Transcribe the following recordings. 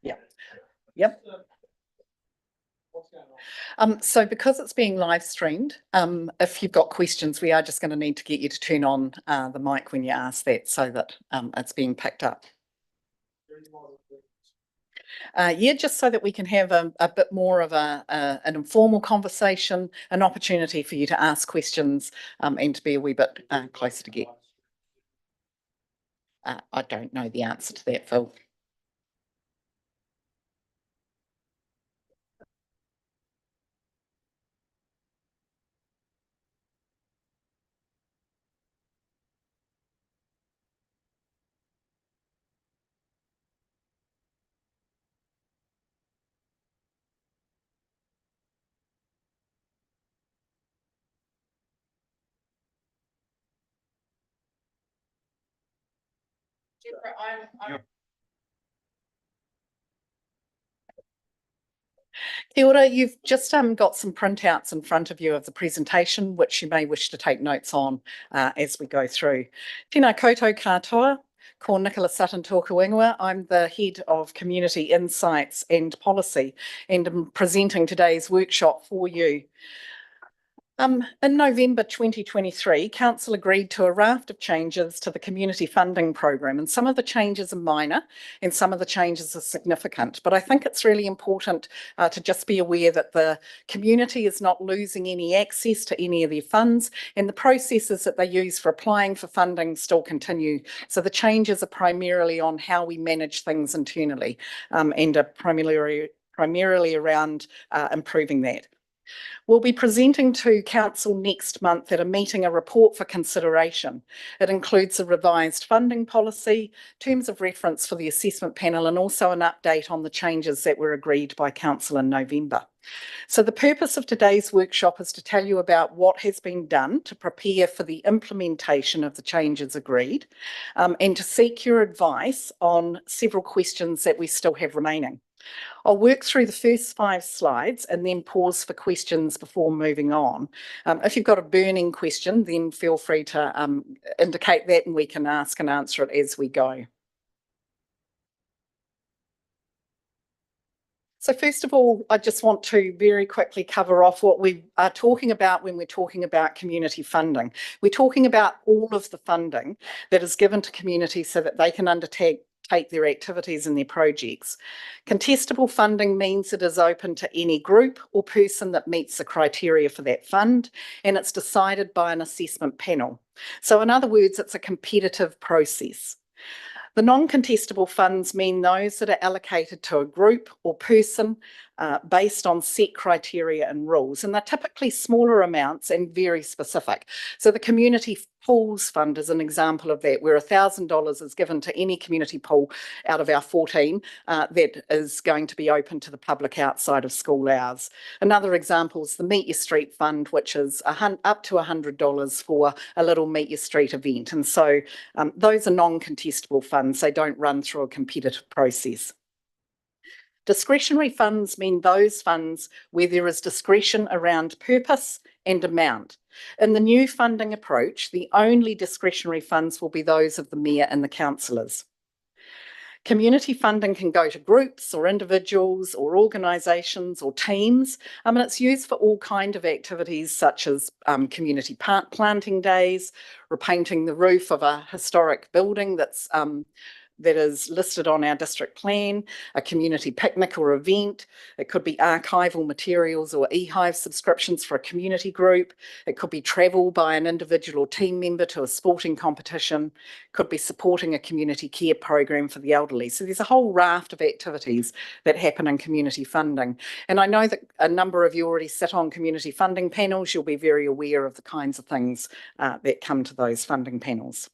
Yeah. Yep. So because it's being live streamed, if you've got questions, we are just going to need to get you to turn on the mic when you ask that so that it's being picked up. Yeah, just so that we can have a bit more of an informal conversation, an opportunity for you to ask questions and to be a wee bit closer together. I don't know the answer to that, Phil. Kia ora, you've just got some printouts in front of you of the presentation, which you may wish to take notes on as we go through. Tēnā koutou katoa, ko Nicola Sutton tōku ingoa. I'm the Head of Community Insights and Policy, and I'm presenting today's workshop for you. In November 2023, Council agreed to a raft of changes to the community funding program, and some of the changes are minor and some of the changes are significant. But I think it's really important to just be aware that the community is not losing any access to any of their funds, and the processes that they use for applying for funding still continue. So the changes are primarily on how we manage things internally and are primarily around improving that. We'll be presenting to Council next month at a meeting a report for consideration. It includes a revised funding policy, terms of reference for the assessment panel, and also an update on the changes that were agreed by Council in November. So the purpose of today's workshop is to tell you about what has been done to prepare for the implementation of the changes agreed, and to seek your advice on several questions that we still have remaining. I'll work through the first 5 slides and then pause for questions before moving on. If you've got a burning question, then feel free to indicate that and we can ask and answer it as we go. So first of all, I just want to very quickly cover off what we are talking about when we're talking about community funding. We're talking about all of the funding that is given to communities so that they can undertake their activities and their projects. Contestable funding means it is open to any group or person that meets the criteria for that fund, and it's decided by an assessment panel. So in other words, it's a competitive process. The non-contestable funds mean those that are allocated to a group or person based on set criteria and rules, and they're typically smaller amounts and very specific. So the Community Pools Fund is an example of that, where $1,000 is given to any community pool out of our 14 that is going to be open to the public outside of school hours. Another example is the Meet Your Street Fund, which is up to $100 for a little Meet Your Street event. And so those are non-contestable funds. They don't run through a competitive process. Discretionary funds mean those funds where there is discretion around purpose and amount. In the new funding approach, the only discretionary funds will be those of the Mayor and the councillors. Community funding can go to groups or individuals or organisations or teams, and it's used for all kinds of activities such as community planting days, repainting the roof of a historic building that is listed on our district plan, a community picnic or event. It could be archival materials or eHive subscriptions for a community group. It could be travel by an individual or team member to a sporting competition. It could be supporting a community care program for the elderly. So there's a whole raft of activities that happen in community funding. And I know that a number of you already sit on community funding panels. You'll be very aware of the kinds of things that come to those funding panels.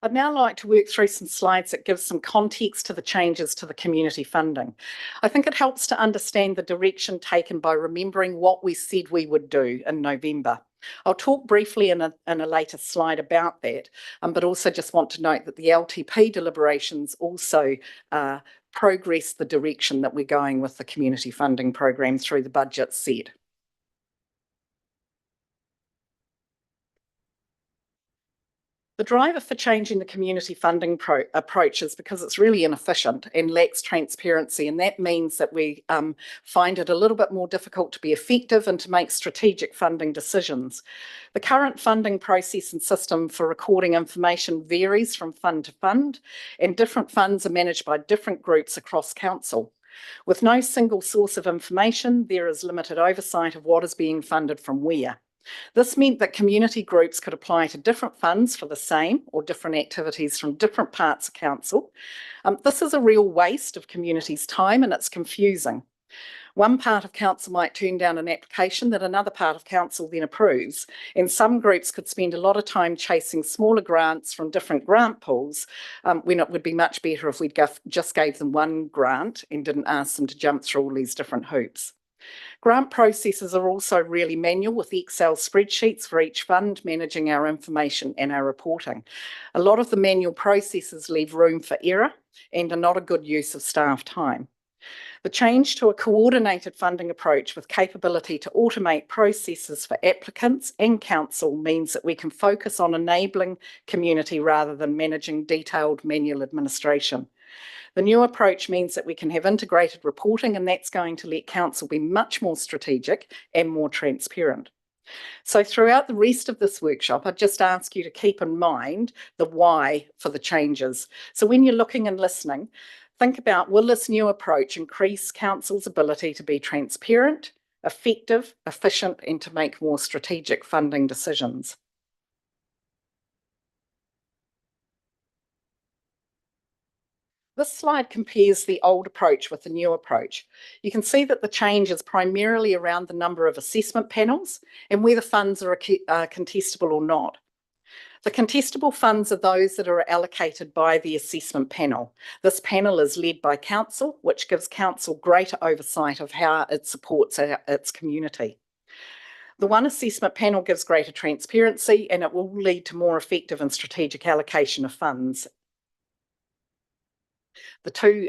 I'd now like to work through some slides that give some context to the changes to the community funding. I think it helps to understand the direction taken by remembering what we said we would do in November. I'll talk briefly in a later slide about that, but also just want to note that the LTP deliberations also progress the direction that we're going with the community funding program through the budget set. The driver for changing the community funding approach is because it's really inefficient and lacks transparency, and that means that we find it a little bit more difficult to be effective and to make strategic funding decisions. The current funding process and system for recording information varies from fund to fund, and different funds are managed by different groups across council. With no single source of information, there is limited oversight of what is being funded from where. This meant that community groups could apply to different funds for the same or different activities from different parts of council. This is a real waste of community's time, and it's confusing. One part of council might turn down an application that another part of council then approves, and some groups could spend a lot of time chasing smaller grants from different grant pools, when it would be much better if we just gave them one grant and didn't ask them to jump through all these different hoops. Grant processes are also really manual, with Excel spreadsheets for each fund managing our information and our reporting. A lot of the manual processes leave room for error and are not a good use of staff time. The change to a coordinated funding approach with capability to automate processes for applicants and council means that we can focus on enabling community rather than managing detailed manual administration. The new approach means that we can have integrated reporting, and that's going to let council be much more strategic and more transparent. So throughout the rest of this workshop, I just ask you to keep in mind the why for the changes. So when you're looking and listening, think about, will this new approach increase council's ability to be transparent, effective, efficient, and to make more strategic funding decisions? This slide compares the old approach with the new approach. You can see that the change is primarily around the number of assessment panels and whether funds are contestable or not. The contestable funds are those that are allocated by the assessment panel. This panel is led by council, which gives council greater oversight of how it supports its community. The one assessment panel gives greater transparency, and it will lead to more effective and strategic allocation of funds. The two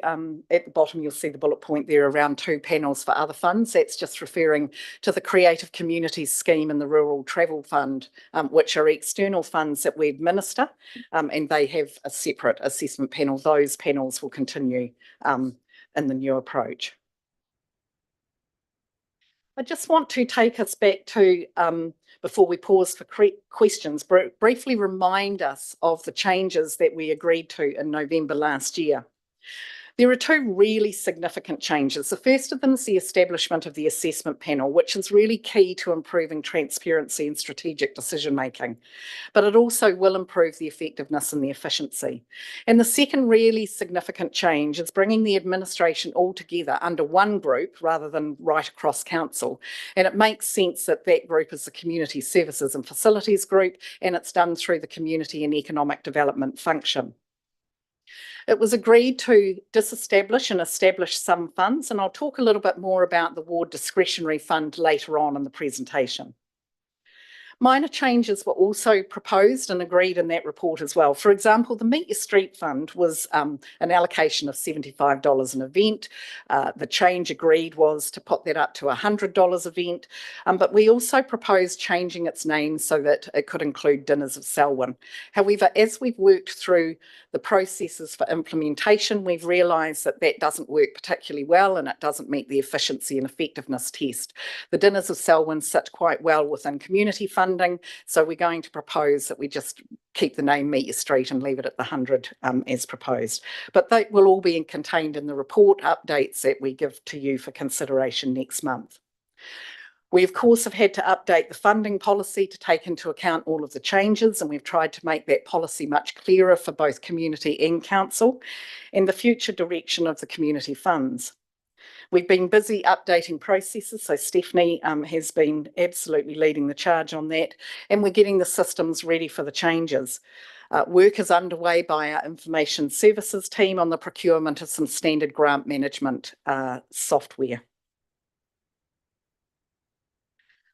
at the bottom, you'll see the bullet point there around 2 panels for other funds. That's just referring to the Creative Communities Scheme and the Rural Travel Fund, which are external funds that we administer, and they have a separate assessment panel. Those panels will continue in the new approach. I just want to take us back to, before we pause for questions, briefly remind us of the changes that we agreed to in November last year. There are 2 really significant changes. The first of them is the establishment of the assessment panel, which is really key to improving transparency and strategic decision making, but it also will improve the effectiveness and the efficiency. And the second really significant change is bringing the administration all together under one group rather than right across council. And it makes sense that that group is the Community Services and Facilities Group, and it's done through the Community and Economic Development function. It was agreed to disestablish and establish some funds, and I'll talk a little bit more about the Ward Discretionary Fund later on in the presentation. Minor changes were also proposed and agreed in that report as well. For example, the Meet Your Street Fund was an allocation of $75 an event. The change agreed was to put that up to $100 event, but we also proposed changing its name so that it could include Dinners of Selwyn. However, as we've worked through the processes for implementation, we've realised that that doesn't work particularly well, and it doesn't meet the efficiency and effectiveness test. The Dinners of Selwyn sit quite well within community funding, so we're going to propose that we just keep the name Meet Your Street and leave it at the 100 as proposed. But they will all be contained in the report updates that we give to you for consideration next month. We, of course, have had to update the funding policy to take into account all of the changes, and we've tried to make that policy much clearer for both community and council and the future direction of the community funds. We've been busy updating processes, so Stephanie has been absolutely leading the charge on that, and we're getting the systems ready for the changes. Work is underway by our information services team on the procurement of some standard grant management software.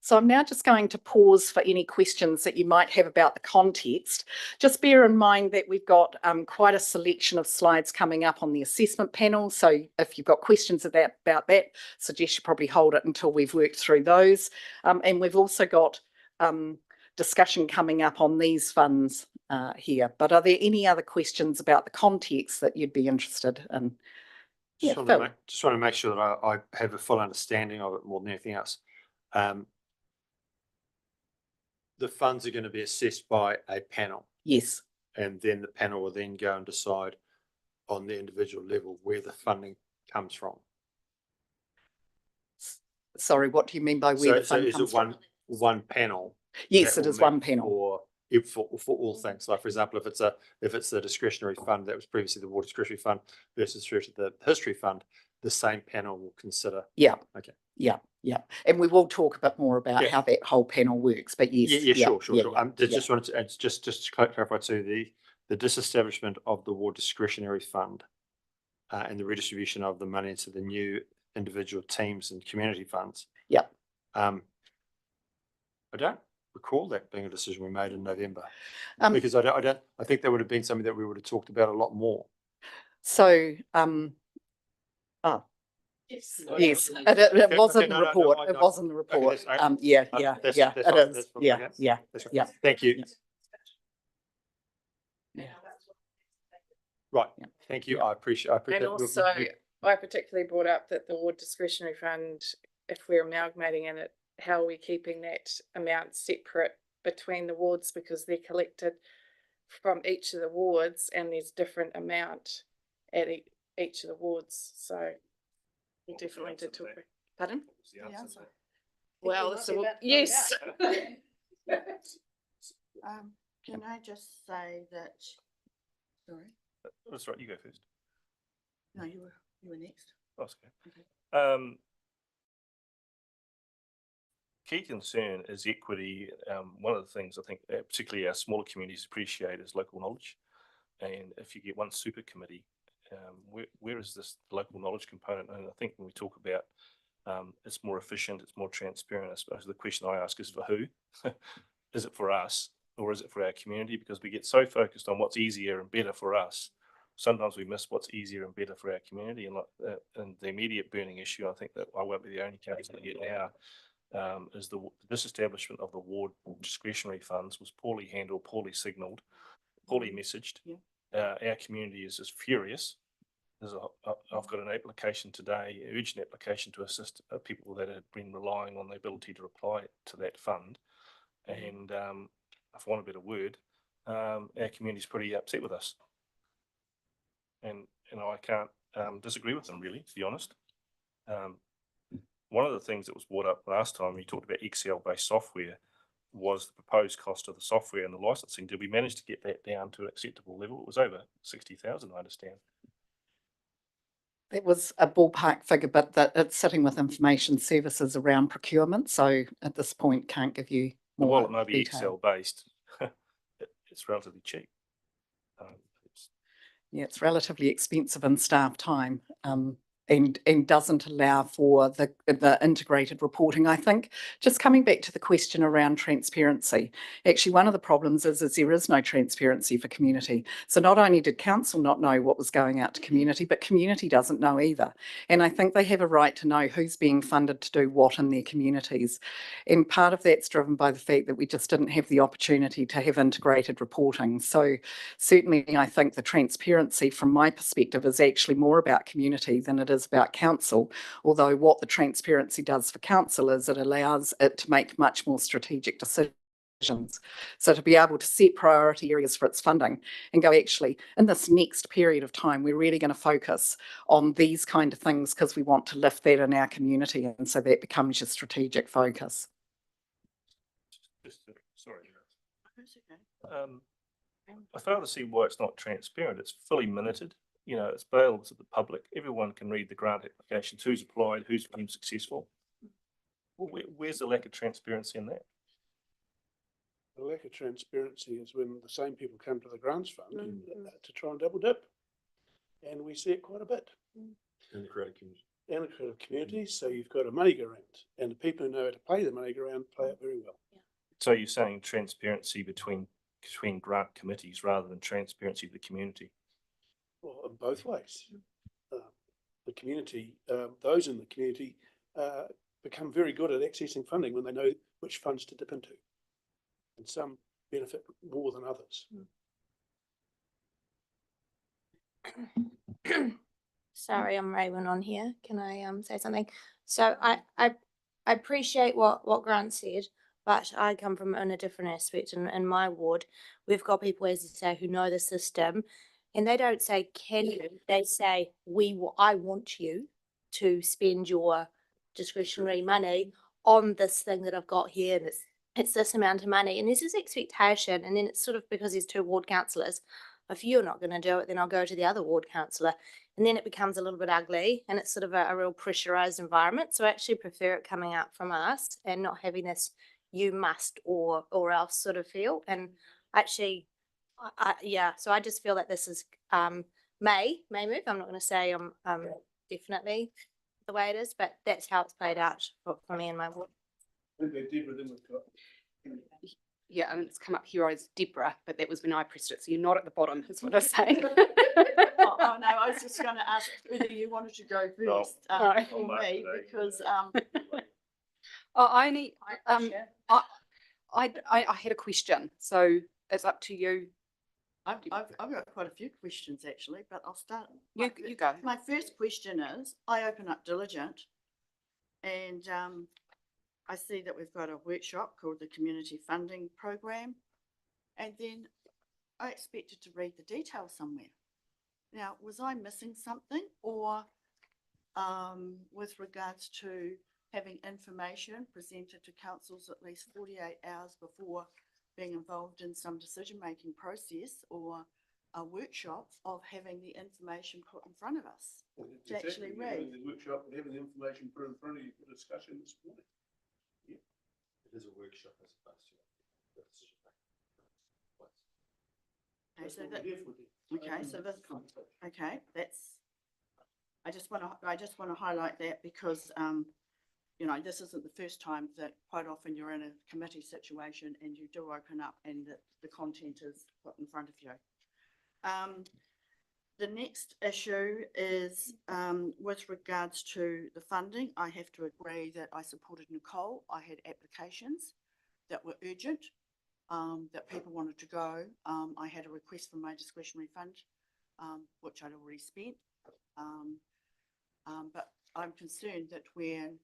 So I'm now just going to pause for any questions that you might have about the context. Just bear in mind that we've got quite a selection of slides coming up on the assessment panel. So if you've got questions about that, suggest you probably hold it until we've worked through those. And we've also got discussion coming up on these funds here. But are there any other questions about the context that you'd be interested in? Just want to make sure that I have a full understanding of it more than anything else. The funds are going to be assessed by a panel. Yes. And then the panel will then go and decide on the individual level where the funding comes from. Sorry, what do you mean by where the fund comes from? So is it one panel? Yes, it is one panel. For all things, like for example, if it's the discretionary fund that was previously the water discretionary fund versus the history fund, the same panel will consider. Yeah. Okay. Yeah. Yeah. And we will talk a bit more about how that whole panel works. But yes. Sure. Just wanted to just to clarify too, the disestablishment of the water discretionary fund and the redistribution of the money into the new individual teams and community funds. Yeah. I don't recall that being a decision we made in November, because I think that would have been something that we would have talked about a lot more. So, yes, it was in the report. It was in the report. Yeah. It is. Yeah. Thank you. Yeah. Right. Thank you. I appreciate. And also, I particularly brought up that the ward discretionary fund, if we're amalgamating in it, how are we keeping that amount separate between the wards, because they're collected from each of the wards and there's different amount at each of the wards. So we definitely did talk about. Pardon? Well, so yes. Can I just say that? Sorry. That's right. You go first. No, you were next. Oh, okay. Key concern is equity. One of the things I think particularly our smaller communities appreciate is local knowledge. And if you get one super committee, where is this local knowledge component? And I think when we talk about it's more efficient, it's more transparent, I suppose the question I ask is for who? Is it for us or is it for our community? Because we get so focused on what's easier and better for us, sometimes we miss what's easier and better for our community. And the immediate burning issue, I think that I won't be the only councillor here now, is the disestablishment of the ward discretionary funds was poorly handled, poorly signalled, poorly messaged. Our community is just furious. I've got an application today, an urgent application to assist people that have been relying on the ability to apply to that fund. And if I want a better word, our community is pretty upset with us. And I can't disagree with them, really, to be honest. One of the things that was brought up last time, we talked about Excel-based software, was the proposed cost of the software and the licensing. Did we manage to get that down to an acceptable level? It was over 60,000, I understand. It was a ballpark figure, but that it's sitting with information services around procurement. So at this point, can't give you more. While it might be detail. Excel-based, it's relatively cheap. It's relatively expensive in staff time. And doesn't allow for the integrated reporting. I think just coming back to the question around transparency, actually one of the problems is there is no transparency for community. So not only did council not know what was going out to community, but community doesn't know either. And I think they have a right to know who's being funded to do what in their communities. And part of that's driven by the fact that we just didn't have the opportunity to have integrated reporting. So certainly I think the transparency from my perspective is actually more about community than it is about council, although what the transparency does for council is it allows it to make much more strategic decisions. So to be able to set priority areas for its funding and go, actually, in this next period of time, we're really going to focus on these kind of things because we want to lift that in our community, and so that becomes your strategic focus. Sorry. I fail to see why it's not transparent. It's fully minuted. You know, it's available to the public. Everyone can read the grant applications, who's applied, who's been successful. Well, where's the lack of transparency in that? The lack of transparency is when the same people come to the grants fund to try and double dip. And we see it quite a bit. In the creative community. In the creative community. So you've got a money grant, and the people who know how to play the money grant play it very well. So you're saying transparency between grant committees rather than transparency to the community? Well, in both ways. The community, those in the community become very good at accessing funding when they know which funds to dip into. And some benefit more than others. Sorry, I'm Raven on here. Can I say something? So I appreciate what Grant said, but I come from in a different aspect. In my ward, we've got people, as you say, who know the system, and they don't say can you. They say I want you to spend your discretionary money on this thing that I've got here, and it's this amount of money, and there's this expectation, and then it's sort of because there's two ward councillors. If you're not going to do it, then I'll go to the other ward councillor. And then it becomes a little bit ugly and it's sort of a real pressurized environment. So I actually prefer it coming out from us and not having this you must or else sort of feel. And actually, yeah, so I just feel that this is may move. I'm not going to say definitely the way it is, but that's how it's played out for me and my ward. Yeah, I mean, it's come up here as Deborah, but that was when I pressed it. So you're not at the bottom, is what I'm saying. Oh, no, I was just going to ask whether you wanted to go first No. for me, because I had a question, so it's up to you. I've got quite a few questions actually, but I'll start. You go. My first question is, I open up Diligent and I see that we've got a workshop called the Community Funding Program, and then I expected to read the details somewhere. Now, was I missing something, or with regards to having information presented to councils at least 48 hours before being involved in some decision-making process, or a workshop of having the information put in front of us to actually read? The workshop and having the information put in front of you for discussion this morning. It is a workshop as opposed to a decision making. Okay, so okay, that's. I just want to highlight that because you know, this isn't the first time that quite often you're in a committee situation and you do open up and the content is put in front of you. The next issue is with regards to the funding. I have to agree that I supported Nicole. I had applications that were urgent, that people wanted to go. I had a request for my discretionary fund, which I'd already spent. But I'm concerned that when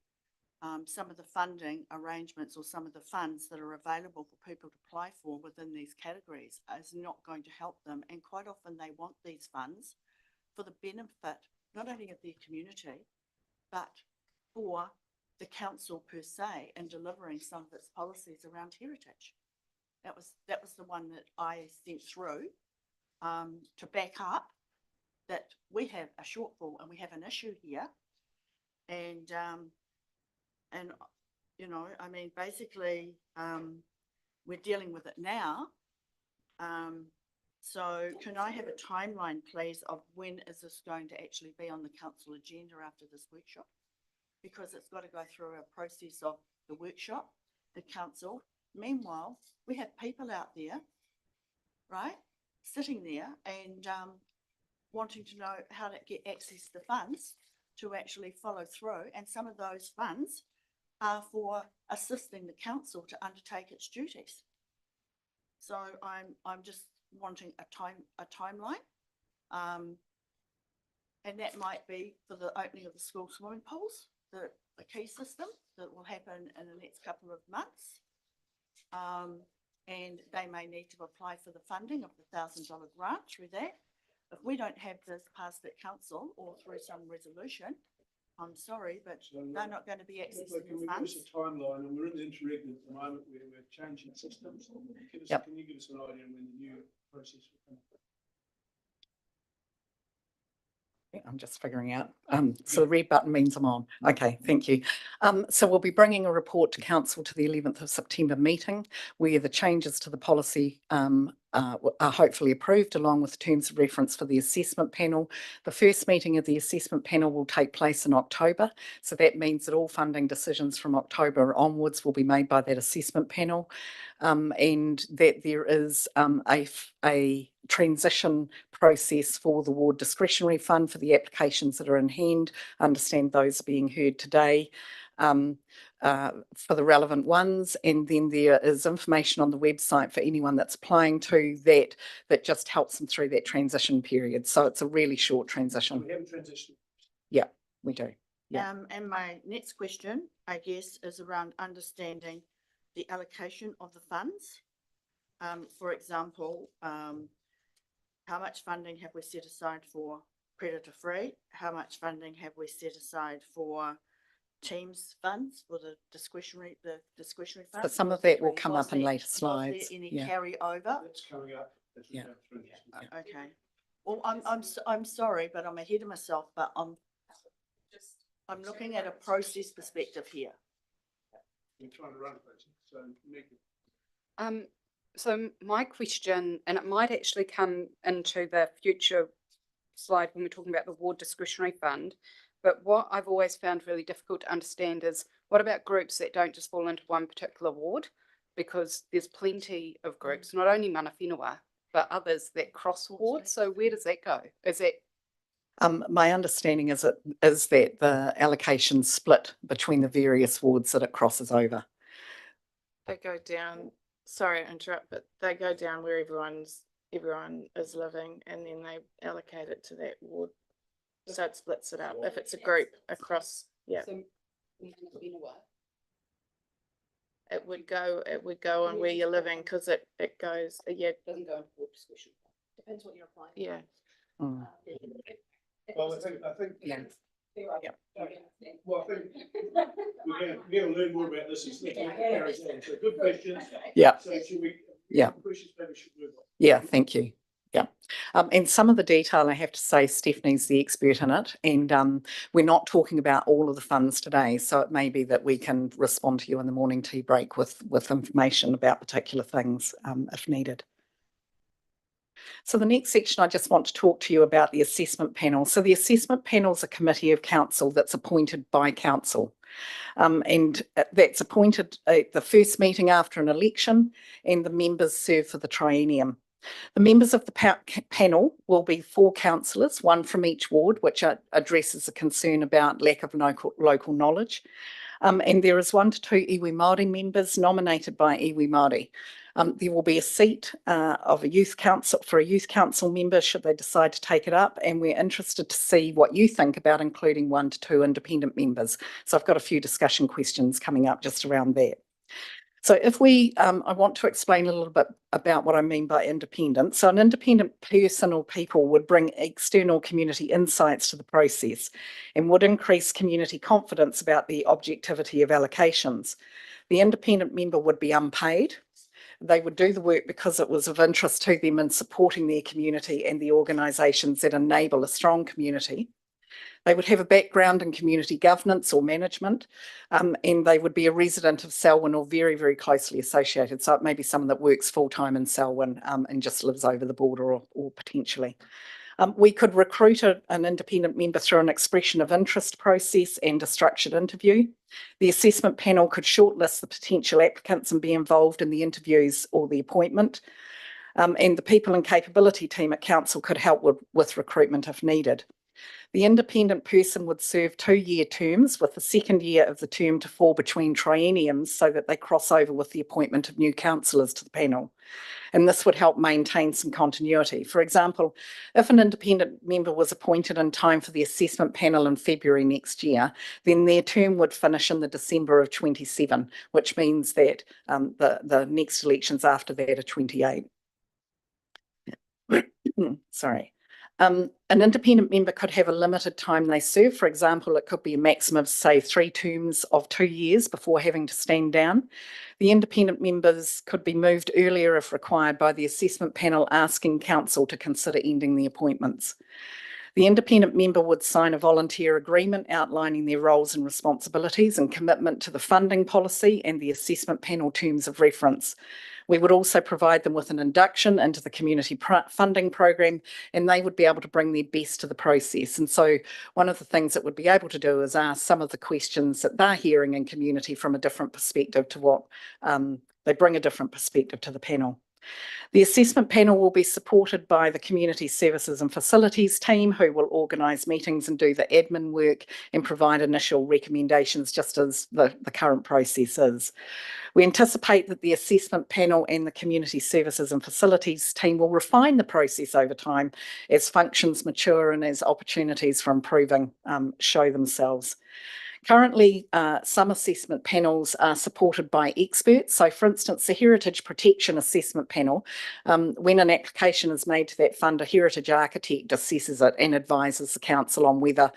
some of the funding arrangements or some of the funds that are available for people to apply for within these categories is not going to help them. And quite often they want these funds for the benefit not only of their community, but for the council per se in delivering some of its policies around heritage. That was the one that I sent through to back up that we have a shortfall and we have an issue here. And you know, I mean, basically, we're dealing with it now. So can I have a timeline, please, of when is this going to actually be on the council agenda after this workshop? Because it's got to go through a process of the workshop, the council. Meanwhile, we have people out there, right, sitting there and wanting to know how to get access to funds to actually follow through. And some of those funds are for assisting the council to undertake its duties. So I'm just wanting a timeline, and that might be for the opening of the school swimming pools, the key system that will happen in the next couple of months, and they may need to apply for the funding of the $1,000 grant through that. If we don't have this passed at council or through some resolution, I'm sorry, but they're not going to be accessing the funds. Give us a timeline, and we're in the interregnum at the moment where we're changing systems. Yep. Can you give us an idea when the new process will come? I'm just figuring out. So the red button means I'm on. Okay, thank you. So we'll be bringing a report to council to the 11th of September meeting, where the changes to the policy are hopefully approved, along with terms of reference for the assessment panel. The first meeting of the assessment panel will take place in October. So that means that all funding decisions from October onwards will be made by that assessment panel, and that there is a transition process for the ward discretionary fund for the applications that are in hand. I understand those are being heard today. for the relevant ones. And then there is information on the website for anyone that's applying to that just helps them through that transition period. So it's a really short transition. We have a transition. Yeah, we do. Yeah. And my next question, I guess, is around understanding the allocation of the funds. For example, how much funding have we set aside for predator free? How much funding have we set aside for Teams funds, for the discretionary funds? But some of that will come up in later slides. Was there any Yeah. carryover? That's coming up. as we Yeah. go through this. Okay. Well, I'm sorry, but I'm ahead of myself, but I'm looking at a process perspective here. We're trying to run a process, so Meg, So my question, and it might actually come into the future slide when we're talking about the ward discretionary fund, but what I've always found really difficult to understand is what about groups that don't just fall into one particular ward? Because there's plenty of groups, not only mana whenua, but others that cross wards. So where does that go? Is that My understanding is that the allocation split between the various wards that it crosses over. They go down, sorry to interrupt, but they go down where everyone is living, and then they allocate it to that ward. So it splits it up. If it's a group across, yeah, so mana whenua? it would go on where you're living, because it goes, yeah, Doesn't go into ward discretion. Depends what you're applying. yeah. Mm. well, I think, Yeah. well, I think we're going to learn more about this as it carries on. So good questions. Yeah. So should we? Yeah. Questions maybe should move on. Yeah, thank you. Yeah. And some of the detail, I have to say, Stephanie's the expert in it. And we're not talking about all of the funds today. So it may be that we can respond to you in the morning tea break with information about particular things if needed. So the next section, I just want to talk to you about the assessment panel. So the assessment panel is a committee of council that's appointed by council. And that's appointed at the first meeting after an election, and the members serve for the triennium. The members of the panel will be 4 councillors, 1 from each ward, which addresses a concern about lack of local knowledge. And there is 1 to 2 iwi Māori members nominated by iwi Māori. There will be a seat of a youth council for a youth council member should they decide to take it up, and we're interested to see what you think about including 1 to 2 independent members. So I've got a few discussion questions coming up just around that. So if I want to explain a little bit about what I mean by independent. So an independent person or people would bring external community insights to the process and would increase community confidence about the objectivity of allocations. The independent member would be unpaid. They would do the work because it was of interest to them in supporting their community and the organisations that enable a strong community. They would have a background in community governance or management, and they would be a resident of Selwyn or very, very closely associated. So it may be someone that works full-time in Selwyn and just lives over the border or potentially. We could recruit an independent member through an expression of interest process and a structured interview. The assessment panel could shortlist the potential applicants and be involved in the interviews or the appointment. And the people and capability team at council could help with recruitment if needed. The independent person would serve 2-year terms, with the second year of the term to fall between trienniums so that they cross over with the appointment of new councillors to the panel. And this would help maintain some continuity. For example, if an independent member was appointed in time for the assessment panel in February next year, then their term would finish in the December of 27, which means that the next elections after that are 28. Sorry. An independent member could have a limited time they serve. For example, it could be a maximum of, say, 3 terms of 2 years before having to stand down. The independent members could be moved earlier if required by the assessment panel asking council to consider ending the appointments. The independent member would sign a volunteer agreement outlining their roles and responsibilities and commitment to the funding policy and the assessment panel terms of reference. We would also provide them with an induction into the community funding program, and they would be able to bring their best to the process. And so one of the things that would be able to do is ask some of the questions that they're hearing in community from a different perspective to what they bring a different perspective to the panel. The assessment panel will be supported by the Community Services and Facilities team, who will organise meetings and do the admin work and provide initial recommendations, just as the current process is. We anticipate that the assessment panel and the Community Services and Facilities team will refine the process over time as functions mature and as opportunities for improving show themselves. Currently, some assessment panels are supported by experts. So, for instance, the Heritage Protection Assessment Panel, when an application is made to that fund, a heritage architect assesses it and advises the council on whether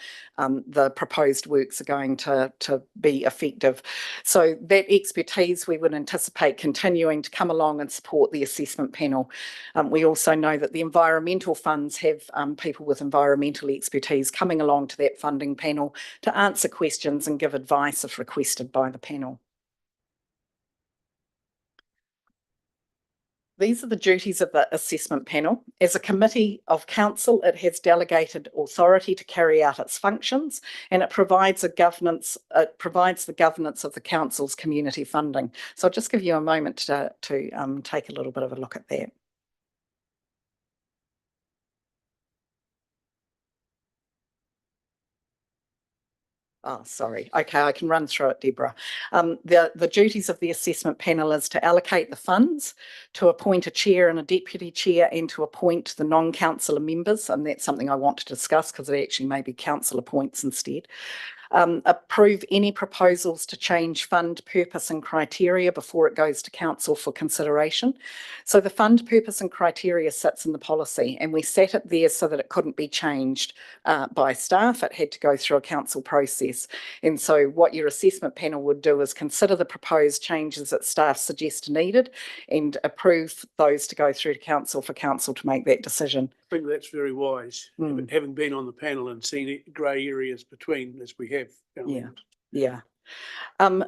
the proposed works are going to be effective. So that expertise we would anticipate continuing to come along and support the assessment panel. We also know that the environmental funds have people with environmental expertise coming along to that funding panel to answer questions and give advice if requested by the panel. These are the duties of the assessment panel. As a committee of council, it has delegated authority to carry out its functions, and it provides the governance of the council's community funding. So I'll just give you a moment to take a little bit of a look at that. Oh, sorry. Okay, I can run through it, Deborah. The duties of the assessment panel is to allocate the funds, to appoint a chair and a deputy chair, and to appoint the non-councillor members. And that's something I want to discuss because it actually may be council appoints instead. Approve any proposals to change fund purpose and criteria before it goes to council for consideration. So the fund purpose and criteria sits in the policy, and we set it there so that it couldn't be changed by staff. It had to go through a council process. And so what your assessment panel would do is consider the proposed changes that staff suggest are needed and approve those to go through to council for council to make that decision. I think that's very wise, having been on the panel and seen grey areas between, as we have. Yeah.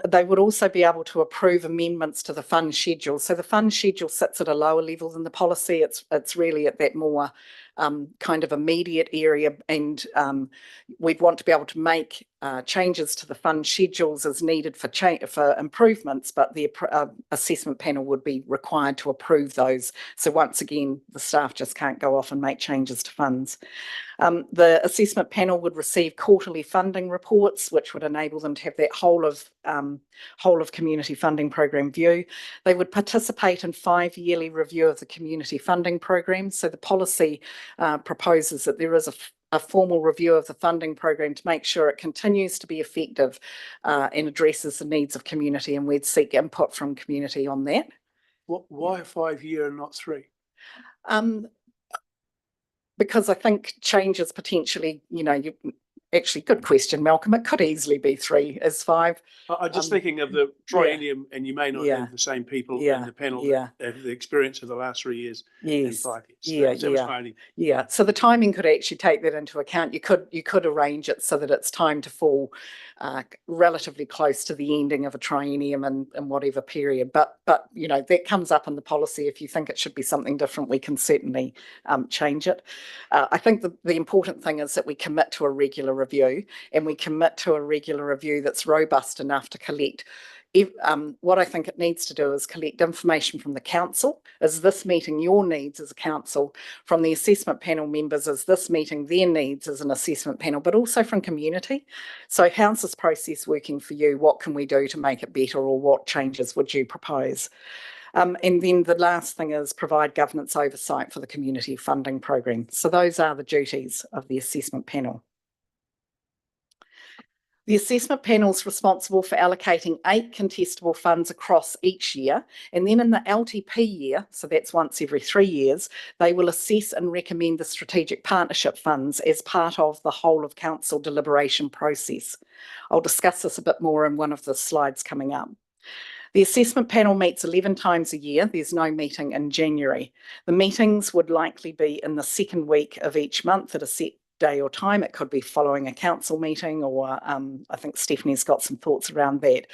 They would also be able to approve amendments to the fund schedule. So the fund schedule sits at a lower level than the policy. It's really at that more kind of immediate area, and we'd want to be able to make changes to the fund schedules as needed for improvements, but the assessment panel would be required to approve those. So once again, the staff just can't go off and make changes to funds. The assessment panel would receive quarterly funding reports, which would enable them to have that whole of community funding program view. They would participate in 5-yearly review of the community funding program. So the policy proposes that there is a formal review of the funding program to make sure it continues to be effective and addresses the needs of community, and we'd seek input from community on that. Why a 5-year and not 3? Because I think changes potentially, actually, good question, Malcolm. It could easily be 3 as 5. I'm just thinking of the triennium, and you may not have the same people in the panel that have the experience of the last 3 years and 5 years. So the timing could actually take that into account. You could arrange it so that it's time to fall relatively close to the ending of a triennium in whatever period. But that comes up in the policy. If you think it should be something different, we can certainly change it. I think the important thing is that we commit to a regular review, and we commit to a regular review that's robust enough to collect. What I think it needs to do is collect information from the council. Is this meeting your needs as a council? From the assessment panel members, is this meeting their needs as an assessment panel? But also from community. So how's this process working for you? What can we do to make it better, or what changes would you propose? And then the last thing is provide governance oversight for the community funding program. So those are the duties of the assessment panel. The assessment panel is responsible for allocating 8 contestable funds across each year, and then in the LTP year, so that's once every 3 years, they will assess and recommend the strategic partnership funds as part of the whole of council deliberation process. I'll discuss this a bit more in one of the slides coming up. The assessment panel meets 11 times a year. There's no meeting in January. The meetings would likely be in the second week of each month at a set day or time. It could be following a council meeting, or I think Stephanie's got some thoughts around that.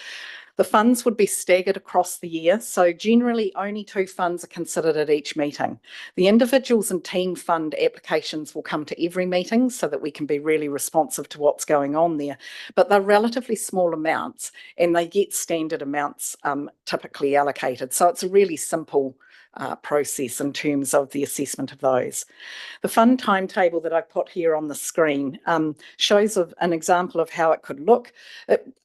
The funds would be staggered across the year, so generally only 2 funds are considered at each meeting. The individuals and team fund applications will come to every meeting so that we can be really responsive to what's going on there, but they're relatively small amounts and they get standard amounts typically allocated. So it's a really simple process in terms of the assessment of those. The fund timetable that I've put here on the screen shows an example of how it could look.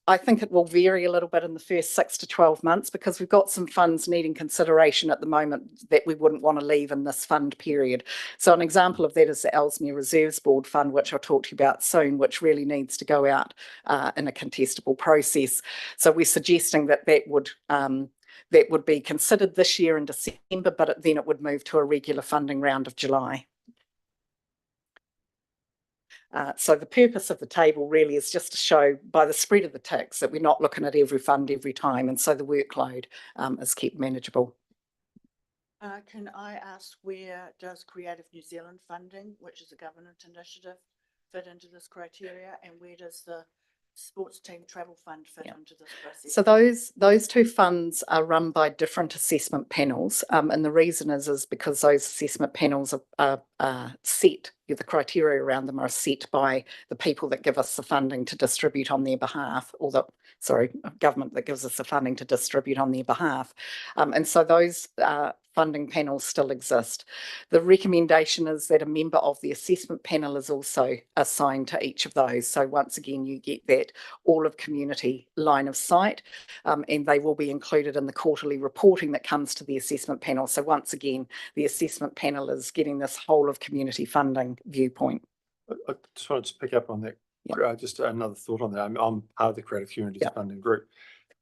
I think it will vary a little bit in the first 6 to 12 months because we've got some funds needing consideration at the moment that we wouldn't want to leave in this fund period. So an example of that is the Ellesmere Reserves Board Fund, which I'll talk to you about soon, which really needs to go out in a contestable process. So we're suggesting that would be considered this year in December, but then it would move to a regular funding round of July. So the purpose of the table really is just to show by the spread of the ticks that we're not looking at every fund every time, and so the workload is kept manageable. Can I ask, where does Creative New Zealand funding, which is a government initiative, fit into this criteria, and where does the sports team travel fund fit into this process? So those two funds are run by different assessment panels, and the reason is because those assessment panels are set. The criteria around them are set by the people that give us the funding to distribute on their behalf, or the government that gives us the funding to distribute on their behalf, and so those funding panels still exist. The recommendation is that a member of the assessment panel is also assigned to each of those. So once again, you get that all of community line of sight, and they will be included in the quarterly reporting that comes to the assessment panel. So once again, the assessment panel is getting this whole of community funding viewpoint. I just wanted to pick up on that. Yeah. Just another thought on that. I'm part of the Creative Communities Yeah. Funding Group,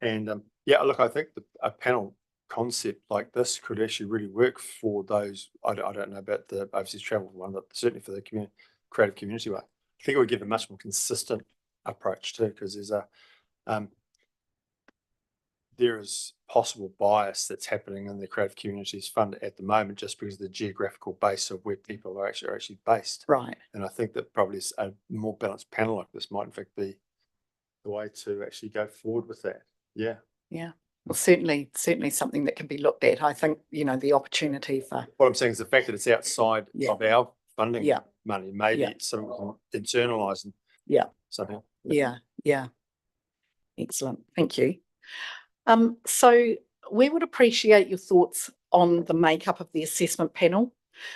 and look, I think a panel concept like this could actually really work for those. I don't know about the overseas travel one, but certainly for the creative community one. I think it would give a much more consistent approach too, because there is possible bias that's happening in the Creative Communities Fund at the moment, just because of the geographical base of where people are actually based. Right. And I think that probably a more balanced panel like this might in fact be the way to actually go forward with that. Yeah. Yeah. Well, certainly something that can be looked at. I think, the opportunity for. What I'm saying is the fact that it's outside of our funding money, maybe it's something we can internalise and somehow. Yeah. Excellent. Thank you. So we would appreciate your thoughts on the makeup of the assessment panel.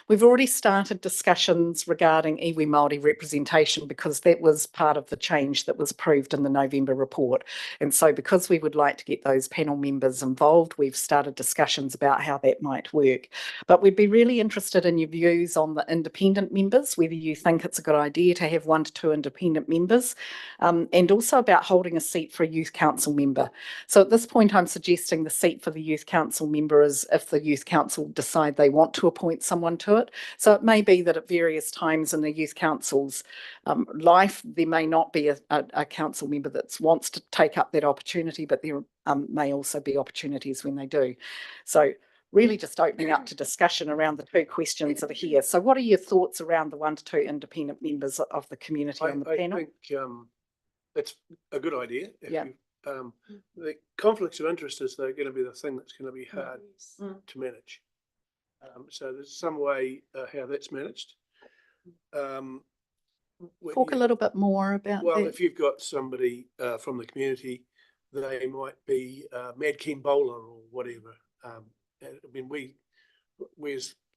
We've already started discussions regarding iwi Māori representation because that was part of the change that was approved in the November report. And so because we would like to get those panel members involved, we've started discussions about how that might work. But we'd be really interested in your views on the independent members, whether you think it's a good idea to have 1 to 2 independent members, and also about holding a seat for a youth council member. So at this point, I'm suggesting the seat for the youth council member is if the youth council decide they want to appoint someone to it. So it may be that at various times in the youth council's life, there may not be a council member that wants to take up that opportunity, but there may also be opportunities when they do. So really just opening up to discussion around the 2 questions that are here. So what are your thoughts around the 1 to 2 independent members of the community on the panel? I think that's a good idea. Yeah. The conflicts of interest is they're going to be the thing that's going to be hard to manage. So there's some way how that's managed. Talk a little bit more about that. Well, if you've got somebody from the community, they might be Mad Ken Bowler or whatever. I mean,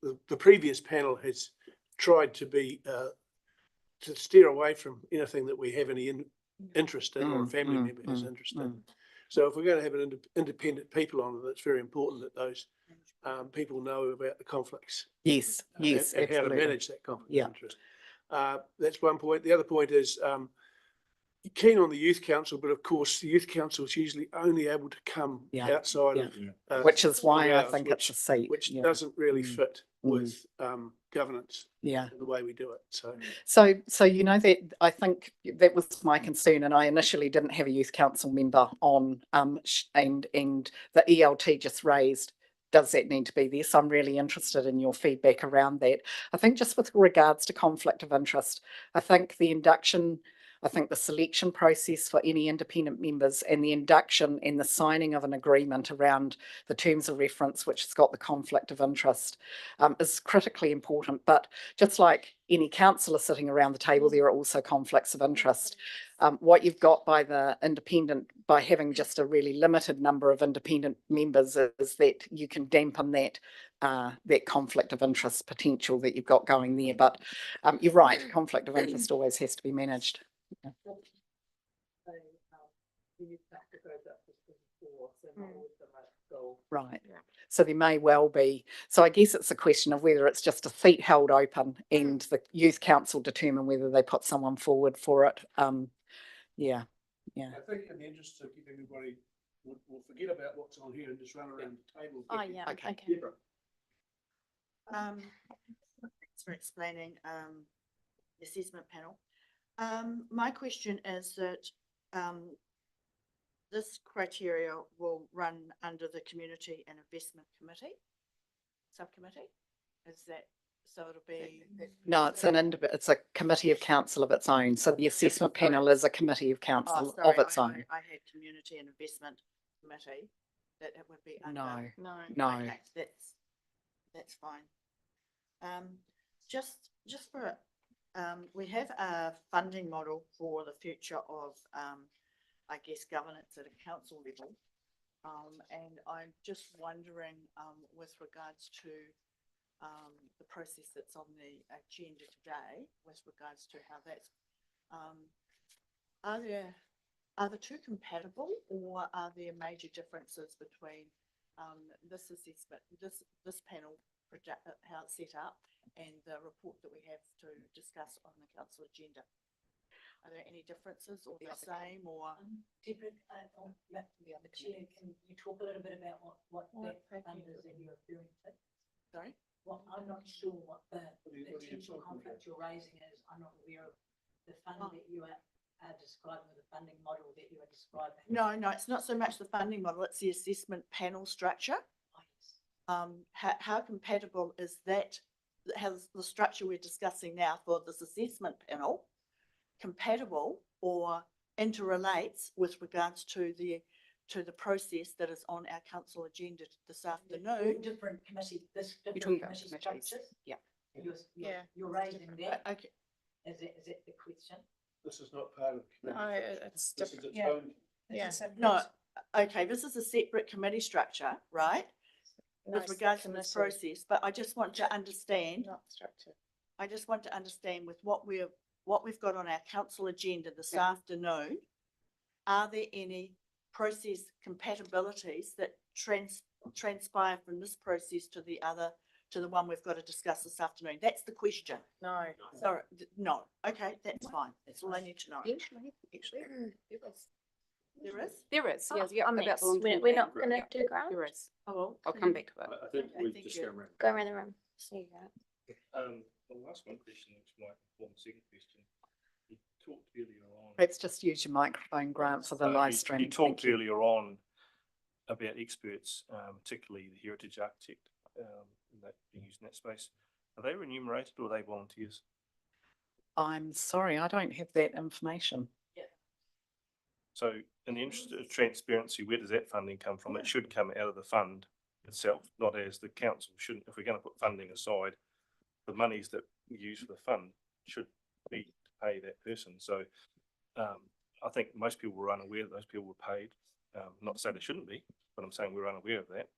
the previous panel has tried to be to steer away from anything that we have any interest in or a family member has interest in. So if we're going to have an independent people on it, it's very important that those people know about the conflicts. Yes, and how to manage that conflict of interest. That's one point. The other point is keen on the youth council, but of course the youth council is usually only able to come outside of which is why I think it's a seat, which doesn't really fit with governance. The way we do it. So that I think that was my concern, and I initially didn't have a youth council member on, and the ELT just raised, does that need to be there? So I'm really interested in your feedback around that. I think just with regards to conflict of interest, I think the selection process for any independent members and the induction and the signing of an agreement around the terms of reference, which has got the conflict of interest, is critically important. But just like any councillor sitting around the table, there are also conflicts of interest. What you've got by by having just a really limited number of independent members is that you can dampen that conflict of interest potential that you've got going there. But you're right, conflict of interest always has to be managed. Yeah. Right. Yeah. So there may well be. So I guess it's a question of whether it's just a seat held open and the youth council determine whether they put someone forward for it. Yeah. I think in the interest of giving everybody, we'll forget about what's on here and just run around the table. Oh, yeah, Okay. okay. Thanks for explaining, the assessment panel. My question is that, this criteria will run under the Community and Investment Committee, subcommittee? Is that, so it'll be? No, it's it's a committee of council of its own. So the assessment panel is a committee of council Oh, of sorry, its own. I had Community and Investment Committee, that it would be under. No, No. no. Okay, that's fine. Just for, we have a funding model for the future of, I guess, governance at a council level. And I'm just wondering, with regards to, the process that's on the agenda today, with regards to how that's, are the two compatible, or are there major differences between, this assessment, this panel, how it's set up, and the report that we have to discuss on the council agenda? Are there any differences, or the same, or? Deborah, the chair, can you talk a little bit about what that fund is that you're referring to? Sorry? Well, I'm not sure what the potential conflict you're raising is. I'm not aware of the fund that you are describing, or the funding model that you are describing. No, it's not so much the funding model, it's the assessment panel structure. Oh, yes. How compatible is that? Has the structure we're discussing now for this assessment panel compatible or interrelates with regards to the process that is on our council agenda this afternoon? Different committee, You're different talking about committee committees. structures. Yeah. You're raising that. Okay, Is that the question? This is not part of the No, committee. it's This is different. its Yeah. own. Yeah. no, okay, this is a separate committee structure, right? No, With it's the regards to this committee, process, but I just want to understand, not structure. I just want to understand with what we've got on our council agenda this Yeah. afternoon, are there any process compatibilities that transpire from this process to the other, to the one we've got to discuss this afternoon? That's the question. No. Sorry, no, okay, that's fine. That's all I need to know. Actually, There is? there is, Oh, yes, yeah, I'm about next. the long-term We're not plan. gonna do grant? There is. Oh, I'll come back to it. I think Okay, we thank just you. go around. Go around the room. So you go. I'll ask one question, which might form a second question. You talked earlier on. Let's just use your microphone, Grant, for the live stream. You Thank talked you. earlier on about experts, particularly the heritage architect, that being used in that space. Are they remunerated or are they volunteers? I'm sorry, I don't have that information. So in the interest of transparency, where does that funding come from? It should come out of the fund itself, not as the council shouldn't. If we're going to put funding aside, the monies that we use for the fund should be to pay that person. So I think most people were unaware that those people were paid. Not to say they shouldn't be, but I'm saying we're unaware of that.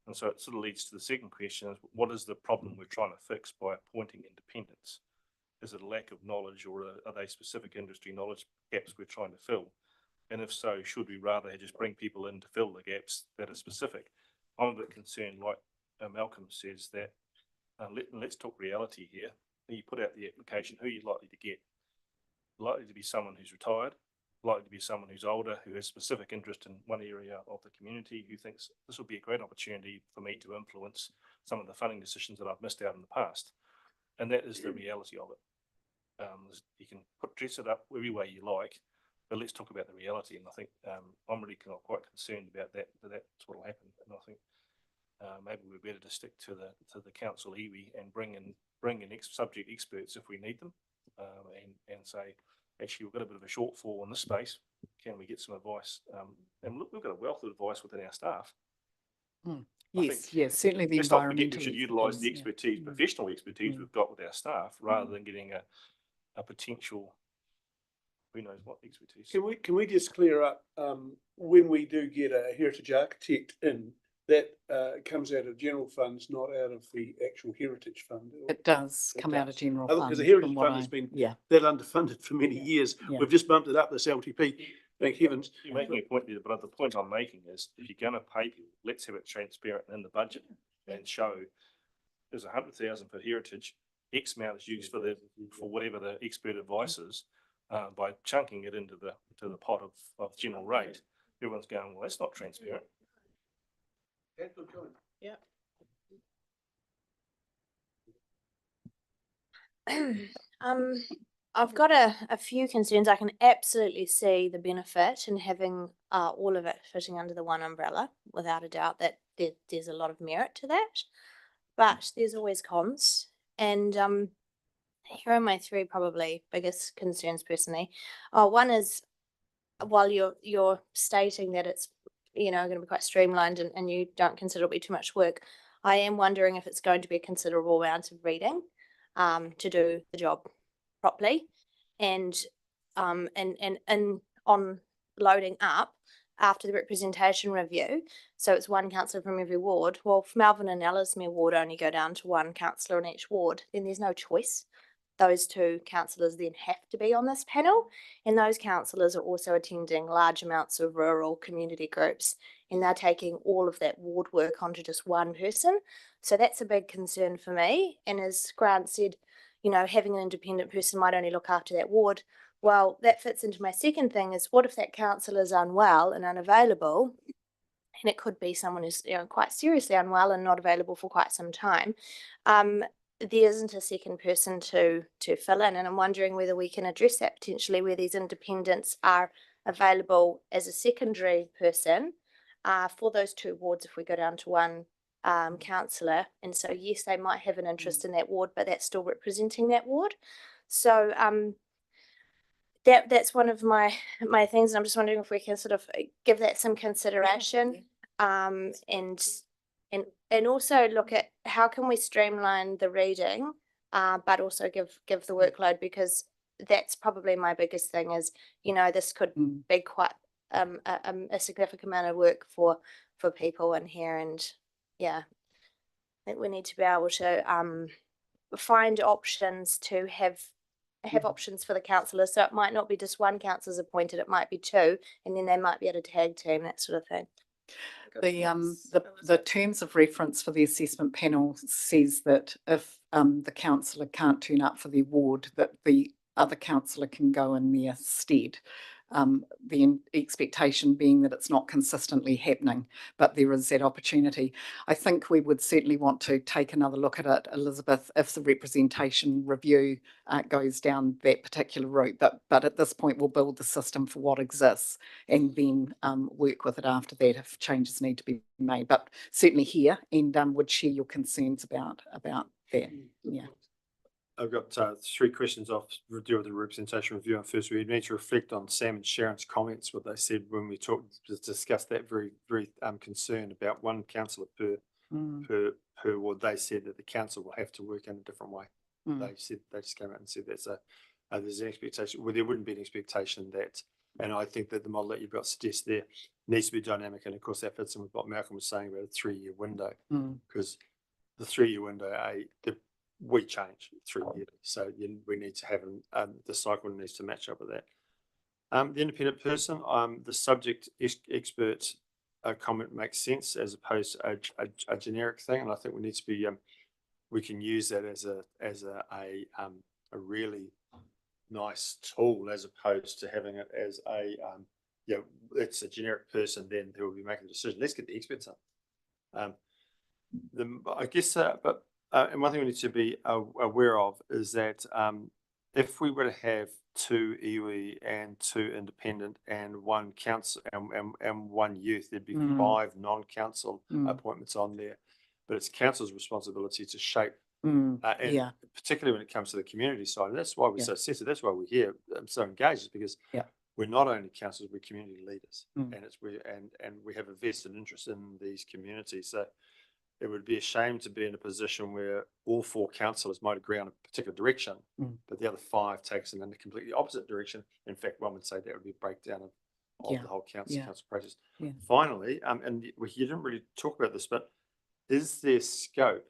And so it sort of leads to the second question is, what is the problem we're trying to fix by appointing independents? Is it a lack of knowledge, or are they specific industry knowledge gaps we're trying to fill? And if so, should we rather just bring people in to fill the gaps that are specific? I'm a bit concerned, like Malcolm says, that let's talk reality here. You put out the application, who are you likely to get? Likely to be someone who's retired, likely to be someone who's older, who has specific interest in one area of the community, who thinks this will be a great opportunity for me to influence some of the funding decisions that I've missed out in the past. And that is the reality of it. You can dress it up every way you like, but let's talk about the reality. And I think I'm really quite concerned about that's what will happen. And I think maybe we're better to stick to the council iwi and bring in subject experts if we need them, and say, actually, we've got a bit of a shortfall in this space. Can we get some advice? And look, we've got a wealth of advice within our staff. Yes, certainly the Let's not forget we environmental. should utilise the expertise, expertise, professional expertise we've got with our staff, rather than getting a potential who knows what expertise. Can we just clear up, when we do get a heritage architect in, that comes out of general funds, not out of the actual heritage fund? It does It come out of does. general Because fund. the heritage from what fund has I- been Yeah, that underfunded for many years. Yeah. We've just bumped it up this LTP, thank heavens. You're making a point there, but the point I'm making is if you're going to pay people, let's have it transparent in the budget and show there's 100,000 for heritage, X amount is used for whatever the expert advice is, by chunking it into the pot of general rate. Everyone's going, well, that's not transparent. Yeah. I've got a few concerns. I can absolutely see the benefit in having all of it fitting under the one umbrella, without a doubt that there's a lot of merit to that. But there's always cons. And here are my three probably biggest concerns personally. One is, while you're stating that it's going to be quite streamlined and you don't consider it be too much work, I am wondering if it's going to be a considerable amount of reading to do the job properly, and on loading up after the representation review. So it's one councillor from every ward. Well, if Melvin and Ellesmere ward only go down to one councillor in each ward, then there's no choice. Those two councillors then have to be on this panel, and those councillors are also attending large amounts of rural community groups, and they're taking all of that ward work onto just one person. So that's a big concern for me. And as Grant said, having an independent person might only look after that ward. Well, that fits into my second thing is, what if that councillor is unwell and unavailable? And it could be someone who's quite seriously unwell and not available for quite some time. There isn't a second person to fill in, and I'm wondering whether we can address that potentially, where these independents are available as a secondary person for those two wards if we go down to one councillor. And so yes, they might have an interest in that ward, but that's still representing that ward. So that's one of my things, and I'm just wondering if we can sort of give that some consideration, and also look at how can we streamline the reading, but also give the workload, because that's probably my biggest thing is, this could be quite a significant amount of work for people in here. And yeah, I think we need to be able to find options to have options for the councillors. So it might not be just one councillor's appointed, it might be two, and then they might be able to tag team, that sort of thing. The terms of reference for the assessment panel says that if the councillor can't turn up for their ward, that the other councillor can go in their stead. The expectation being that it's not consistently happening, but there is that opportunity. I think we would certainly want to take another look at it, Elizabeth, if the representation review goes down that particular route. But at this point, we'll build the system for what exists and then work with it after that if changes need to be made. But certainly here, and would share your concerns about that. Yeah. I've got three questions off to do with the representation review. And first, we need to reflect on Sam and Sharon's comments, what they said when we discussed that very concern about one councillor per ward. They said that the council will have to work in a different way. They just came out and said that's there's an expectation. Well, there wouldn't be an expectation that, and I think that the model that you've got suggests there needs to be dynamic. And of course, that fits in with what Malcolm was saying about a 3-year window, because the 3-year window, we change 3 years, so we need to have the cycle needs to match up with that. The independent person, the subject expert comment makes sense as opposed to a generic thing, and I think we need to be we can use that as a really nice tool, as opposed to having it as it's a generic person then who will be making a decision. Let's get the experts up. I guess, and one thing we need to be aware of is that if we were to have 2 iwi and 2 independent and 1 council and 1 youth, there'd be 5 non-council appointments on there. But it's council's responsibility to shape, and particularly when it comes to the community side. And that's why we're so sensitive. That's why we're here so engaged, is because we're not only councillors, we're community leaders, and we have a vested interest in these communities. So it would be a shame to be in a position where all 4 councillors might agree on a particular direction, but the other 5 takes them in a completely opposite direction. In fact, one would say that would be a breakdown of Yeah, the whole council process. Yeah. Finally, and you didn't really talk about this, but is there scope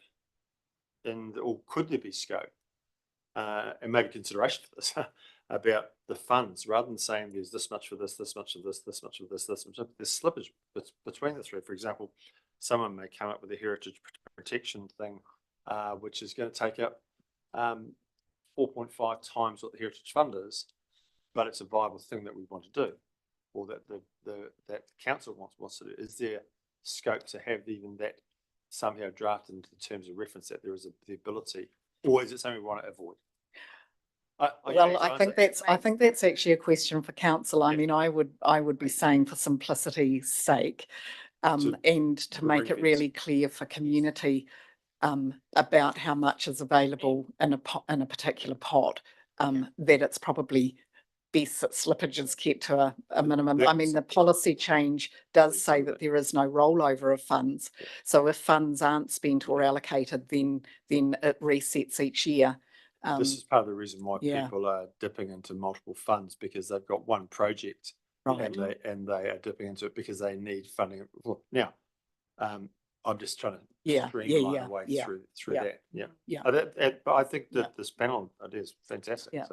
or could there be scope, and maybe consideration for this, about the funds, rather than saying there's this much for this much of this, this much of this much of this, there's slippage between the 3. For example, someone may come up with a heritage protection thing, which is going to take up 4.5 times what the heritage fund is, but it's a viable thing that we want to do, or that that council wants to do. Is there scope to have even that somehow drafted into the terms of reference, that there is the ability, or is it something we want to avoid? Well, I think that's actually a question for council. I mean, I would be saying, for simplicity's sake, and to make it really clear for community about how much is available in a particular pot, that it's probably best that slippage is kept to a minimum. I mean, the policy change does say that there is no rollover of funds. So if funds aren't spent or allocated, then it resets each year. This is part of the reason why people are dipping into multiple funds, because they've got one project, and they are dipping into it because they need funding. Now, I'm just trying to streamline the way through that. But I think that this panel idea is fantastic.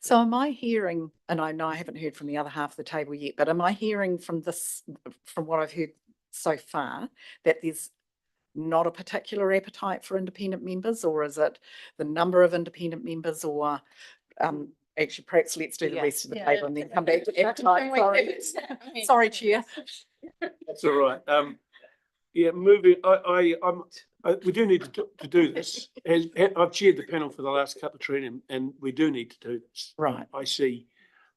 So am I hearing, and I know I haven't heard from the other half of the table yet, but am I hearing from what I've heard so far, that there's not a particular appetite for independent members, or is it the number of independent members, or actually perhaps let's do the rest of the table and then come back to appetite. Sorry, Chair. That's all right. We do need to do this. I've chaired the panel for the last couple of training, and we do need to do this. Right. I see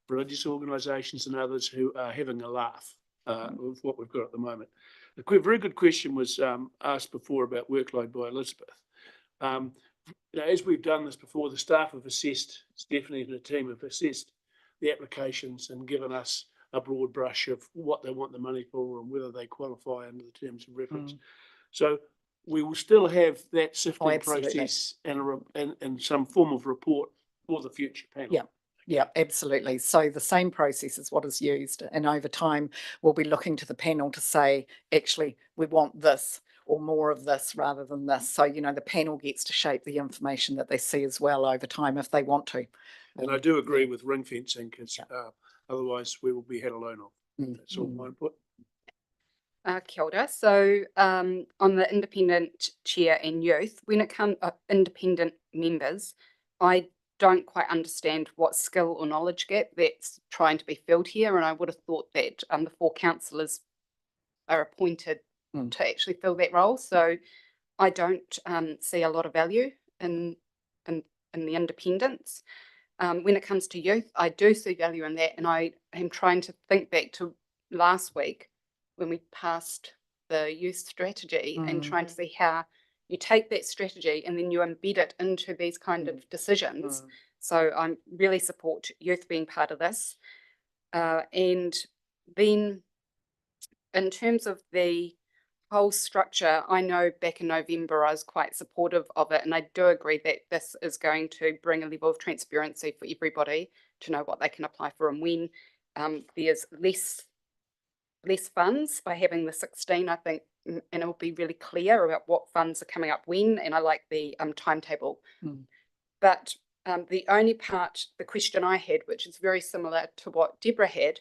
religious organisations and others who are having a laugh with what we've got at the moment. A very good question was asked before about workload by Elizabeth. As we've done this before, the staff have assessed, Stephanie and the team have assessed the applications and given us a broad brush of what they want the money for and whether they qualify under the terms of reference. So we will still have that sifting process and some form of report for the future panel. Yeah, absolutely. So the same process is what is used, and over time we'll be looking to the panel to say, actually, we want this or more of this rather than this. So, the panel gets to shape the information that they see as well over time if they want to. And I do agree with ring fencing, because otherwise we will be had alone on. That's all my input. Kia ora. So on the independent chair and youth, when it comes to independent members, I don't quite understand what skill or knowledge gap that's trying to be filled here. And I would have thought that the 4 councillors are appointed to actually fill that role. So I don't see a lot of value in the independents. When it comes to youth, I do see value in that. And I am trying to think back to last week when we passed the youth strategy and trying to see how you take that strategy and then you embed it into these kind of decisions. So I really support youth being part of this. And then in terms of the whole structure, I know back in November I was quite supportive of it, and I do agree that this is going to bring a level of transparency for everybody to know what they can apply for and when. There's less funds by having the 16, I think, and it will be really clear about what funds are coming up when, and I like the timetable. But the only part, the question I had, which is very similar to what Deborah had,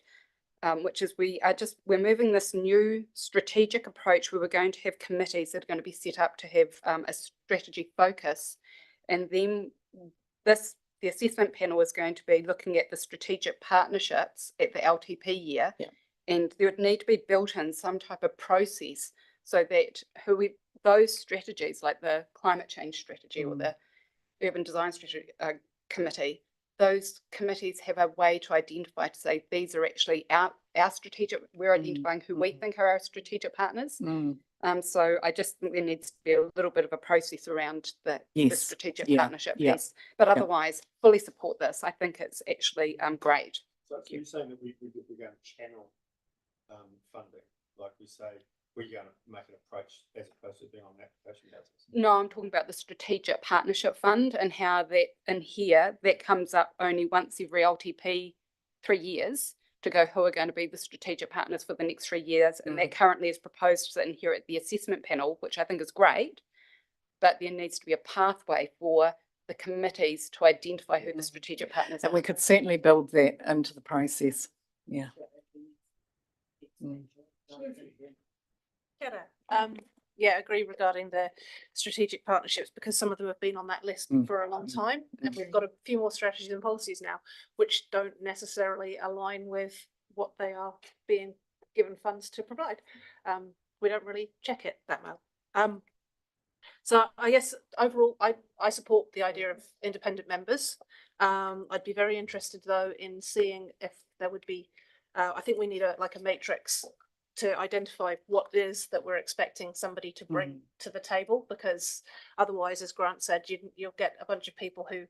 which is we're moving this new strategic approach where we're going to have committees that are going to be set up to have a strategy focus, and then the assessment panel is going to be looking at the strategic partnerships at the LTP year. And there would need to be built in some type of process so that those strategies, like the climate change strategy or the urban design strategy committee, those committees have a way to identify, to say these are actually our strategic, we're identifying who we think are our strategic partners. So I just think there needs to be a little bit of a process around the strategic partnership piece. But otherwise, fully support this. I think it's actually great. So you're saying that we're going to channel funding, like we say, were you going to make an approach as opposed to being on an application basis? No, I'm talking about the strategic partnership fund and how that in here that comes up only once every LTP 3 years to go who are going to be the strategic partners for the next 3 years. And that currently is proposed to sit in here at the assessment panel, which I think is great. But there needs to be a pathway for the committees to identify who the strategic partners And are. we could certainly build that into the process. Yeah. Yeah, agree regarding the strategic partnerships because some of them have been on that list for a long time, and we've got a few more strategies and policies now which don't necessarily align with what they are being given funds to provide. We don't really check it that well. So I guess overall, I support the idea of independent members. I'd be very interested though in seeing if there would be. I think we need a matrix to identify what it is that we're expecting somebody to bring to the table, because otherwise, as Grant said, you'll get a bunch of people who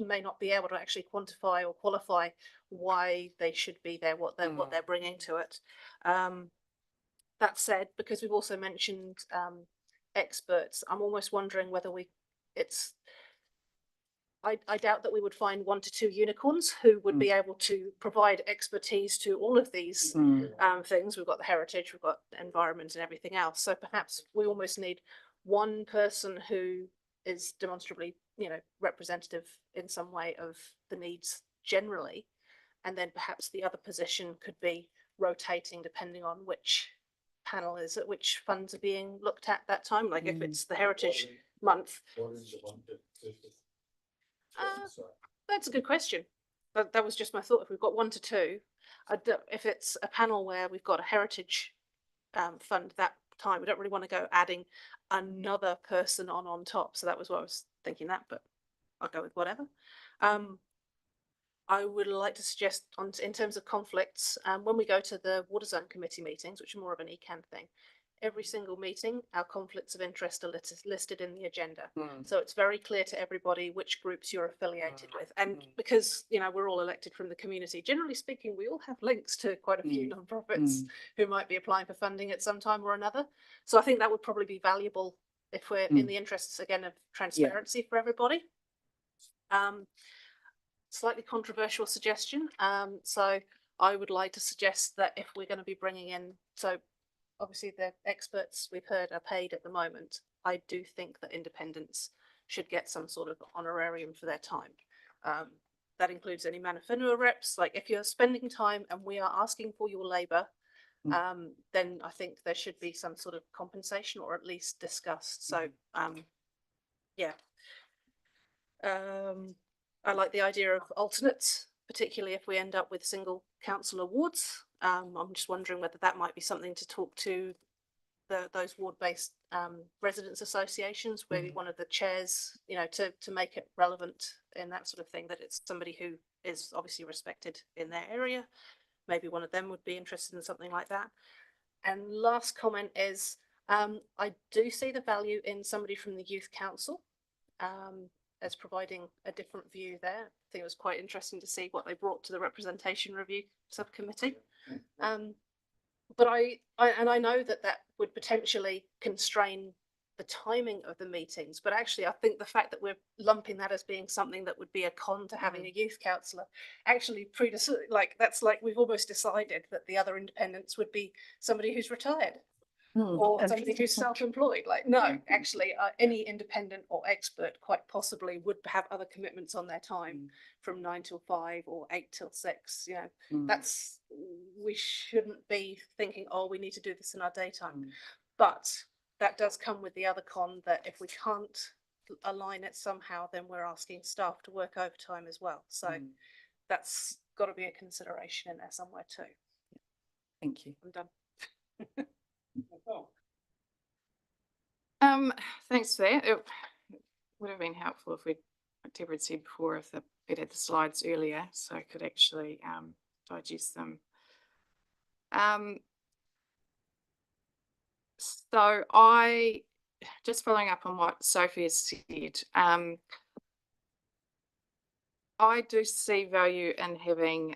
may not be able to actually quantify or qualify why they should be there, what they're bringing to it. That said, because we've also mentioned experts, I'm almost wondering whether I doubt that we would find 1 to 2 unicorns who would be able to provide expertise to all of these things. We've got the heritage, we've got the environment and everything else. So perhaps we almost need one person who is demonstrably, representative in some way of the needs generally. And then perhaps the other position could be rotating depending on which panel is at which funds are being looked at that time. Like if it's the Heritage Month. That's a good question. That was just my thought. If we've got 1 to 2, if it's a panel where we've got a heritage fund that time, we don't really want to go adding another person on top. So that was what I was thinking that, but I'll go with whatever. I would like to suggest in terms of conflicts, when we go to the Water Zone Committee meetings, which are more of an ECAN thing, every single meeting, our conflicts of interest are listed in the agenda. So it's very clear to everybody which groups you're affiliated with. And because, we're all elected from the community, generally speaking, we all have links to quite a few nonprofits who might be applying for funding at some time or another. So I think that would probably be valuable if we're in the interests, again, of transparency for everybody. Slightly controversial suggestion. So I would like to suggest that if we're going to be bringing in, so obviously the experts we've heard are paid at the moment. I do think that independents should get some sort of honorarium for their time. That includes any mana whenua reps. Like if you're spending time and we are asking for your labour, then I think there should be some sort of compensation or at least discussed. So yeah. I like the idea of alternates, particularly if we end up with single council awards. I'm just wondering whether that might be something to talk to those ward-based residents associations, maybe one of the chairs, to make it relevant in that sort of thing, that it's somebody who is obviously respected in their area. Maybe one of them would be interested in something like that. And last comment is, I do see the value in somebody from the Youth Council as providing a different view there. I think it was quite interesting to see what they brought to the representation review subcommittee. But I know that would potentially constrain the timing of the meetings, but actually I think the fact that we're lumping that as being something that would be a con to having a youth councillor actually that's like we've almost decided that the other independents would be somebody who's retired. Or somebody who's self-employed. Like, no, actually, any independent or expert quite possibly would have other commitments on their time from 9 till 5 or 8 till 6. We shouldn't be thinking, oh, we need to do this in our daytime. But that does come with the other con that if we can't align it somehow, then we're asking staff to work overtime as well. So that's got to be a consideration in there somewhere too. Thank you. I'm done. Thanks for that. It would have been helpful if like Deborah had said before, if we'd had the slides earlier, so I could actually digest them. So I, just following up on what Sophie has said, I do see value in having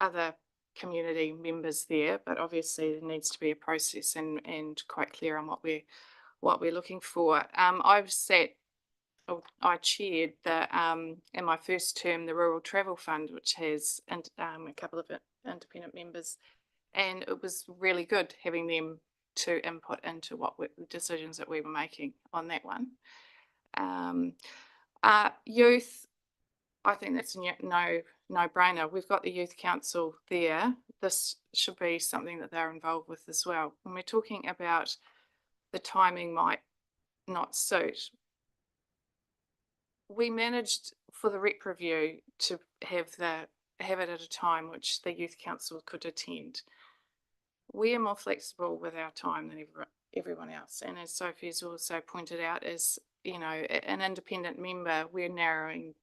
other community members there, but obviously there needs to be a process and quite clear on what we're looking for. I chaired in my first term the Rural Travel Fund, which has a couple of independent members, and it was really good having them to input into the decisions that we were making on that one. Youth, I think that's a no-brainer. We've got the Youth Council there. This should be something that they're involved with as well. When we're talking about the timing might not suit, we managed for the rep review to have it at a time which the Youth Council could attend. We are more flexible with our time than everyone else, and as Sophie's also pointed out, as you know, an independent member, we're narrowing.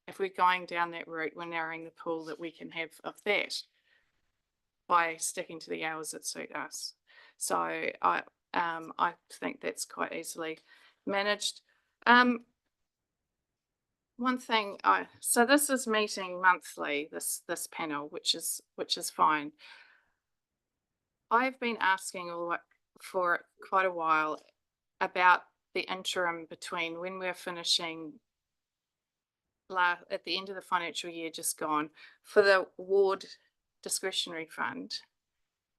If we're going down that route, we're narrowing the pool that we can have of that by sticking to the hours that suit us. So I think that's quite easily managed. One thing, so this is meeting monthly, this panel, which is fine. I've been asking for quite a while about the interim between when we're finishing at the end of the financial year just gone for the ward discretionary fund,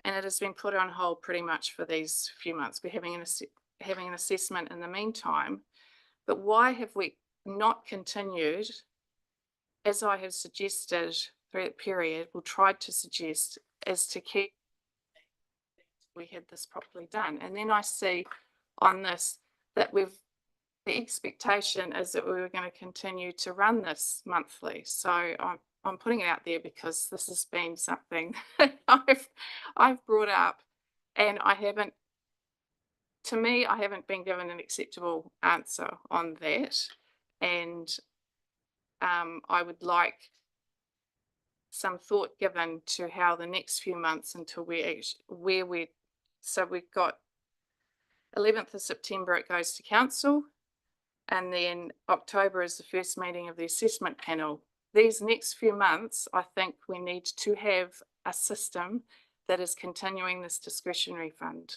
and it has been put on hold pretty much for these few months. We're having an assessment in the meantime, but why have we not continued, as I have suggested through that period, tried to suggest, is to keep we had this properly done. And then I see on this that the expectation is that we were going to continue to run this monthly. So I'm putting it out there because this has been something that I've brought up, and I haven't been given an acceptable answer on that. And I would like some thought given to how the next few months until so we've got 11th of September it goes to council, and then October is the first meeting of the assessment panel. These next few months, I think we need to have a system that is continuing this discretionary fund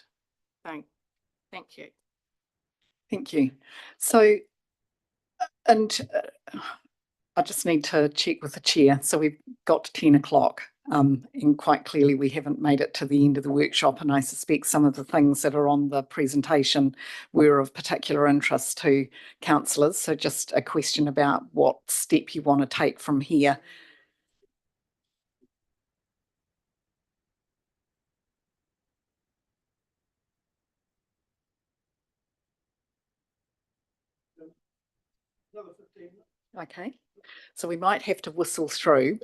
thing. Thank you. Thank you. So, and I just need to check with the chair. So we've got to 10 o'clock. And quite clearly we haven't made it to the end of the workshop, and I suspect some of the things that are on the presentation were of particular interest to councillors. So just a question about what step you want to take from here. Okay, so we might have to whistle through.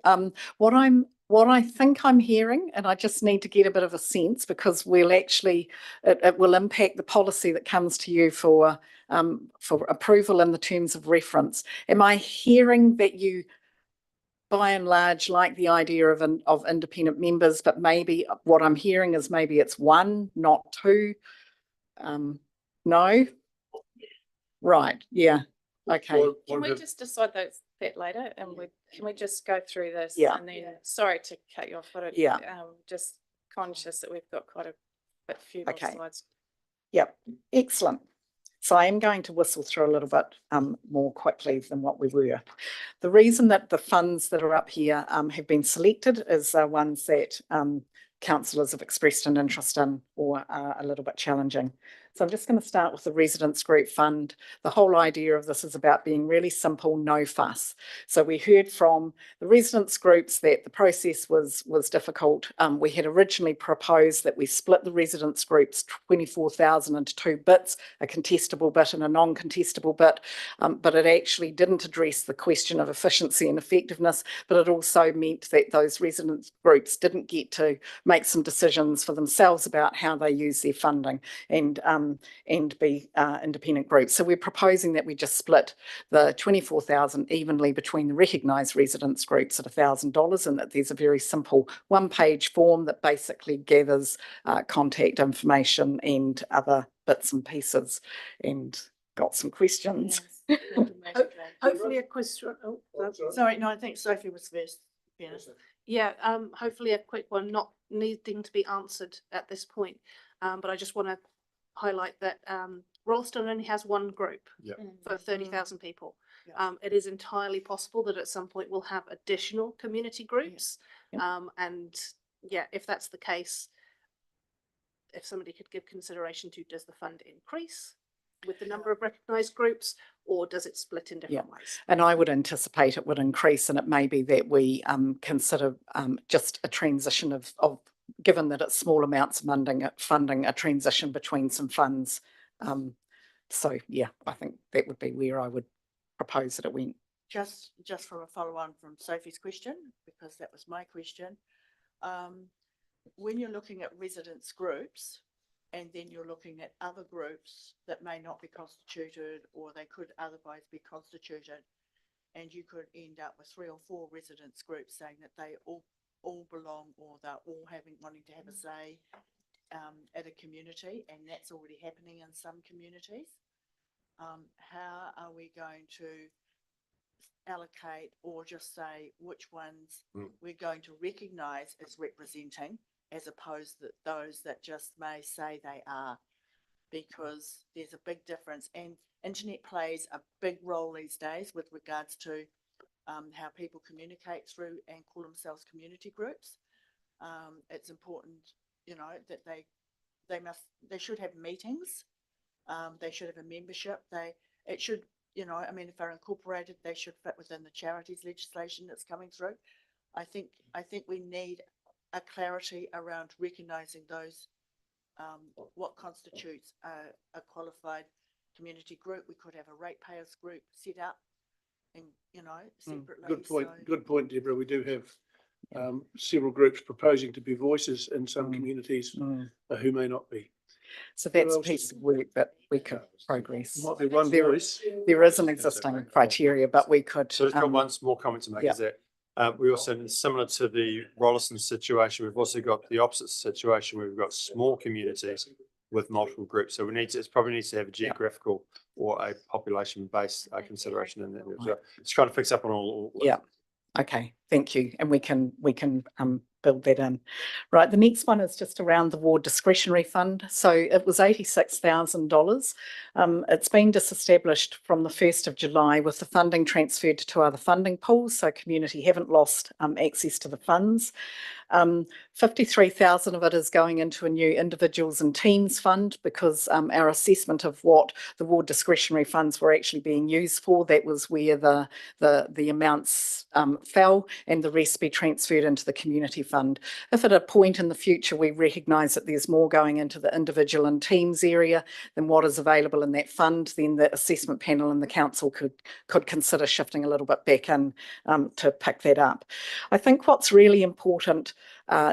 What I think I'm hearing, and I just need to get a bit of a sense, because we'll actually, it will impact the policy that comes to you for approval in the terms of reference. Am I hearing that you, by and large, like the idea of independent members, but maybe what I'm hearing is maybe it's one, not two? No? Right, yeah, okay. Can we just decide that later, and can we just go through this? Yeah. And then, sorry to cut you off, but Yeah. Just conscious that we've got quite a few more slides. Yep, excellent. So I am going to whistle through a little bit more quickly than what we were. The reason that the funds that are up here have been selected is ones that councillors have expressed an interest in or are a little bit challenging. So I'm just going to start with the Residents Group Fund. The whole idea of this is about being really simple, no fuss. So we heard from the residents groups that the process was difficult. We had originally proposed that we split the residents groups 24,000 into two bits, a contestable bit and a non-contestable bit, but it actually didn't address the question of efficiency and effectiveness, but it also meant that those residents groups didn't get to make some decisions for themselves about how they use their funding and be independent groups. So we're proposing that we just split the 24,000 evenly between the recognised residents groups at $1,000, and that there's a very simple one-page form that basically gathers contact information and other bits and pieces. And got some questions. Hopefully a question. Oh, sorry, no, I think Sophie was first. Yes. Yeah, hopefully a quick one, not needing to be answered at this point. But I just want to highlight that Rolleston only has one group Yep. for 30,000 people. Yeah. It is entirely possible that at some point we'll have additional community groups. Yeah. And yeah, if that's the case, if somebody could give consideration to, does the fund increase with the number of recognised groups, or does it split in different ways? And I would anticipate it would increase, and it may be that we consider just a transition of given that it's small amounts of funding a transition between some funds. So yeah, I think that would be where I would propose that it went. Just from a follow on from Sophie's question, because that was my question. When you're looking at residents groups, and then you're looking at other groups that may not be constituted, or they could otherwise be constituted, and you could end up with 3 or 4 residents groups saying that they all belong, or they're all wanting to have a say at a community, and that's already happening in some communities. How are we going to allocate, or just say which ones we're going to recognise as representing, as opposed to those that just may say they are, because there's a big difference, and internet plays a big role these days with regards to how people communicate through and call themselves community groups. It's important, that they should have meetings. They should have a membership. It should, if they're incorporated, they should fit within the charities legislation that's coming through. I think we need a clarity around recognising those, what constitutes a qualified community group. We could have a ratepayers group set up, and separately. Good point, Deborah. We do have several groups proposing to be voices in some communities who may not be. So that's a piece of work that we could progress. Might be one There voice. There is an existing criteria, but we could. So just got one small comment to make is that we also, similar to the Rolleston situation, we've also got the opposite situation where we've got small communities with multiple groups. So it probably needs to have a geographical or a population-based consideration in there. So it's trying to fix up on all. Yeah. Okay. Thank you. And we can build that in. Right. The next one is just around the ward discretionary fund. So it was $86,000. It's been disestablished from the 1st of July with the funding transferred to other funding pools. So community haven't lost access to the funds. 53,000 of it is going into a new individuals and teams fund, because our assessment of what the ward discretionary funds were actually being used for, that was where the amounts fell, and the rest be transferred into the community fund. If at a point in the future we recognise that there's more going into the individual and teams area than what is available in that fund, then the assessment panel and the council could consider shifting a little bit back in to pick that up. I think what's really important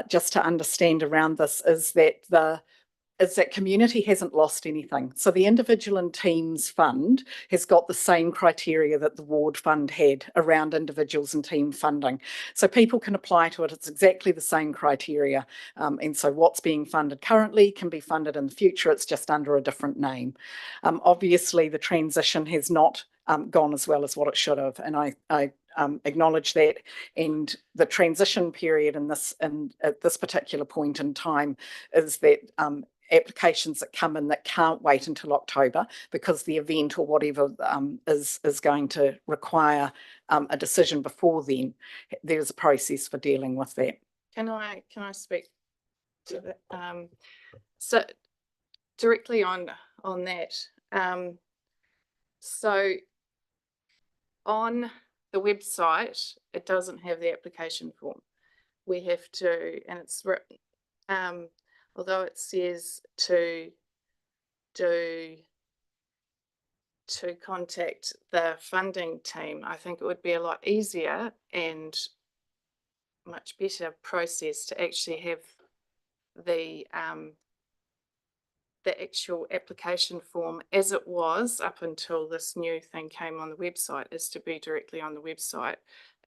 just to understand around this is that community hasn't lost anything. So the individual and teams fund has got the same criteria that the ward fund had around individuals and team funding. So people can apply to it. It's exactly the same criteria. And so what's being funded currently can be funded in the future. It's just under a different name. Obviously, the transition has not gone as well as what it should have. And I acknowledge that, and the transition period at this particular point in time is that applications that come in that can't wait until October because the event or whatever is going to require a decision before then. There's a process for dealing with that. Can I speak to that? So directly on that. So on the website, it doesn't have the application form. We have to, and it's written, although it says to contact the funding team, I think it would be a lot easier and much better process to actually have the actual application form as it was up until this new thing came on the website, is to be directly on the website.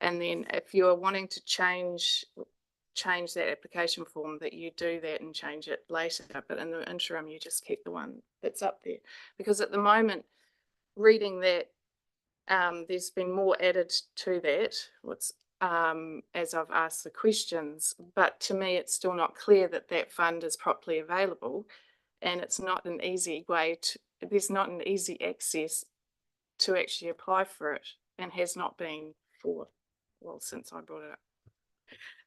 And then if you're wanting to change that application form, that you do that and change it later, but in the interim you just keep the one that's up there. Because at the moment, reading that, there's been more added to that. as I've asked the questions, but to me, it's still not clear that that fund is properly available, and it's not an easy way to, there's not an easy access to actually apply for it, and has not been for, well, since I brought it up.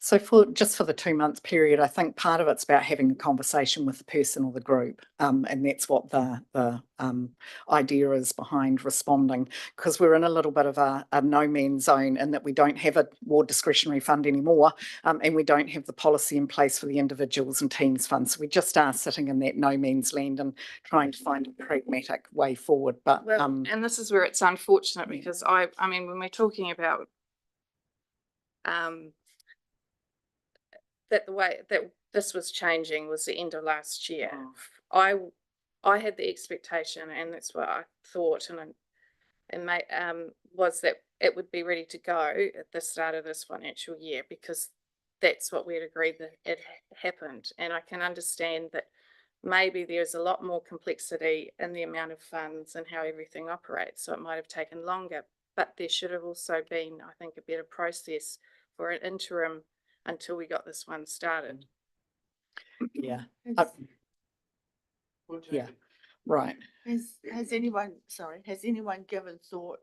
So just for the 2 month period, I think part of it's about having a conversation with the person or the group. And that's what the idea is behind responding, because we're in a little bit of a no man's zone in that we don't have a ward discretionary fund anymore, and we don't have the policy in place for the individuals and teams fund. So we just are sitting in that no man's land and trying to find a pragmatic way forward. But Well, and this is where it's unfortunate, because I mean, when we're talking about that the way that this was changing was the end of last year. I had the expectation, and that's what I thought, was that it would be ready to go at the start of this financial year, because that's what we had agreed that it happened. And I can understand that maybe there's a lot more complexity in the amount of funds and how everything operates, so it might have taken longer. But there should have also been, I think, a better process for an interim until we got this one started. yeah, Has- yeah, right. Has anyone given thought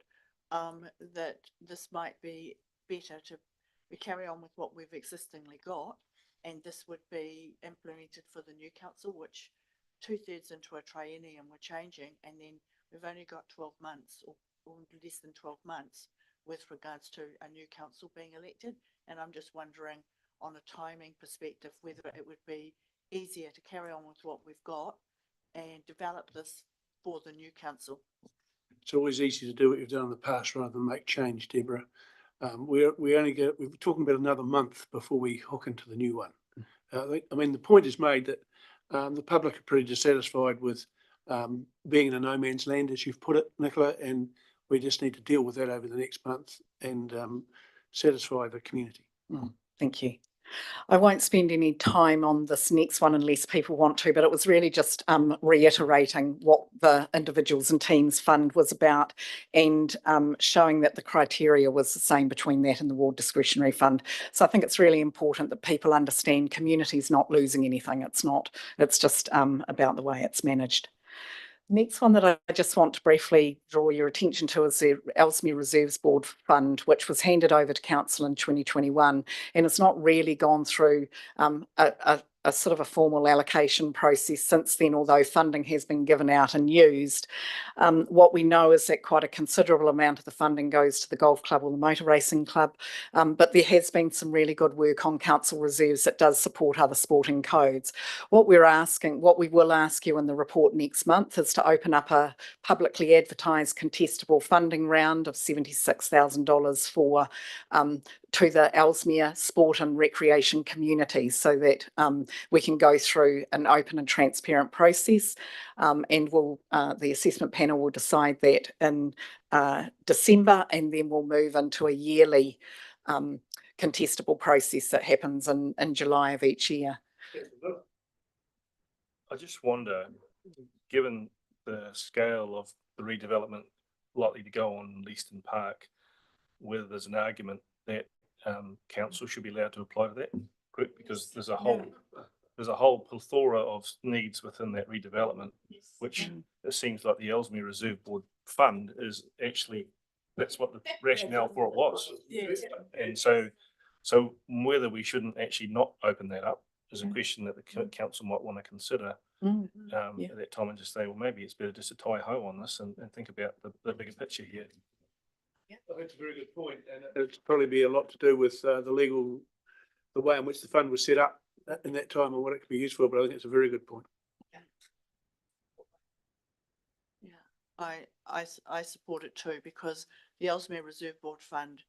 that this might be better to we carry on with what we've existingly got, and this would be implemented for the new council, which 2/3 into a triennium we're changing, and then we've only got 12 months or less than 12 months with regards to a new council being elected. And I'm just wondering, on a timing perspective, whether it would be easier to carry on with what we've got and develop this for the new council. It's always easy to do what you've done in the past rather than make change, Deborah. We're talking about another month before we hook into the new one. I mean, the point is made that the public are pretty dissatisfied with being in a no man's land, as you've put it, Nicola, and we just need to deal with that over the next month and satisfy the community. Thank you. I won't spend any time on this next one unless people want to, but it was really just reiterating what the individuals and teams fund was about, and showing that the criteria was the same between that and the ward discretionary fund. So I think it's really important that people understand community's not losing anything. It's just about the way it's managed. Next one that I just want to briefly draw your attention to is the Ellesmere Reserves Board Fund, which was handed over to Council in 2021, and it's not really gone through a sort of a formal allocation process since then, although funding has been given out and used. What we know is that quite a considerable amount of the funding goes to the golf club or the motor racing club, but there has been some really good work on council reserves that does support other sporting codes. What we will ask you in the report next month is to open up a publicly advertised contestable funding round of $76,000 for to the Ellesmere sport and recreation community, so that we can go through an open and transparent process, and the assessment panel will decide that in December, and then we'll move into a yearly contestable process that happens in July of each year. I just wonder, given the scale of the redevelopment likely to go on in Leaston Park, whether there's an argument that council should be allowed to apply to that group, because there's a whole plethora of needs within that redevelopment, which it seems like the Ellesmere Reserve Board Fund is actually, that's what the rationale for it was. And so whether we shouldn't actually not open that up is a question that the council might want to consider at that time, and just say, well, maybe it's better just to tie ho on this and think about the bigger picture here. Yeah, that's a very good point, and it'd probably be a lot to do with the way in which the fund was set up in that time and what it could be used for. But I think it's a very good point. Yeah, I support it too, because the Ellesmere Reserve Board Fund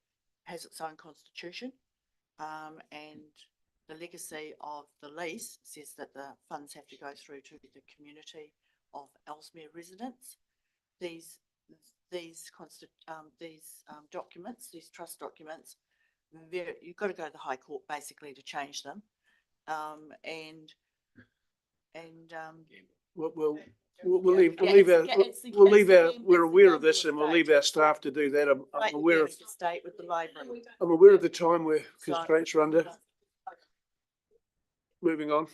has its own constitution, and the legacy of the lease says that the funds have to go through to the community of Ellesmere residents. These documents, these trust documents, you've got to go to the High Court basically to change them, Well, we'll leave Yeah, our, it's the- we'll it's leave the our, gam- we're it's the aware of gamble this and we'll leave estate. our staff to do that. I'm Right, the aware of, Gamble estate with the library. I'm aware of the time we're So- constraints are under. Moving on.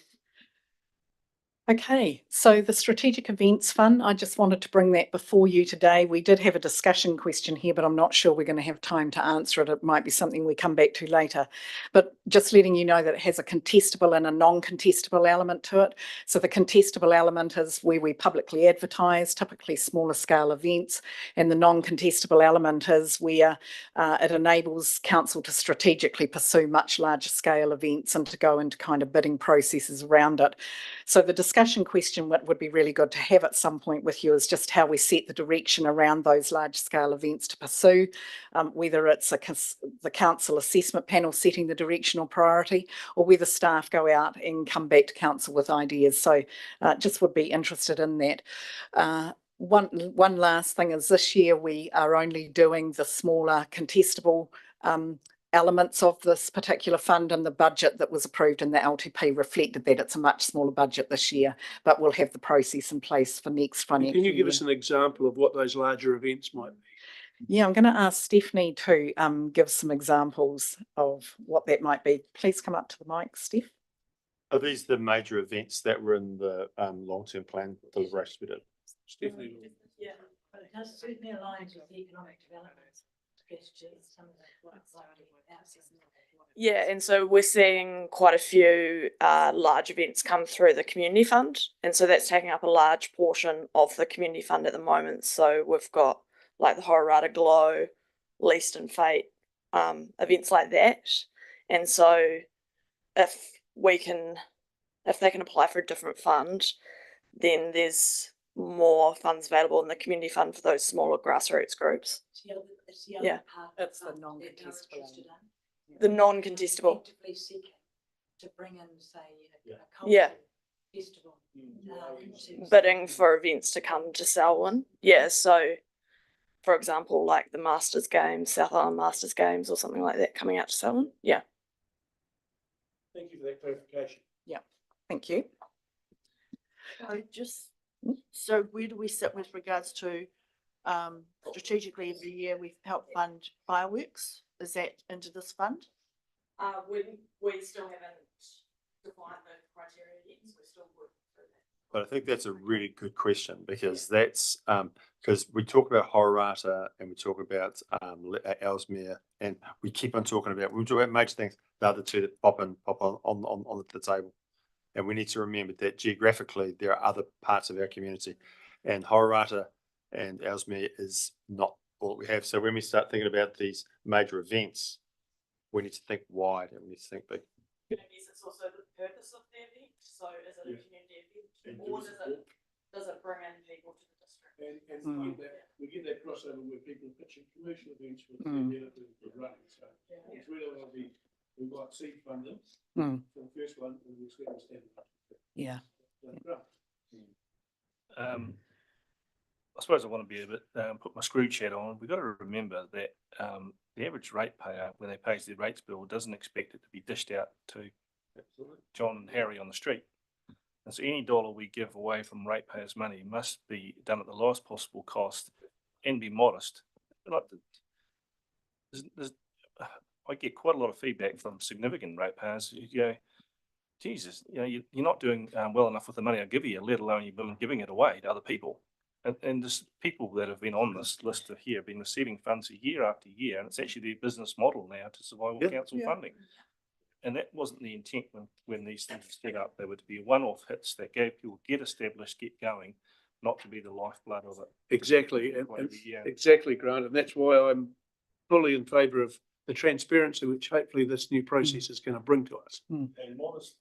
Okay, so the Strategic Events Fund, I just wanted to bring that before you today. We did have a discussion question here, but I'm not sure we're going to have time to answer it. It might be something we come back to later. But just letting you know that it has a contestable and a non-contestable element to it. So the contestable element is where we publicly advertise, typically smaller scale events, and the non-contestable element is where it enables council to strategically pursue much larger scale events and to go into kind of bidding processes around it. So the discussion question would be really good to have at some point with you is just how we set the direction around those large scale events to pursue, whether it's the council assessment panel setting the directional priority or whether staff go out and come back to council with ideas. So just would be interested in that. One last thing is this year we are only doing the smaller contestable elements of this particular fund, and the budget that was approved in the LTP reflected that it's a much smaller budget this year, but we'll have the process in place for next financial year. Can you give us an example of what those larger events might be? Yeah, I'm going to ask Stephanie to give some examples of what that might be. Please come up to the mic, Steph. Are these the major events that were in the long-term plan deliberations we did? Stephanie. Yeah, but it does certainly align with the economic development strategy, some of the Yeah, and so we're seeing quite a few large events come through the community fund, and so that's taking up a large portion of the community fund at the moment. So we've got like the Hororata Glow, Least and Fate, events like that. And so if they can apply for a different fund, then there's more funds available in the community fund for those smaller grassroots groups. Yeah. It's the non-contestable. The non-contestable. Actively seeking to bring in, say, a Yeah. cultural festival. into Bidding for events to come to Selwyn. Yeah, so for example, like the Masters Games, South Island Masters Games or something like that coming out to Selwyn. Yeah. Thank you for that clarification. Thank you. So where do we sit with regards to strategically every year we help fund fireworks? Is that into this fund? We still haven't defined the criteria yet, so we're still working through that. But I think that's a really good question because that's because we talk about Hororata and we talk about Ellesmere, and we keep on talking about major things. The other two that pop on the table, and we need to remember that geographically there are other parts of our community, and Hororata and Ellesmere is not all that we have. So when we start thinking about these major events, we need to think wide and we need to think big. I guess it's also the purpose of the event. So is it a community event, or does it bring in people to the district? And we get that crossover where people are pitching commercial events with their benefit of running. So it's really going to be, we might seed funding for the first one and we'll see what's happening. Yeah. I suppose I want to be a bit, put my Scrooge hat on. We've got to remember that the average ratepayer, when they pays their rates bill, doesn't expect it to be dished out to John and Harry on the street. And so any dollar we give away from ratepayers' money must be done at the lowest possible cost and be modest. Like I get quite a lot of feedback from significant ratepayers who go, Jesus, you're not doing well enough with the money I give you, let alone you've been giving it away to other people. And there's people that have been on this list here have been receiving funds year after year, and it's actually their business model now to survival council funding. And that wasn't the intent when these things were set up. They were to be one-off hits that gave people get established, get going, not to be the lifeblood of it. Exactly, exactly, Grant, and that's why I'm fully in favour of the transparency which hopefully this new process is going to bring to us. And modest.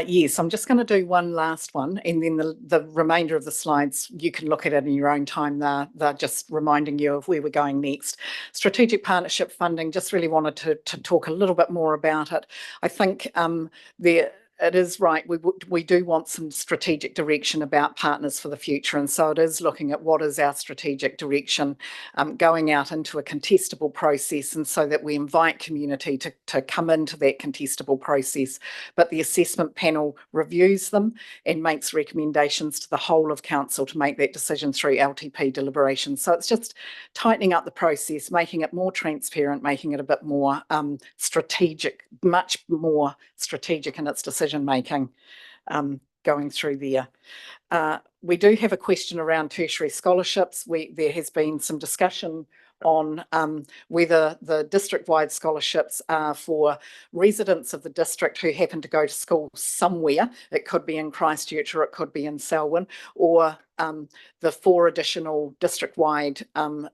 Yes, I'm just going to do one last one, and then the remainder of the slides you can look at it in your own time. They're just reminding you of where we're going next. Strategic partnership funding, just really wanted to talk a little bit more about it. I think it is right. We do want some strategic direction about partners for the future. And so it is looking at what is our strategic direction, going out into a contestable process, and so that we invite community to come into that contestable process. But the assessment panel reviews them and makes recommendations to the whole of council to make that decision through LTP deliberations. So it's just tightening up the process, making it more transparent, making it a bit more strategic, much more strategic in its decision making, going through there. We do have a question around tertiary scholarships. There has been some discussion on whether the district-wide scholarships are for residents of the district who happen to go to school somewhere. It could be in Christchurch or it could be in Selwyn, or the 4 additional district-wide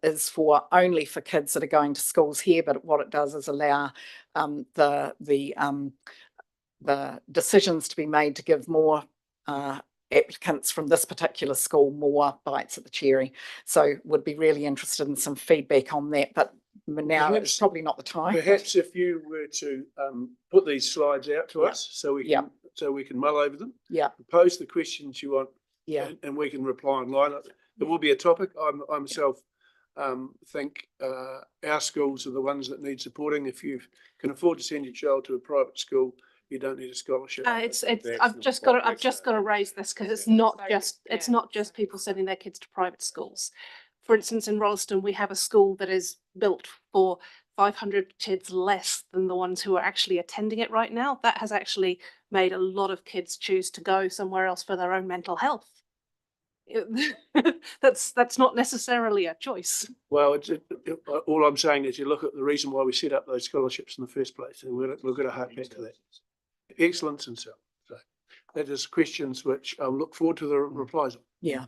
is only for kids that are going to schools here, but what it does is allow the decisions to be made to give more applicants from this particular school more bites at the cherry. So would be really interested in some feedback on that, but now it's probably not the time. Perhaps if you were to put these slides out to us so we can mull over them. Yeah. Pose the questions you want. Yeah. And we can reply online. It will be a topic. I myself think our schools are the ones that need supporting. If you can afford to send your child to a private school, you don't need a scholarship. I've just got to raise this because it's not just people sending their kids to private schools. For instance, in Rolleston, we have a school that is built for 500 kids less than the ones who are actually attending it right now. That has actually made a lot of kids choose to go somewhere else for their own mental health. That's not necessarily a choice. Well, all I'm saying is you look at the reason why we set up those scholarships in the first place, and we're going to hark back to that. Excellence and so on. So that is questions which I'll look forward to the replies on. Yeah.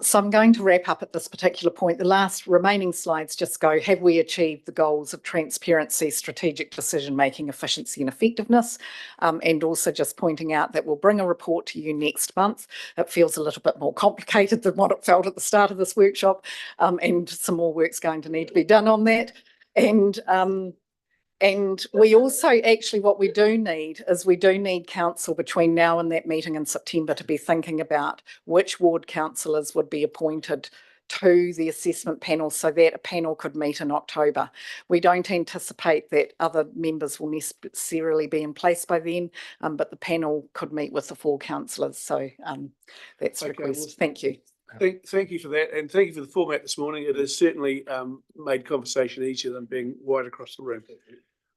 So I'm going to wrap up at this particular point. The last remaining slides just go, have we achieved the goals of transparency, strategic decision-making, efficiency and effectiveness? And also just pointing out that we'll bring a report to you next month. It feels a little bit more complicated than what it felt at the start of this workshop, and some more work's going to need to be done on that. And we also actually, what we do need is we do need council between now and that meeting in September to be thinking about which ward councillors would be appointed to the assessment panel so that a panel could meet in October. We don't anticipate that other members will necessarily be in place by then, but the panel could meet with the 4 councillors. So that's a request. Well, thank you. Thank you for that, and thank you for the format this morning. It has certainly made conversation easier than being wide across the room.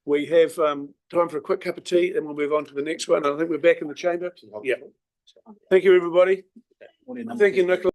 We have time for a quick cup of tea, and we'll move on to the next one. I think we're back in the chamber. Yeah. Thank you, everybody. Thank you, Nicola.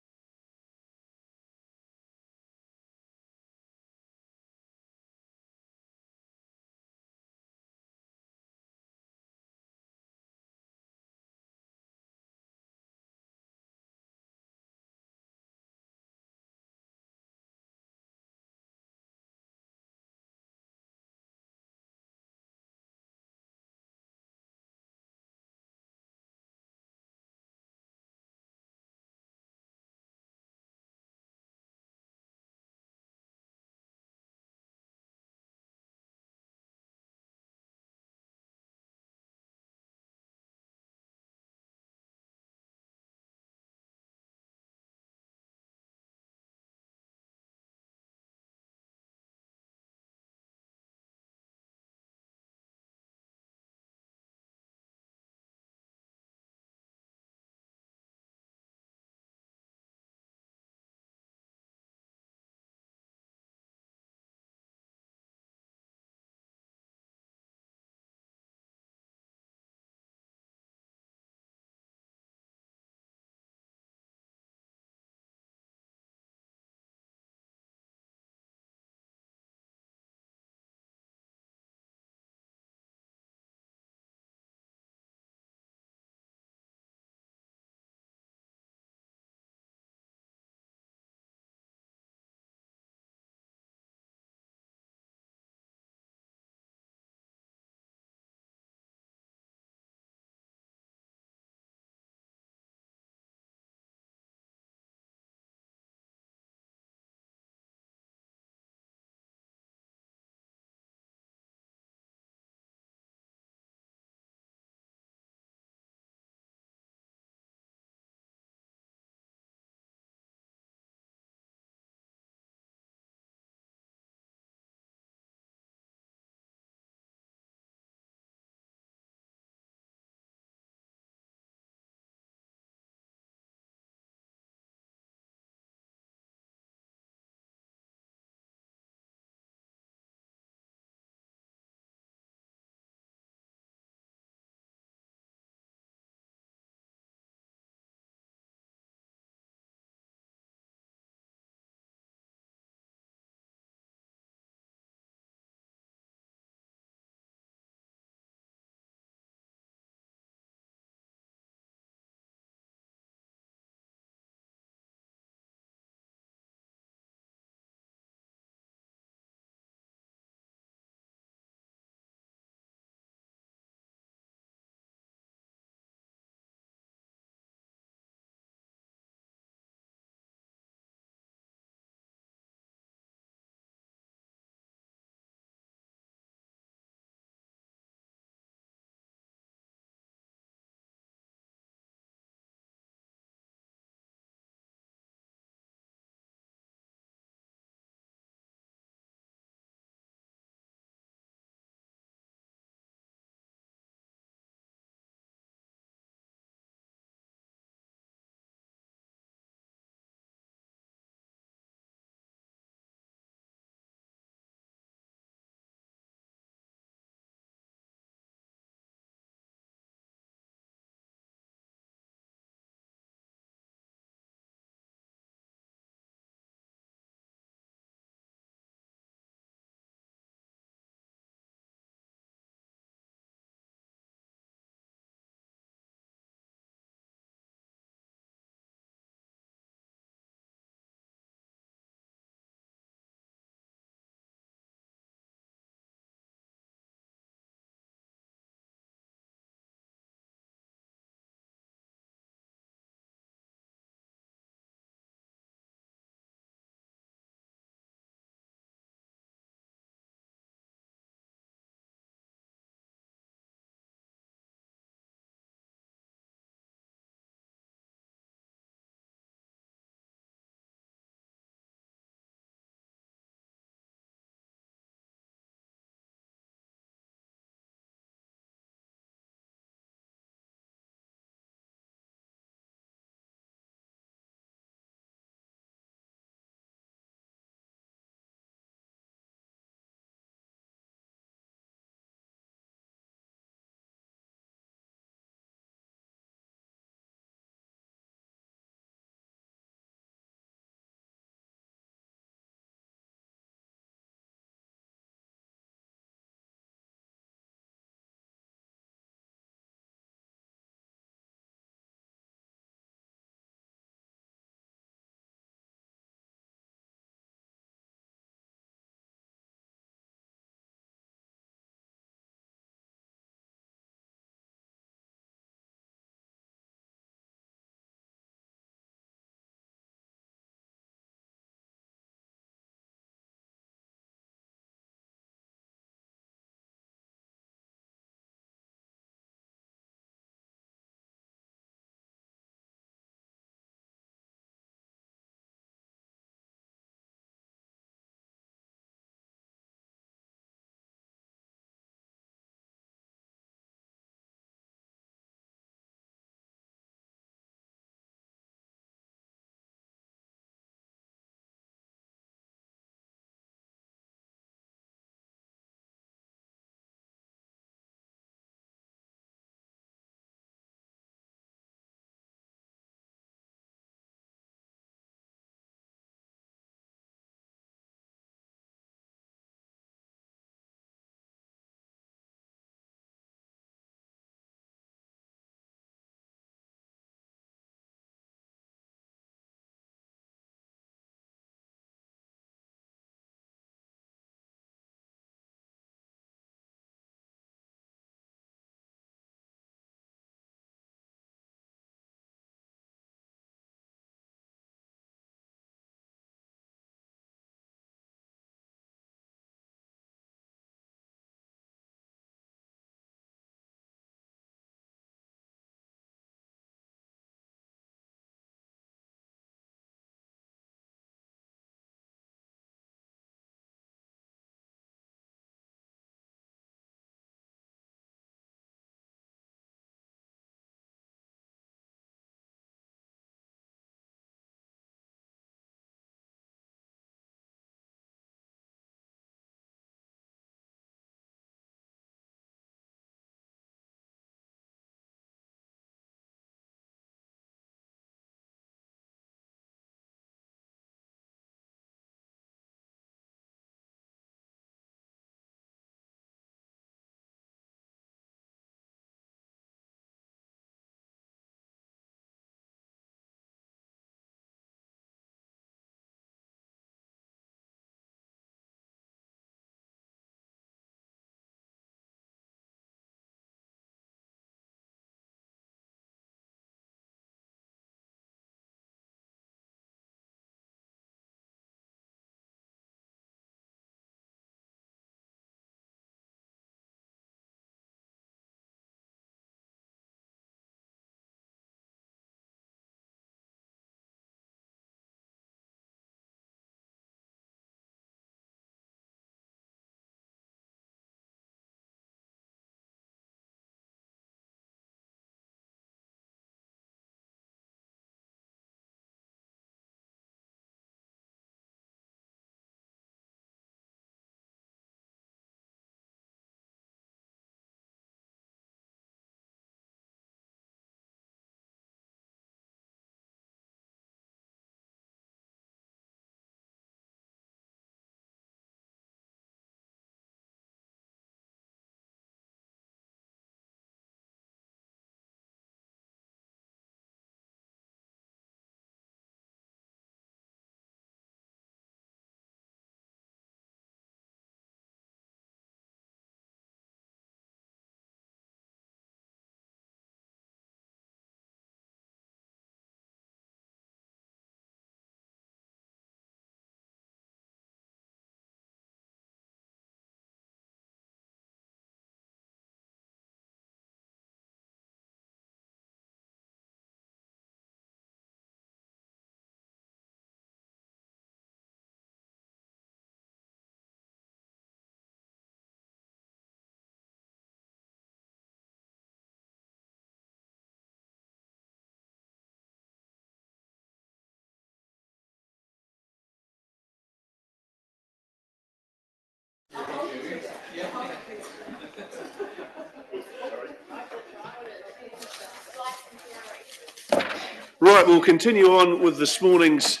Right, we'll continue on with this morning's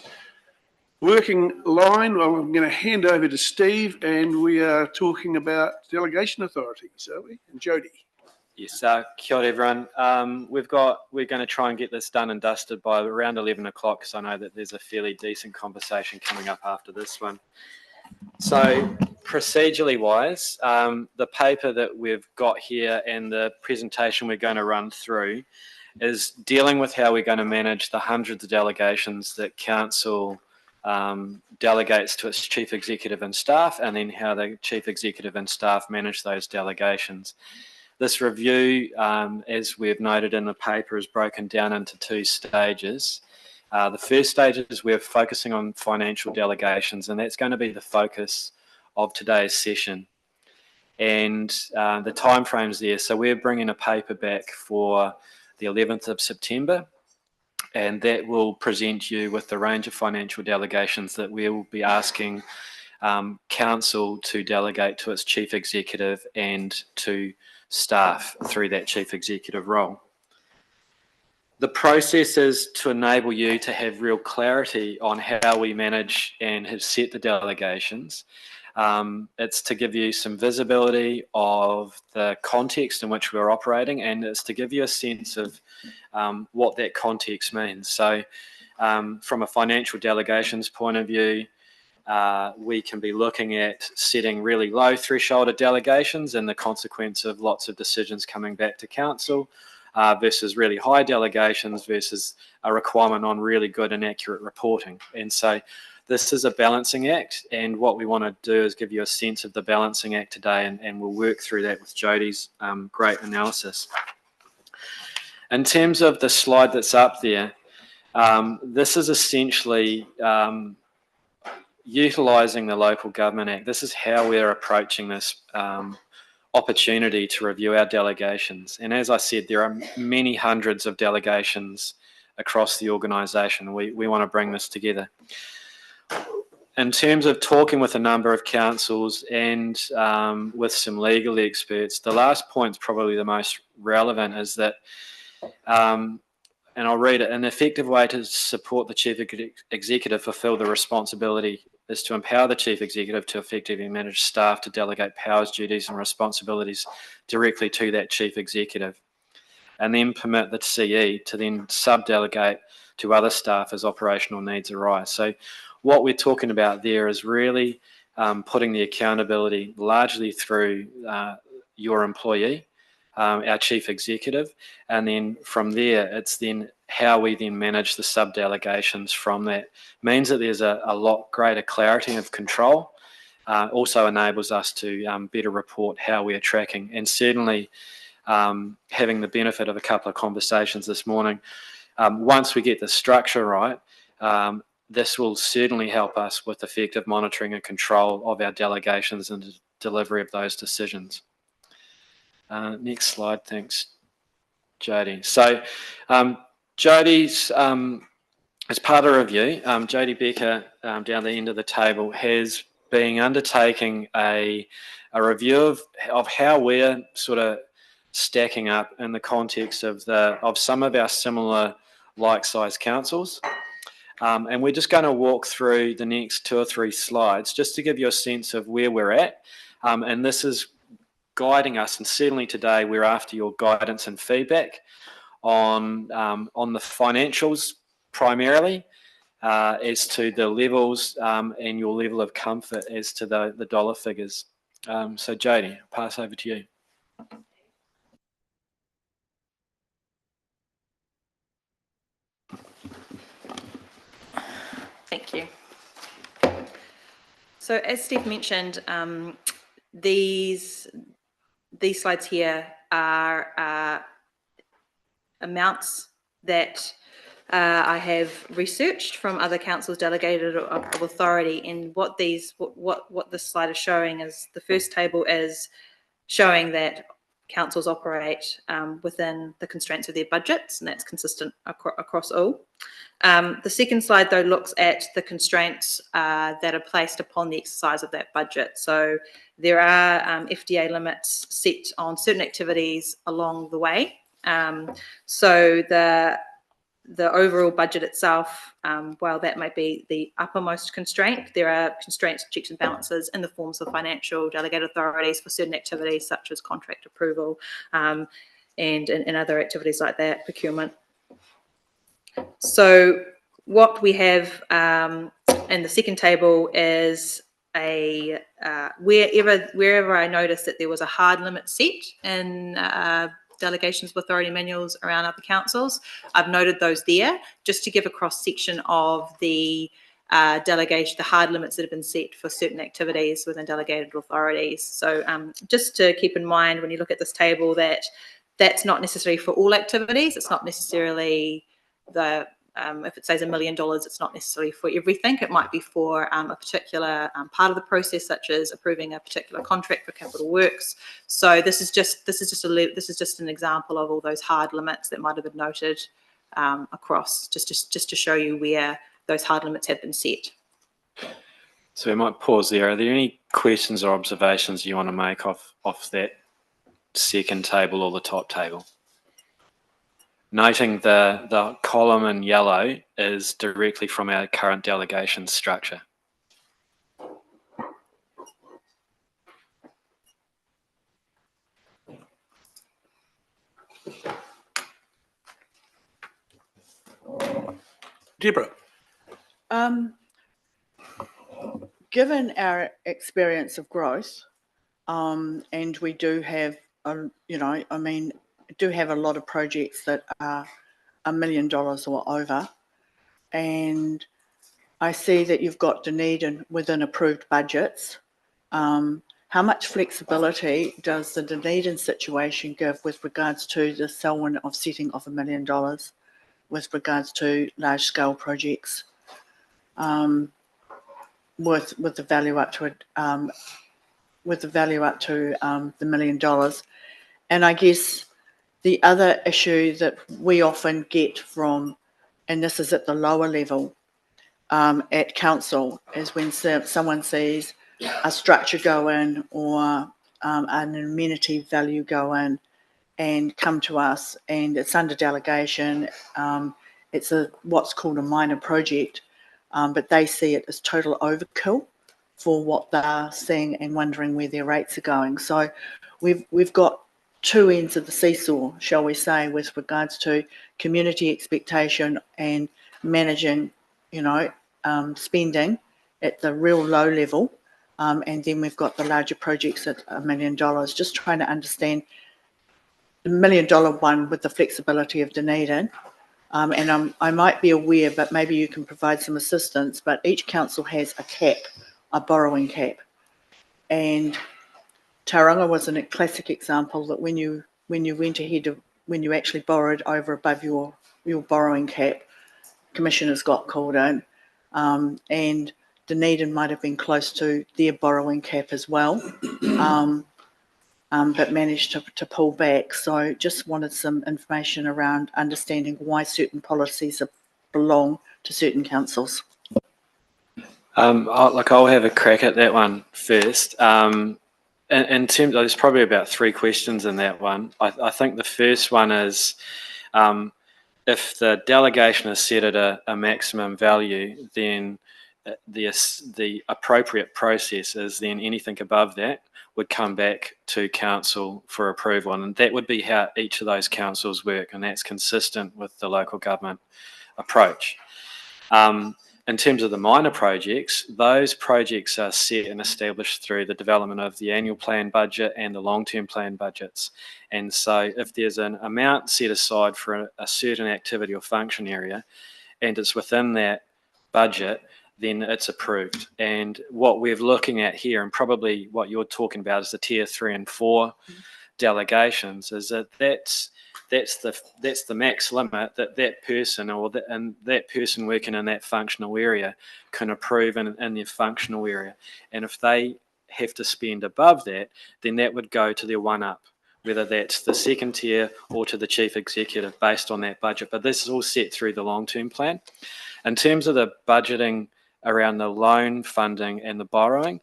working line. I'm going to hand over to Steve, and we are talking about delegation authorities, are we? And Jody. Yes, kia ora everyone. We're going to try and get this done and dusted by around 11 o'clock, because I know that there's a fairly decent conversation coming up after this one. So procedurally wise, the paper that we've got here and the presentation we're going to run through is dealing with how we're going to manage the hundreds of delegations that council delegates to its chief executive and staff, and then how the chief executive and staff manage those delegations. This review, as we've noted in the paper, is broken down into two stages. The first stage is we're focusing on financial delegations, and that's going to be the focus of today's session. And the timeframes there, so we're bringing a paper back for the 11th of September, and that will present you with the range of financial delegations that we will be asking council to delegate to its chief executive and to staff through that chief executive role. The process is to enable you to have real clarity on how we manage and have set the delegations. It's to give you some visibility of the context in which we're operating, and it's to give you a sense of what that context means. So from a financial delegations point of view, we can be looking at setting really low threshold of delegations and the consequence of lots of decisions coming back to council versus really high delegations versus a requirement on really good and accurate reporting. And so this is a balancing act, and what we want to do is give you a sense of the balancing act today, and we'll work through that with Jodie's great analysis. In terms of the slide that's up there, this is essentially utilising the Local Government Act. This is how we're approaching this opportunity to review our delegations. And as I said, there are many hundreds of delegations across the organisation. We want to bring this together. In terms of talking with a number of councils and with some legal experts, the last point's probably the most relevant, is that, and I'll read it, an effective way to support the chief executive fulfil the responsibility is to empower the chief executive to effectively manage staff to delegate powers, duties and responsibilities directly to that chief executive, and then permit the CE to then sub-delegate to other staff as operational needs arise. So what we're talking about there is really putting the accountability largely through your employee, our chief executive, and then from there it's then how we then manage the sub-delegations from that. Means that there's a lot greater clarity of control, also enables us to better report how we're tracking, and certainly having the benefit of a couple of conversations this morning, once we get the structure right, this will certainly help us with effective monitoring and control of our delegations and the delivery of those decisions. Next slide, thanks, Jodie. So Jodie's, as part of review, Jodie Becker down the end of the table has been undertaking a review of how we're sort of stacking up in the context of some of our similar like-sized councils. And we're just going to walk through the next 2 or 3 slides just to give you a sense of where we're at. And this is guiding us, and certainly today we're after your guidance and feedback on the financials primarily, as to the levels and your level of comfort as to the dollar figures. So Jodie, I'll pass over to you. Thank you. So as Steve mentioned, these slides here are amounts that I have researched from other councils delegated of authority, and what this slide is showing is the first table is showing that councils operate within the constraints of their budgets, and that's consistent across all. The second slide, though, looks at the constraints that are placed upon the exercise of that budget. So there are FDA limits set on certain activities along the way. So the overall budget itself, while that might be the uppermost constraint, there are constraints, checks and balances in the forms of financial delegated authorities for certain activities such as contract approval and other activities like that, procurement. So what we have in the second table is a wherever I noticed that there was a hard limit set in delegations of authority manuals around other councils, I've noted those there just to give a cross section of the delegation, the hard limits that have been set for certain activities within delegated authorities. So just to keep in mind when you look at this table that that's not necessarily for all activities. It's not necessarily the if it says $1 million, it's not necessarily for everything. It might be for a particular part of the process, such as approving a particular contract for capital works. So this is just an example of all those hard limits that might have been noted across, just to show you where those hard limits have been set. So we might pause there. Are there any questions or observations you want to make off that second table or the top table? Noting the column in yellow is directly from our current delegation structure. Deborah. Given our experience of growth, and we do have, do have a lot of projects that are $1 million or over, and I see that you've got Dunedin within approved budgets. How much flexibility does the Dunedin situation give with regards to the Selwyn offsetting of $1 million with regards to large scale projects with the value up to $1 million? And I guess the other issue that we often get from, and this is at the lower level at council, is when someone sees a structure go in or an amenity value go in and come to us, and it's under delegation. It's what's called a minor project, but they see it as total overkill for what they're seeing and wondering where their rates are going. So we've got two ends of the seesaw, shall we say, with regards to community expectation and managing, spending at the real low level. And then we've got the larger projects at $1 million, just trying to understand the $1 million one with the flexibility of Dunedin. And I might be aware, but maybe you can provide some assistance, but each council has a cap, a borrowing cap. And Tauranga was a classic example that when you went ahead when you actually borrowed over above your borrowing cap, commissioners got called in, and Dunedin might have been close to their borrowing cap as well, but managed to pull back. So just wanted some information around understanding why certain policies belong to certain councils. I'll have a crack at that one first. In terms, there's probably about 3 questions in that one. I think the first one is, if the delegation is set at a maximum value, then the appropriate process is then anything above that would come back to council for approval, and that would be how each of those councils work, and that's consistent with the local government approach. In terms of the minor projects, those projects are set and established through the development of the annual plan budget and the long-term plan budgets. And so if there's an amount set aside for a certain activity or function area, and it's within that budget, then it's approved. And what we're looking at here, and probably what you're talking about, is the tier 3 and 4 delegations, is that's the max limit that person and that person working in that functional area can approve in their functional area. And if they have to spend above that, then that would go to their 1-up, whether that's the second tier or to the chief executive based on that budget. But this is all set through the long-term plan. In terms of the budgeting around the loan funding and the borrowing,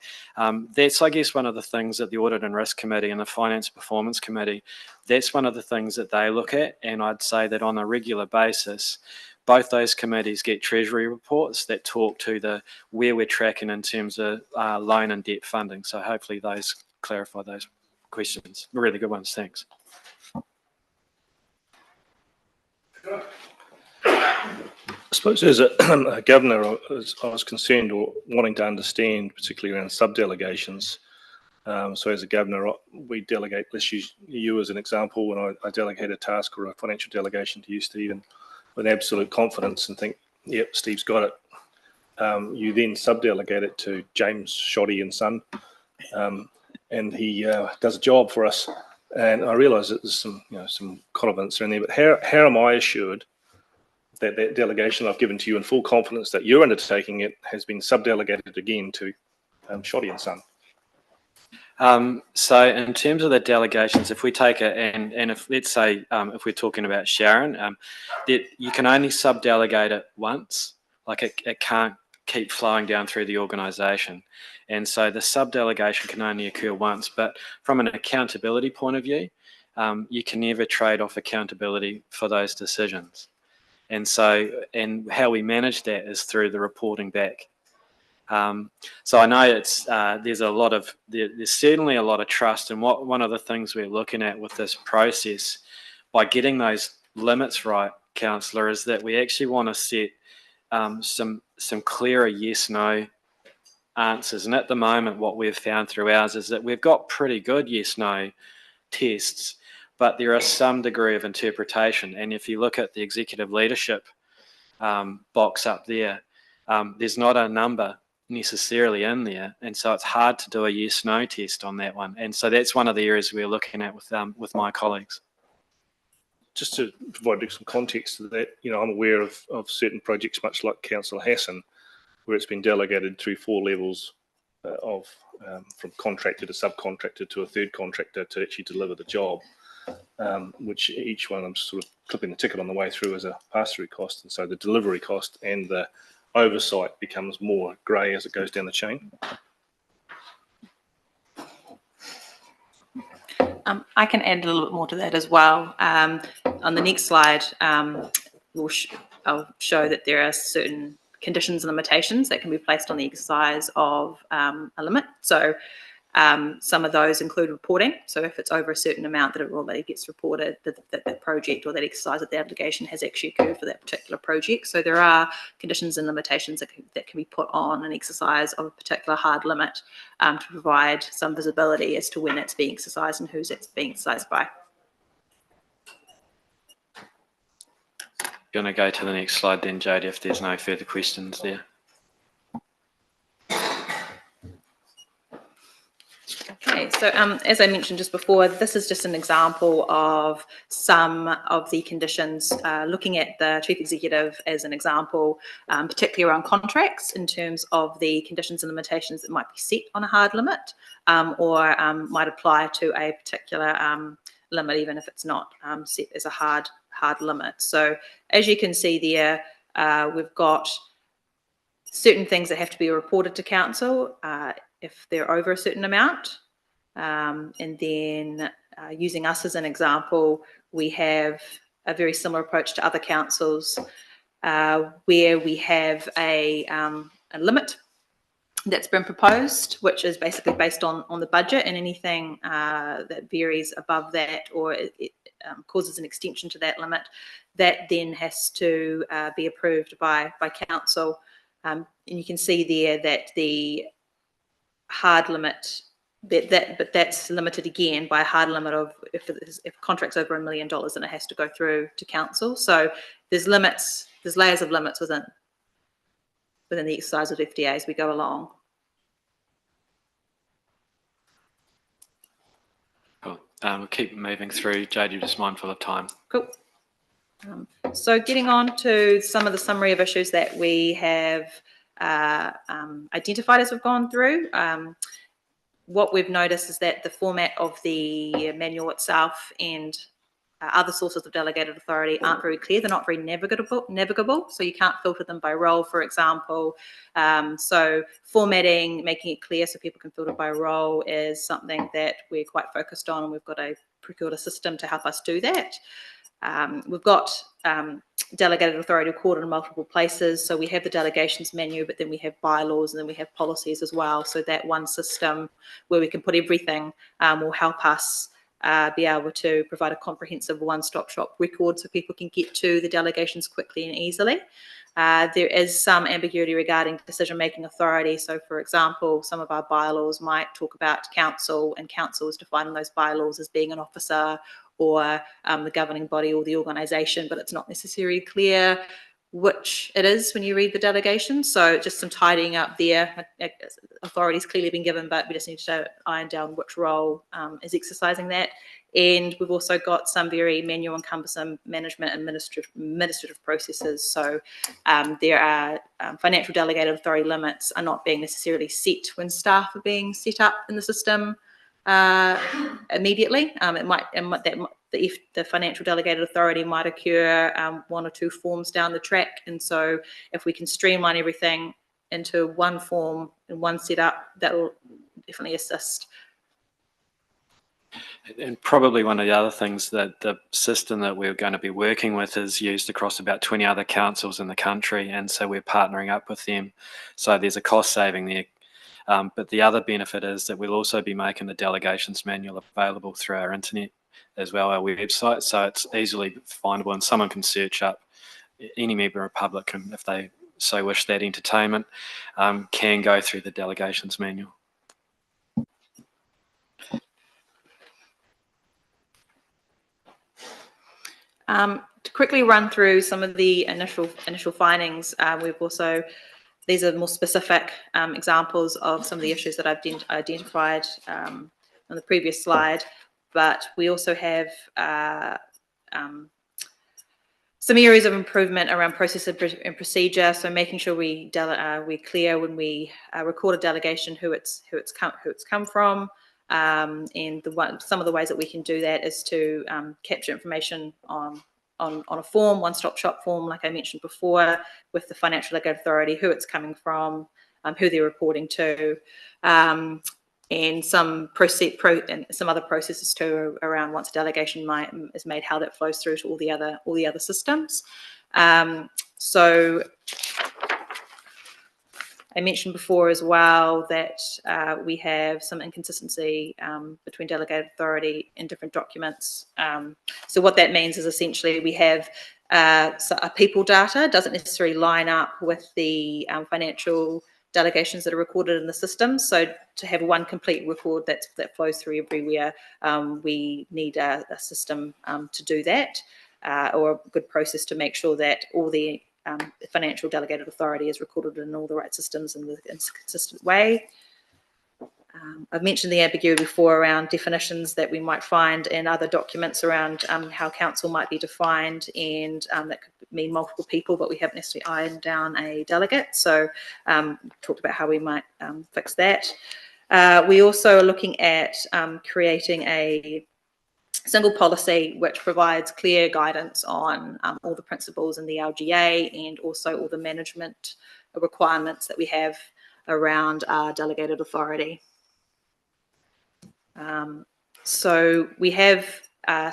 that's, I guess, one of the things that the Audit and Risk Committee and the Finance Performance Committee, that's one of the things that they look at. And I'd say that on a regular basis, both those committees get Treasury reports that talk to where we're tracking in terms of loan and debt funding. So hopefully those clarify those questions. Really good ones. Thanks. I suppose as a governor, I was concerned or wanting to understand, particularly around sub-delegations. So as a governor, we delegate, let's use you as an example, when I delegate a task or a financial delegation to you, Stephen, with absolute confidence and think, yep, Steve's got it. You then sub-delegate it to James Shoddy and Son, and he does a job for us. And I realise that there's some connivance in there, but how am I assured that that delegation I've given to you in full confidence that you're undertaking it has been sub-delegated again to Shoddy and Son? So in terms of the delegations, if we take it and if let's say if we're talking about Sharon, that you can only sub-delegate it once, like it can't keep flowing down through the organisation. And so the sub-delegation can only occur once, but from an accountability point of view, you can never trade off accountability for those decisions. And so, and how we manage that is through the reporting back. So I know it's there's certainly a lot of trust, and one of the things we're looking at with this process, by getting those limits right, Councillor, is that we actually want to set some clearer yes/no answers. And at the moment, what we've found through ours is that we've got pretty good yes/no tests, but there is some degree of interpretation. And if you look at the executive leadership box up there, there's not a number necessarily in there, and so it's hard to do a yes/no test on that one. And so that's one of the areas we're looking at with my colleagues. Just to provide some context to that, I'm aware of certain projects, much like Councillor Hassan, where it's been delegated through 4 levels from contractor to subcontractor to a third contractor to actually deliver the job, which each one I'm sort of clipping the ticket on the way through as a pass-through cost, and so the delivery cost and the oversight becomes more grey as it goes down the chain. I can add a little bit more to that as well. On the next slide, I'll show that there are certain conditions and limitations that can be placed on the exercise of a limit. So some of those include reporting. So if it's over a certain amount that it already gets reported that project or that exercise of the obligation has actually occurred for that particular project. So there are conditions and limitations that can be put on an exercise of a particular hard limit to provide some visibility as to when it's being exercised and who's it's being exercised by. Going to go to the next slide then, Jodie, if there's no further questions there. Okay, so as I mentioned just before, this is just an example of some of the conditions, looking at the Chief Executive as an example, particularly around contracts in terms of the conditions and limitations that might be set on a hard limit or might apply to a particular limit, even if it's not set as a hard limit. So as you can see there, we've got certain things that have to be reported to council if they're over a certain amount. And then using us as an example, we have a very similar approach to other councils where we have a limit that's been proposed, which is basically based on the budget, and anything that varies above that or it causes an extension to that limit, that then has to be approved by council. And you can see there that the hard limit, but that's limited again by a hard limit of if contract's over $1 million, then it has to go through to council. So there's limits, there's layers of limits within the exercise of FDA as we go along. Cool. We'll keep moving through. Jodie, just mindful of time. Cool. So getting on to some of the summary of issues that we have identified as we've gone through. what we've noticed is that the format of the manual itself and other sources of delegated authority aren't very clear. They're not very navigable, so you can't filter them by role, for example. So formatting, making it clear so people can filter by role is something that we're quite focused on, and we've got procured a system to help us do that. We've got delegated authority recorded in multiple places. So we have the delegations menu, but then we have bylaws, and then we have policies as well. So that one system where we can put everything will help us be able to provide a comprehensive one-stop shop record so people can get to the delegations quickly and easily. There is some ambiguity regarding decision-making authority. So, for example, some of our bylaws might talk about council, and council is defining those bylaws as being an officer or the governing body or the organisation, but it's not necessarily clear which it is when you read the delegation. So just some tidying up there. Authority's clearly been given, but we just need to iron down which role is exercising that. And we've also got some very manual and cumbersome management and administrative processes. So there are financial delegated authority limits are not being necessarily set when staff are being set up in the system immediately. If the financial delegated authority might occur 1 or 2 forms down the track, and so if we can streamline everything into one form and one setup, that will definitely assist. And probably one of the other things that the system that we're going to be working with is used across about 20 other councils in the country, and so we're partnering up with them. So there's a cost saving there. But the other benefit is that we'll also be making the delegations manual available through our internet as well, our website, so it's easily findable, and someone can search up any member of public, and if they so wish that entertainment, can go through the delegations manual. To quickly run through some of the initial findings, we've also, these are more specific examples of some of the issues that I've identified on the previous slide, but we also have some areas of improvement around process and procedure. So making sure we're clear when we record a delegation who it's come from, and some of the ways that we can do that is to capture information on a form, one-stop shop form, like I mentioned before, with the financial delegated authority, who it's coming from, who they're reporting to, and some other processes too around once a delegation is made, how that flows through to all the other systems. So I mentioned before as well that we have some inconsistency between delegated authority in different documents. So what that means is essentially we have a people data doesn't necessarily line up with the financial delegations that are recorded in the system. So to have one complete record that flows through everywhere, we need a system to do that, or a good process to make sure that all the financial delegated authority is recorded in all the right systems in a consistent way. I've mentioned the ambiguity before around definitions that we might find in other documents around how council might be defined, and that could mean multiple people, but we haven't necessarily ironed down a delegate. So talked about how we might fix that. We also are looking at creating a single policy which provides clear guidance on all the principles in the LGA, and also all the management requirements that we have around our delegated authority. So we have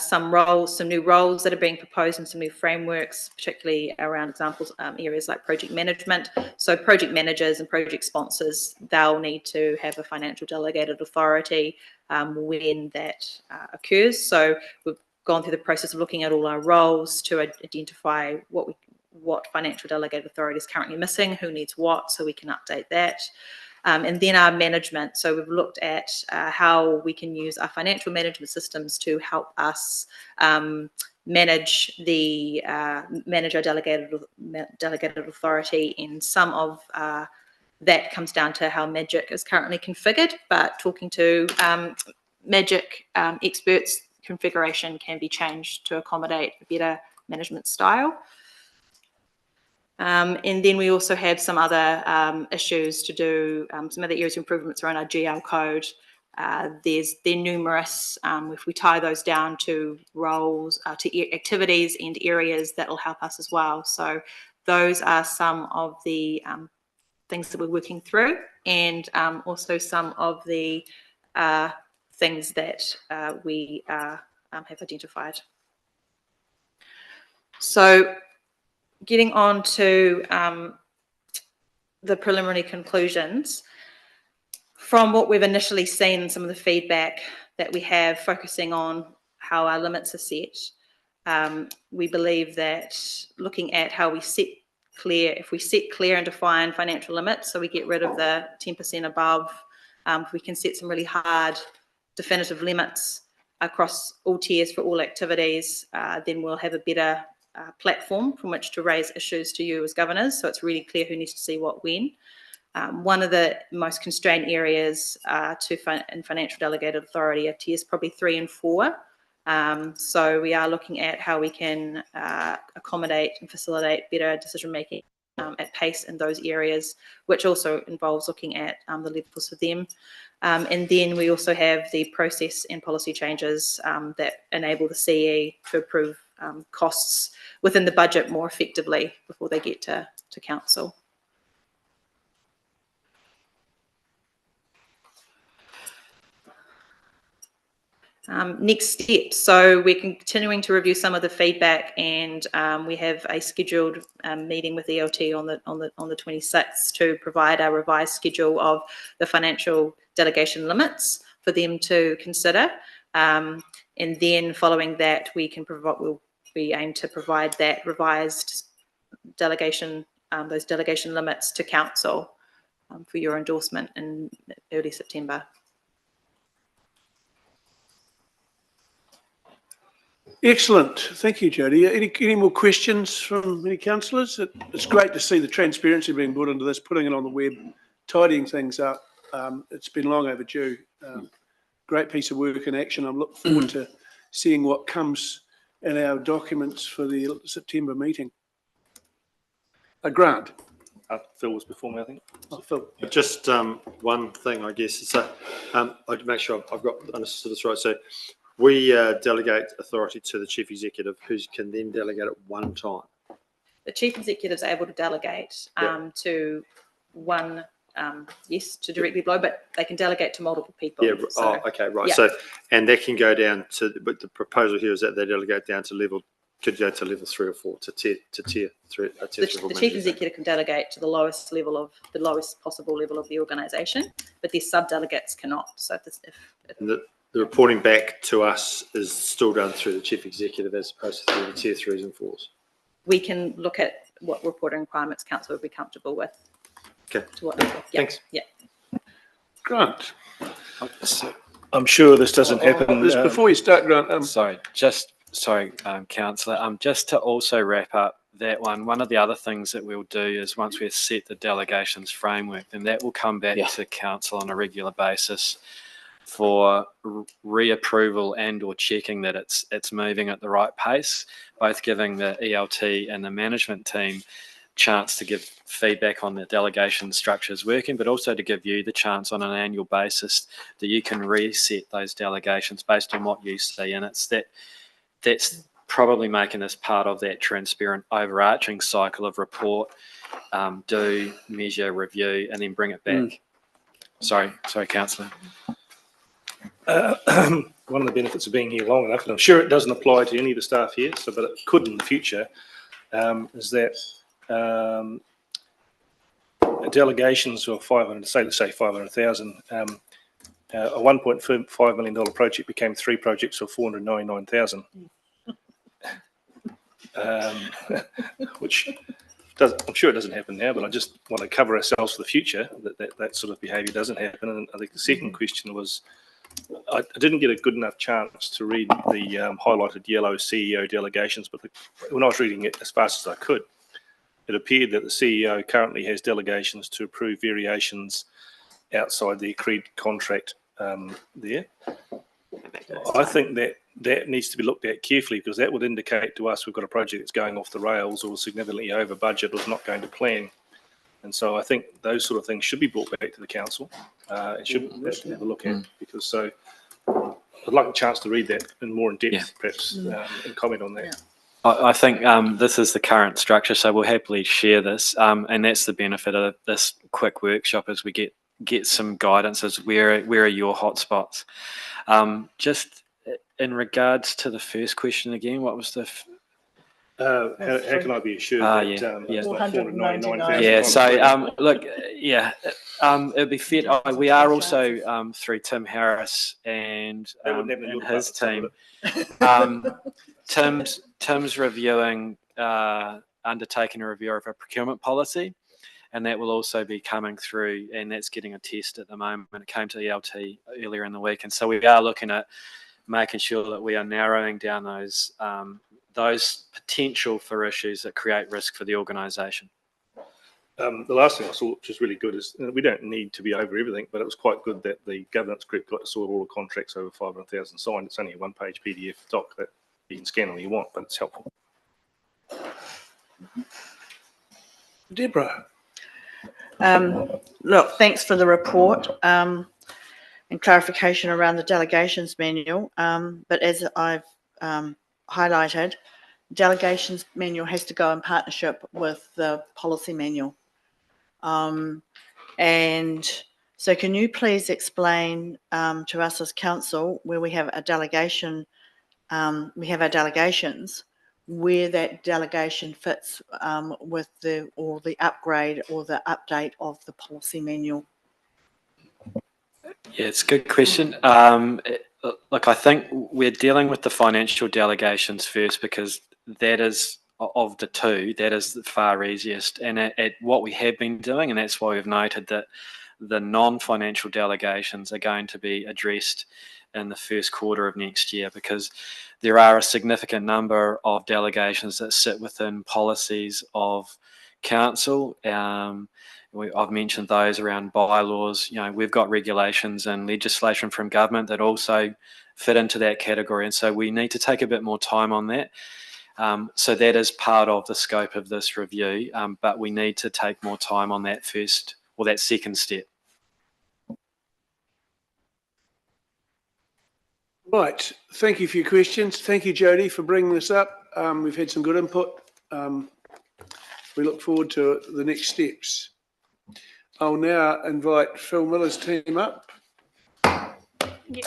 some new roles that are being proposed, and some new frameworks, particularly around examples, areas like project management. So project managers and project sponsors, they'll need to have a financial delegated authority when that occurs. So we've gone through the process of looking at all our roles to identify what financial delegated authority is currently missing, who needs what, so we can update that. And then our management. So we've looked at how we can use our financial management systems to help us manage our delegated authority. And some of that comes down to how Magic is currently configured. But talking to Magic experts, configuration can be changed to accommodate a better management style. And then we also have some other issues to do, some other areas of improvements around our GL code, They're numerous. If we tie those down to roles, to activities and areas, that will help us as well. So those are some of the things that we're working through, and also some of the things that we have identified. So getting on to the preliminary conclusions. From what we've initially seen, some of the feedback that we have, focusing on how our limits are set, we believe that looking at how we set clear, if we set clear and define financial limits, so we get rid of the 10% above, if we can set some really hard definitive limits across all tiers for all activities, then we'll have a better platform from which to raise issues to you as governors. So it's really clear who needs to see what when. One of the most constrained areas in financial delegated authority are tiers probably 3 and 4. So we are looking at how we can accommodate and facilitate better decision making at pace in those areas, which also involves looking at the levels for them. And then we also have the process and policy changes that enable the CE to approve costs within the budget more effectively before they get to council. Next steps. So we're continuing to review some of the feedback, and we have a scheduled meeting with ELT on the 26th to provide a revised schedule of the financial delegation limits for them to consider. And then following that, we aim to provide that revised delegation, those delegation limits to council for your endorsement in early September. Excellent. Thank you, Jodie. Any more questions from any councillors? It's great to see the transparency being brought into this, putting it on the web, tidying things up. It's been long overdue. Great piece of work in action. I'm looking forward to seeing what comes in our documents for the September meeting. Grant. Phil was before me, I think. Oh, Phil. Just one thing, I guess. So I'd make sure I've got understood this right. So we delegate authority to the chief executive, who can then delegate at one time. The chief executive is able to delegate to one, to directly below, but they can delegate to multiple people. Yeah. So, okay. Right. Yeah. So, and that can go down to, but the proposal here is that they delegate down to could go to level 3 or 4 to tier 3. The chief executive can delegate to the lowest possible level of the organisation, but their sub-delegates cannot. So The reporting back to us is still done through the chief executive as opposed to through the tier 3s and 4s. We can look at what reporting requirements council would be comfortable with. Okay. To what level. Yeah. Thanks. Yeah. Grant. I'm sure this doesn't happen. Before you start, Grant. Councillor, just to also wrap up that one of the other things that we'll do is once we've set the delegations framework, then that will come back to council on a regular basis for reapproval and or checking that it's moving at the right pace, both giving the ELT and the management team chance to give feedback on the delegation structures working, but also to give you the chance on an annual basis that you can reset those delegations based on what you see. And it's that's probably making this part of that transparent overarching cycle of report, do, measure, review, and then bring it back. Sorry, Councillor. One of the benefits of being here long enough, and I'm sure it doesn't apply to any of the staff here, but it could in the future, is that delegations of 500, let's say 500,000, a $1.5 million project became 3 projects of 499,000, which I'm sure it doesn't happen now, but I just want to cover ourselves for the future that sort of behaviour doesn't happen. And I think the second question was, I didn't get a good enough chance to read the highlighted yellow CEO delegations, but when I was reading it as fast as I could, it appeared that the CEO currently has delegations to approve variations outside the agreed contract there. I think that needs to be looked at carefully, because that would indicate to us we've got a project that's going off the rails or significantly over budget or is not going to plan. And so I think those sort of things should be brought back to the council. It should have a look at, because so I'd like a chance to read that in more in depth, perhaps, and comment on that. I think this is the current structure, so we'll happily share this, and that's the benefit of this quick workshop, as we get some guidance as where are your hotspots. Just in regards to the first question again, what was the? How can I be assured that it's not 499,000? Yeah, so look, it'd be fair. We are also through Tim Harris and his team. Tim's reviewing, undertaking a review of a procurement policy, and that will also be coming through, and that's getting a test at the moment. It came to ELT earlier in the week, and so we are looking at making sure that we are narrowing down those potential for issues that create risk for the organisation. The last thing I saw, which is really good, is we don't need to be over everything, but it was quite good that the governance group saw all the contracts over 500,000 signed. It's only a one-page PDF doc that you can scan all you want, but it's helpful. Deborah. Look, thanks for the report and clarification around the delegations manual. But as I've highlighted, delegations manual has to go in partnership with the policy manual. And so can you please explain to us as council, where we have a delegation, we have our delegations, where that delegation fits with the upgrade or the update of the policy manual? Yeah, it's a good question. Look, I think we're dealing with the financial delegations first, because that is, of the two, that is the far easiest. And at what we have been doing, and that's why we've noted that the non-financial delegations are going to be addressed in the first quarter of next year, because there are a significant number of delegations that sit within policies of council. I've mentioned those around bylaws. We've got regulations and legislation from government that also fit into that category, and so we need to take a bit more time on that. So that is part of the scope of this review, but we need to take more time on that first, or that second step. Right, thank you for your questions. Thank you, Jodie, for bringing this up. We've had some good input. We look forward to the next steps. I'll now invite Phil Miller's team up. Yeah.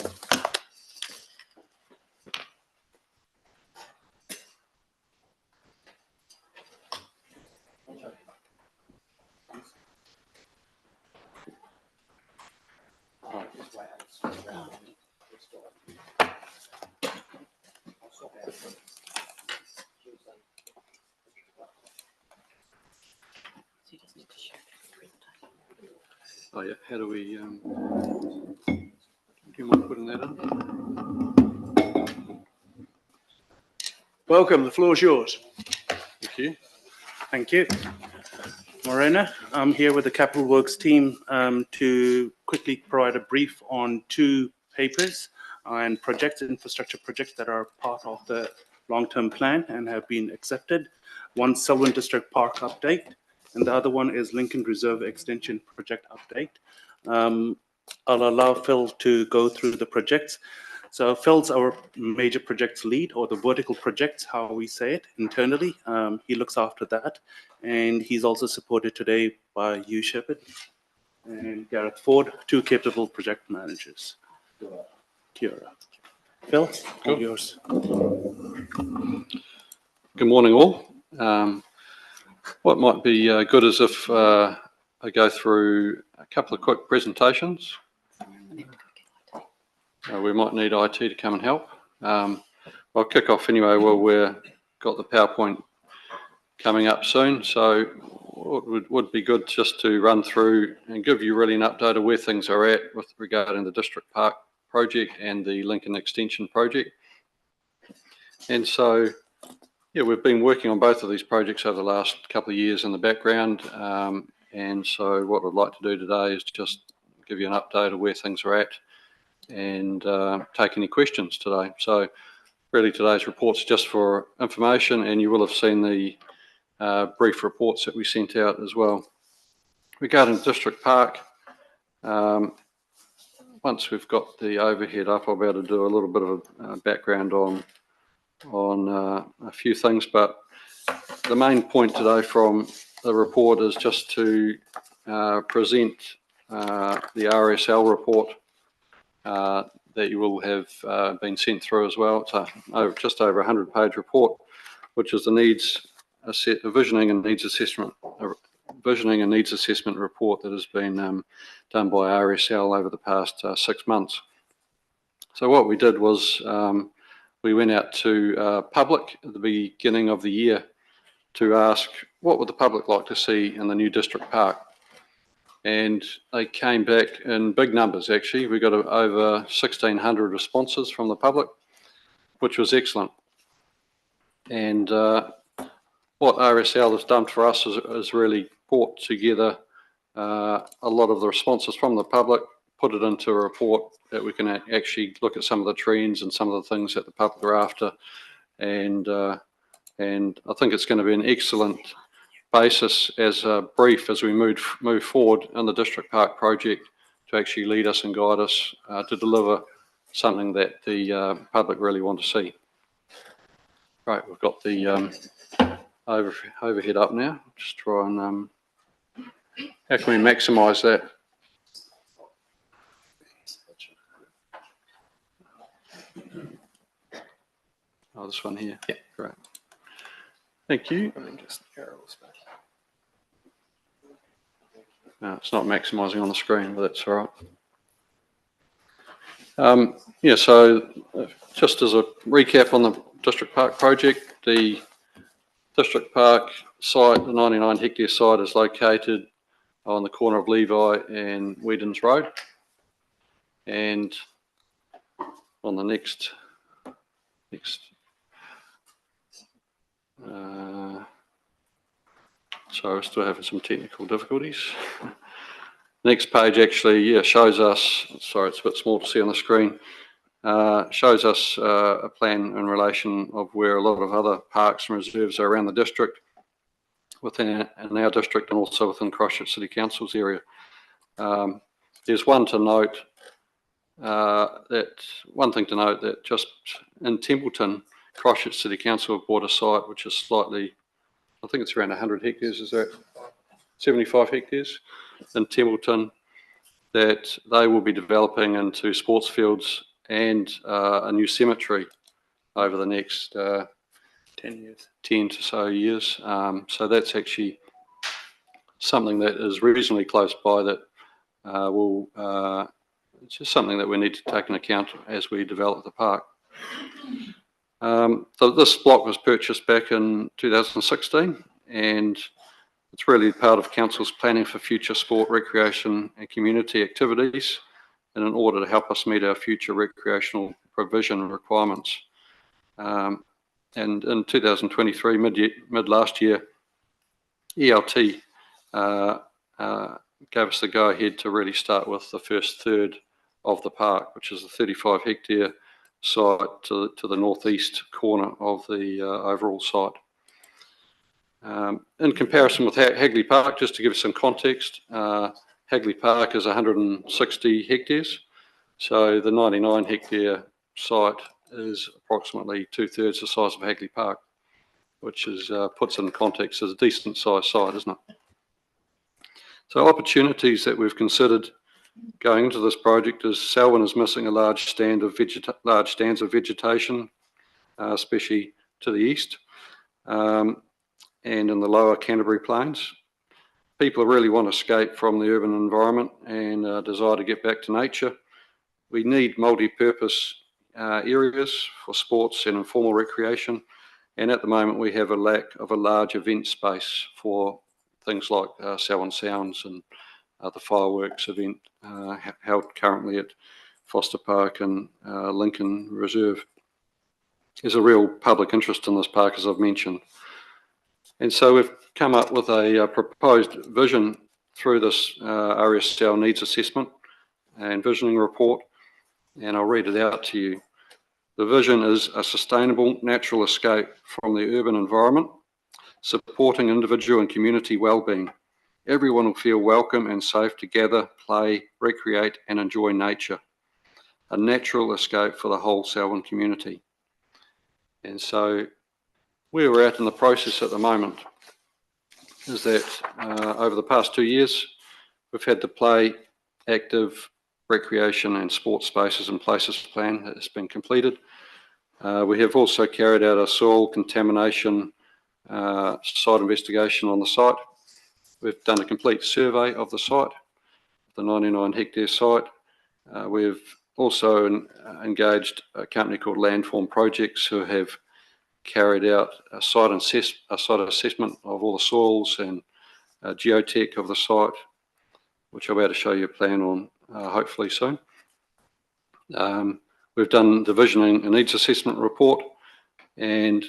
Oh yeah, how do we, do you mind putting that in? Welcome, the floor is yours. Thank you. Thank you. Morena, I'm here with the Capital Works team to quickly provide a brief on two papers and infrastructure projects that are part of the long-term plan and have been accepted. One, Selwyn District Park update, and the other one is Lincoln Reserve Extension project update. I'll allow Phil to go through the projects. So Phil's our major projects lead, or the vertical projects, how we say it internally. He looks after that, and he's also supported today by Hugh Shepherd and Gareth Ford, two capable project managers. Kiora. Phil, all yours. Good morning, all. What might be good is if I go through a couple of quick presentations. We might need IT to come and help. I'll kick off anyway while we've got the PowerPoint coming up soon. So what would be good just to run through and give you really an update of where things are at with regarding the District Park project and the Lincoln Extension project. And so, yeah, we've been working on both of these projects over the last couple of years in the background. And so what I'd like to do today is just give you an update of where things are at and take any questions today. So really today's report's just for information, and you will have seen the brief reports that we sent out as well. Regarding District Park, once we've got the overhead up, I'll be able to do a little bit of a background on a few things, but the main point today from the report is just to present the RSL report that you will have been sent through as well. It's just over 100-page report, which is the visioning and needs assessment report that has been done by RSL over the past 6 months. So what we did was we went out to public at the beginning of the year to ask what would the public like to see in the new district park. And they came back in big numbers, actually. We got over 1,600 responses from the public, which was excellent. And what RSL has done for us is really brought together a lot of the responses from the public, put it into a report that we can actually look at some of the trends and some of the things that the public are after. And I think it's going to be an excellent basis as a brief as we move forward in the District Park project to actually lead us and guide us to deliver something that the public really want to see. Right, we've got the overhead up now. Just try and how can we maximise that? Oh, this one here. Yeah, great. Thank you. No, it's not maximising on the screen, but that's all right. Yeah, so just as a recap on the District Park project, the District Park site, the 99 hectare site, is located on the corner of Levi and Whedon's Road. And on the next so we're still having some technical difficulties. Next page actually shows us, sorry it's a bit small to see on the screen, shows us a plan in relation of where a lot of other parks and reserves are around the district, within our district and also within Christchurch City Council's area. There's one thing to note that just in Templeton, Christchurch City Council have bought a site which is slightly, I think it's around 100 hectares, is that 75 hectares in Templeton, that they will be developing into sports fields and a new cemetery over the next 10 to so years. So that's actually something that is reasonably close by that it's just something that we need to take into account as we develop the park. So this block was purchased back in 2016, and it's really part of Council's planning for future sport, recreation and community activities, and in order to help us meet our future recreational provision requirements. And in 2023, mid last year, ELT gave us the go ahead to really start with the first third of the park, which is a 35 hectare site to the northeast corner of the overall site. In comparison with Hagley Park, just to give some context, Hagley Park is 160 hectares, so the 99 hectare site is approximately 2/3 the size of Hagley Park, which is puts in context as a decent sized site, isn't it? So opportunities that we've considered going into this project is Selwyn is missing a large stands of vegetation, especially to the east and in the lower Canterbury Plains. People really want to escape from the urban environment and desire to get back to nature. We need multi-purpose areas for sports and informal recreation, and at the moment we have a lack of a large event space for things like Selwyn Sounds and the fireworks event held currently at Foster Park and Lincoln Reserve. There's a real public interest in this park, as I've mentioned. And so we've come up with a proposed vision through this RSL needs assessment and visioning report, and I'll read it out to you. The vision is a sustainable natural escape from the urban environment, supporting individual and community well-being, everyone will feel welcome and safe to gather, play, recreate and enjoy nature. A natural escape for the whole Selwyn community. And so where we're at in the process at the moment is that over the past 2 years, we've had the play, active, recreation and sports spaces and places plan that has been completed. We have also carried out a soil contamination site investigation on the site. We've done a complete survey of the site, the 99 hectare site. We've also engaged a company called Landform Projects who have carried out a site assessment of all the soils and geotech of the site, which I'll be able to show you a plan on hopefully soon. We've done the vision and needs assessment report, and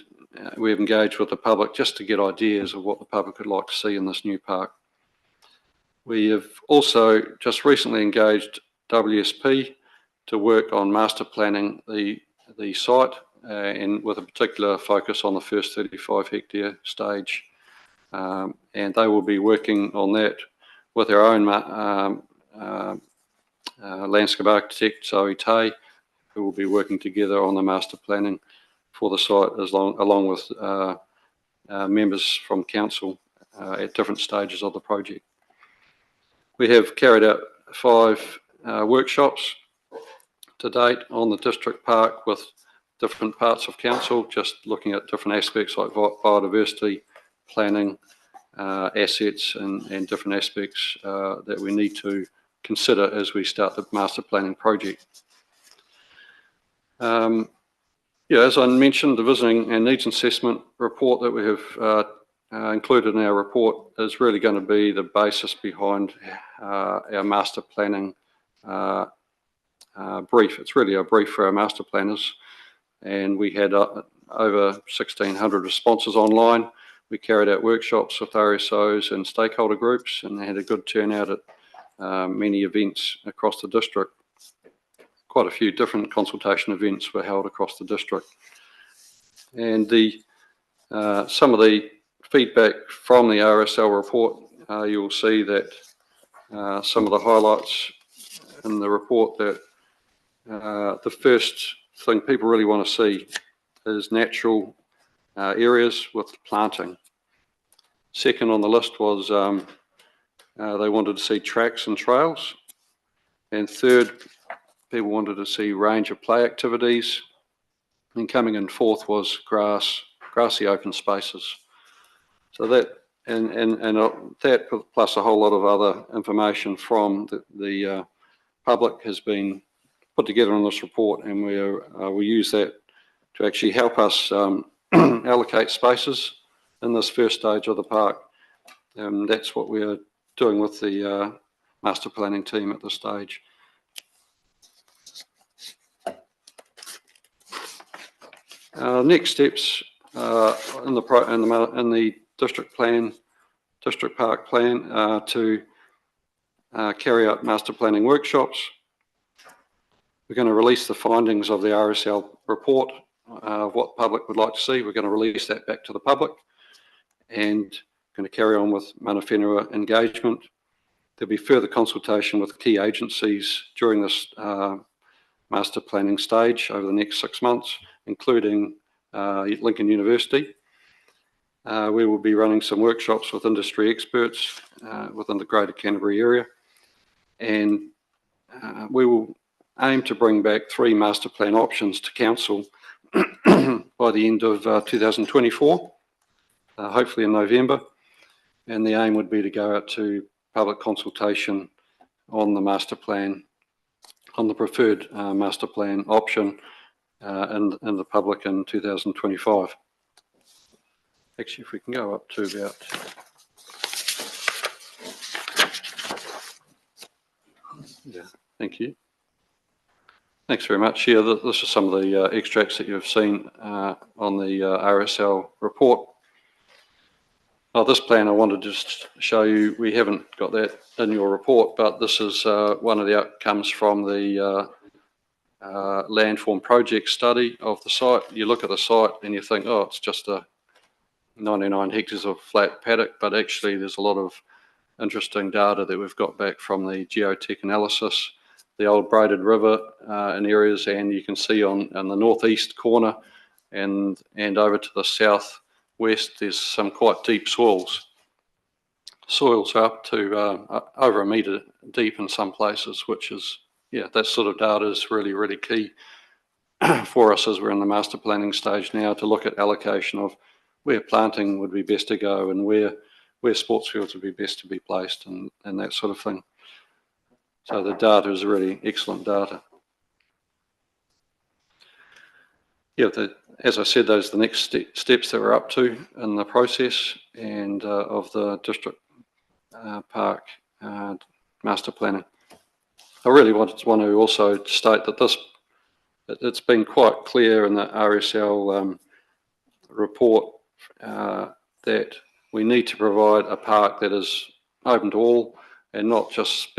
we've engaged with the public just to get ideas of what the public would like to see in this new park. We have also just recently engaged WSP to work on master planning the site and with a particular focus on the first 35 hectare stage. And they will be working on that with our own landscape architect, Zoe Tay, who will be working together on the master planning for the site along with members from council at different stages of the project. We have carried out 5 workshops to date on the district park with different parts of council, just looking at different aspects like biodiversity, planning, assets and different aspects that we need to consider as we start the master planning project. As I mentioned, the visiting and needs assessment report that we have included in our report is really going to be the basis behind our master planning brief. It's really a brief for our master planners, and we had over 1,600 responses online. We carried out workshops with RSOs and stakeholder groups, and they had a good turnout at many events across the district. Quite a few different consultation events were held across the district. And some of the feedback from the RSL report, you'll see that some of the highlights in the report that the first thing people really want to see is natural areas with planting. Second on the list was they wanted to see tracks and trails. And third, people wanted to see range of play activities. And coming in fourth was grassy open spaces. So that and that plus a whole lot of other information from the public has been put together in this report, and we use that to actually help us allocate spaces in this first stage of the park. That's what we're doing with the master planning team at this stage. Next steps in the district park plan to carry out master planning workshops. We're going to release the findings of the RSL report of what the public would like to see. We're going to release that back to the public, and going to carry on with mana whenua engagement. There'll be further consultation with key agencies during this master planning stage over the next 6 months, including Lincoln University. We will be running some workshops with industry experts within the Greater Canterbury area, and we will aim to bring back 3 master plan options to council by the end of 2024, hopefully in November. And the aim would be to go out to public consultation on the master plan, on the preferred master plan option in the public in 2025. Actually, if we can go up to about thank you. Thanks very much. Yeah, this is some of the extracts that you've seen on the RSL report. This plan I wanted to just show you, we haven't got that in your report, but this is one of the outcomes from the landform project study of the site. You look at the site and you think, oh, it's just a 99 hectares of flat paddock, but actually there's a lot of interesting data that we've got back from the geotech analysis, the old braided river in areas, and you can see on the northeast corner and over to the southwest, there's some quite deep soils. Soils are up to over 1 metre deep in some places, which is, yeah, that sort of data is really, really key for us as we're in the master planning stage now to look at allocation of where planting would be best to go and where sports fields would be best to be placed and that sort of thing. So the data is really excellent data. Yeah, as I said, those are the next steps that we're up to in the process and of the district park master planning. I really want to also state that it's been quite clear in the RSL report that we need to provide a park that is open to all and not just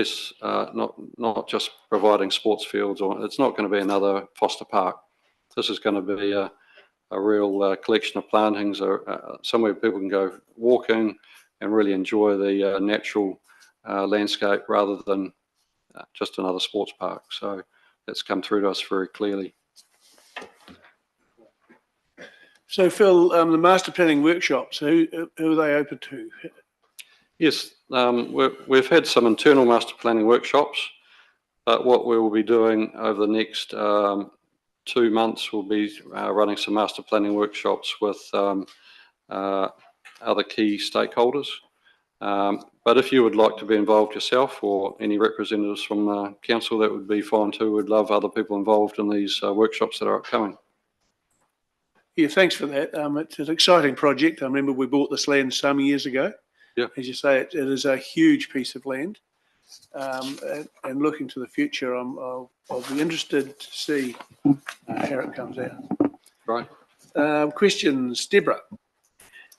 providing sports fields, or it's not going to be another Foster Park. This is going to be a real collection of plantings, somewhere people can go walking and really enjoy the natural landscape rather than just another sports park. So that's come through to us very clearly. So Phil, the master planning workshops, who are they open to? Yes, we've had some internal master planning workshops, but what we will be doing over the next 2 months will be running some master planning workshops with other key stakeholders. But if you would like to be involved yourself or any representatives from the council, that would be fine too. We'd love other people involved in these workshops that are upcoming. Yeah, thanks for that. It's an exciting project. I remember we bought this land some years ago. Yeah. As you say, it is a huge piece of land. And looking to the future, I'll be interested to see how it comes out. Right. Questions, Deborah?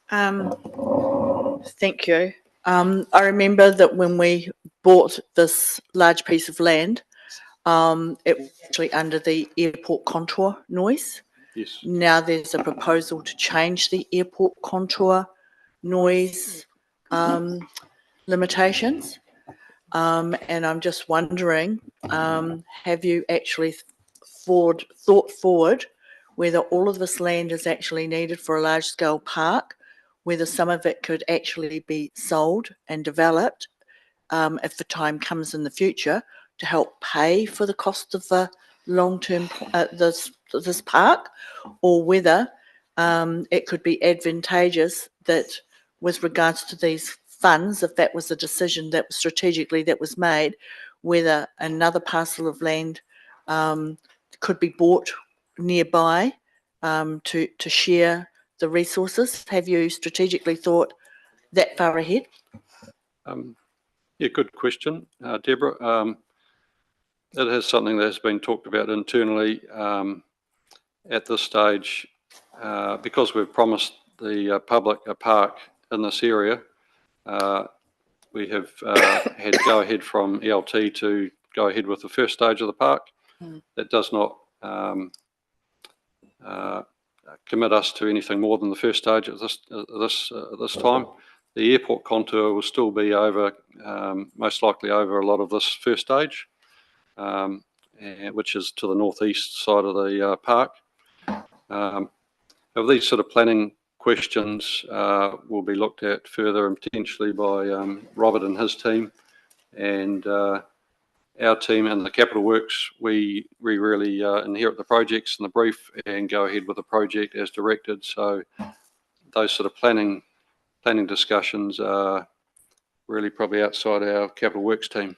Thank you. I remember that when we bought this large piece of land, it was actually under the airport contour noise. Yes. Now there's a proposal to change the airport contour noise limitations. And I'm just wondering, have you actually thought forward whether all of this land is actually needed for a large scale park, whether some of it could actually be sold and developed if the time comes in the future to help pay for the cost of the long-term this park, or whether it could be advantageous that with regards to these funds, if that was a decision that strategically that was made, whether another parcel of land could be bought nearby to share the resources. Have you strategically thought that far ahead? Yeah, good question, Deborah. It is something that has been talked about internally at this stage because we've promised the public a park in this area. We have had go ahead from ELT to go ahead with the first stage of the park. That does not commit us to anything more than the first stage at this time. The airport contour will still be over, most likely over a lot of this first stage, which is to the northeast side of the park. Of these sort of planning questions will be looked at further and potentially by Robert and his team, and our team and the Capital Works. We really inherit the projects and the brief and go ahead with the project as directed. So those sort of planning discussions are really probably outside our Capital Works team.